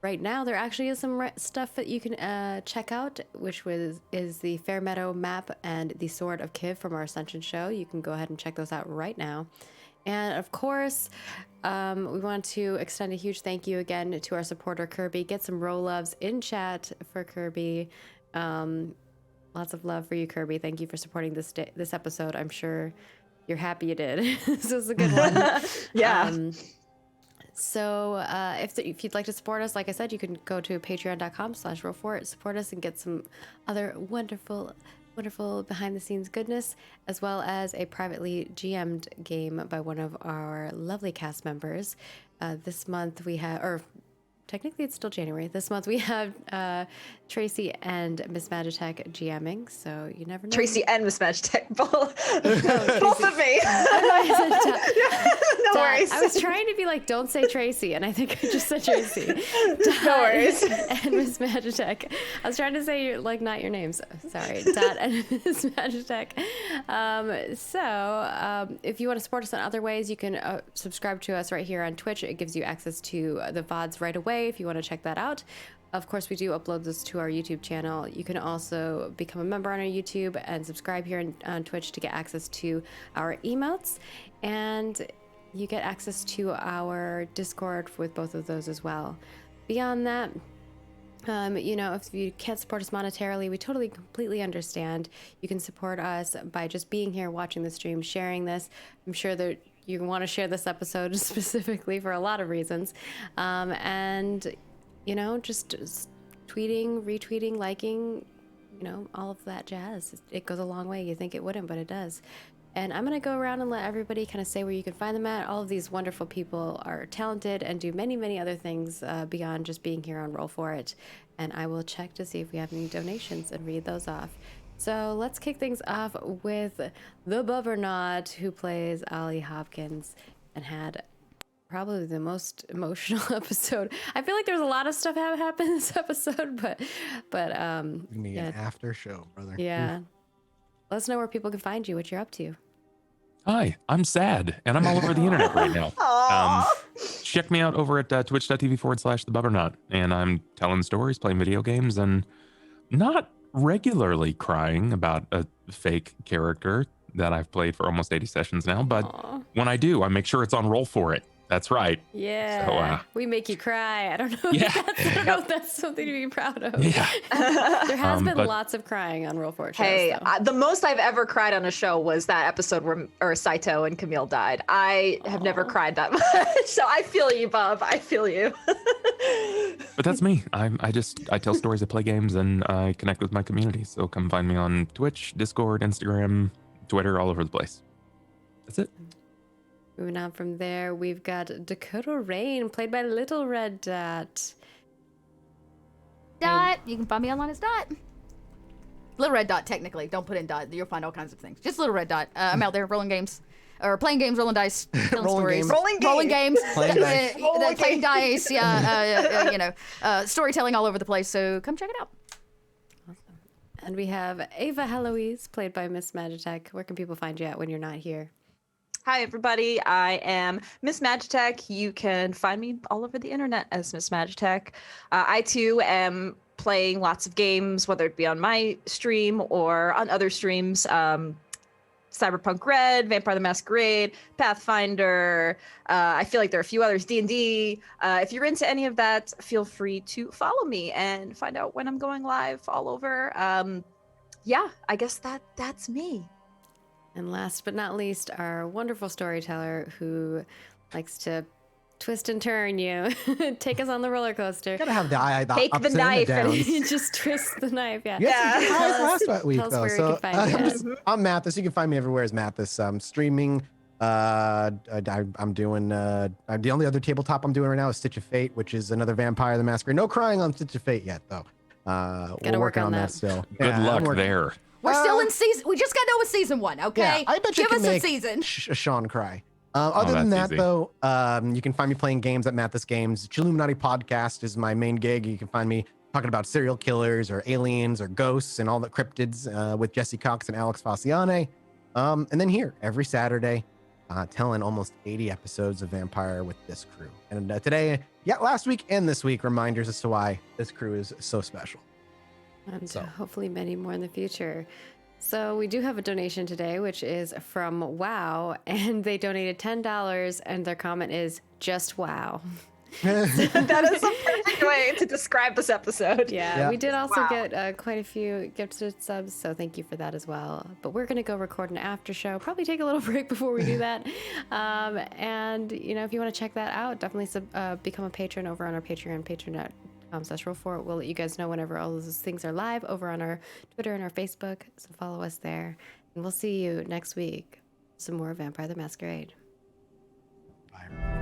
Right now, there actually is some stuff that you can check out, which is the Fairmeadow map and the Sword of Kiv from our Ascension show. You can go ahead and check those out right now. And of course, we want to extend a huge thank you again to our supporter, Kirby. Get some roll loves in chat for Kirby. Lots of love for you, Kirby. Thank you for supporting this episode. I'm sure you're happy you did. This is a good one. Yeah. So if you'd like to support us, like I said, you can go to patreon.com/rollforit, support us, and get some other wonderful behind the scenes goodness, as well as a privately GM'd game by one of our lovely cast members. This month we have, or technically it's still January. This month we have Tracy and Miss Magitech GMing, so you never know. Tracy and Miss Magitech, both of me. No worries. I was trying to be like, don't say Tracy, and I think I just said Tracy. No worries. And Miss Magitech. I was trying to say not your names. Sorry. Dot and Miss Magitech. If you want to support us in other ways, you can subscribe to us right here on Twitch. It gives you access to the VODs right away if you want to check that out. Of course, we do upload this to our YouTube channel. You can also become a member on our YouTube and subscribe here on Twitch to get access to our emotes. And you get access to our Discord with both of those as well. Beyond that, if you can't support us monetarily, we totally, completely understand. You can support us by just being here, watching the stream, sharing this. I'm sure that you want to share this episode specifically for a lot of reasons. Just tweeting, retweeting, liking, all of that jazz. It goes a long way. You think it wouldn't, but it does. And I'm going to go around and let everybody kind of say where you can find them at. All of these wonderful people are talented and do many, many other things beyond just being here on Roll For It. And I will check to see if we have any donations and read those off. So let's kick things off with the Bubbernaut, who plays Ollie Hopkins and had probably the most emotional episode. I feel like there's a lot of stuff that happened in this episode, but We need an after show, brother. yeah. Let us know where people can find you, what you're up to. Hi, I'm sad, and I'm all over the internet right now. Check me out over at twitch.tv/thebubbernaut, and I'm telling stories, playing video games, and not regularly crying about a fake character that I've played for almost 80 sessions now, but when I do, I make sure it's on Roll For It. That's right. Yeah. So, we make you cry. I don't know. Yeah. I don't know if that's something to be proud of. Yeah. There has been but- lots of crying on Roll For It shows. Hey, though. the most I've ever cried on a show was that episode where Saito and Camille died. I have never cried that much, so I feel you, Bob. I feel you. But that's me. I tell stories, I play games, and I connect with my community. So come find me on Twitch, Discord, Instagram, Twitter, all over the place. That's it. Moving on from there, we've got Dakota Rain, played by Little Red Dot. Dot. You can find me online as Dot. Little Red Dot, technically. Don't put in Dot. You'll find all kinds of things. Just Little Red Dot. I'm out there rolling games. Or playing games, rolling dice, telling Rolling stories. games. Rolling games. Playing dice. Playing dice, yeah. Storytelling all over the place. So come check it out. And we have Ava Heloise, played by Miss Magitech. Where can people find you at when you're not here? Hi, everybody. I am Miss Magitech. You can find me all over the internet as Miss Magitech. I, too, am playing lots of games, whether it be on my stream or on other streams. Cyberpunk Red, Vampire the Masquerade, Pathfinder. I feel like there are a few others, D&D. If you're into any of that, feel free to follow me and find out when I'm going live all over. Yeah, I guess that's me. And last but not least, our wonderful storyteller who likes to twist and turn you, take us on the roller coaster. Gotta have the Take ups the and knife the and- downs. Just twist the knife, yeah. Yes, Tell us- last week tell us though. where we So can find you. I'm Mathis. You can find me everywhere as Mathis. I'm streaming. I'm doing. The only other tabletop I'm doing right now is Stitch of Fate, which is another Vampire the Masquerade. No crying on Stitch of Fate yet though. We're work working on on that. that still. Good Yeah, I'm luck working- there. We're still in season. We just got done with season 1. Okay, Yeah, I bet you give can us a make season. Sean cry. Other than that's that, easy. though, you can find me playing games at Mathis Games. Chilluminati Podcast is my main gig. You can find me talking about serial killers or aliens or ghosts and all the cryptids with Jesse Cox and Alex Fasciane. And then here every Saturday, telling almost 80 episodes of Vampire with this crew. And today, last week and this week, reminders as to why this crew is so special. And So. hopefully many more in the future. So we do have a donation today, which is from WoW, and they donated $10, and their comment is just wow. That is a perfect way to describe this episode. Yeah, we did also Wow. get quite a few gifted subs, so thank you for that as well. But we're going to go record an after show, probably take a little break before we do that. And, if you want to check that out, definitely become a patron over on our Patreon, patreon.com/roll4. We'll let you guys know whenever all those things are live over on our Twitter and our Facebook, so follow us there. And we'll see you next week. Some more Vampire the Masquerade. Bye.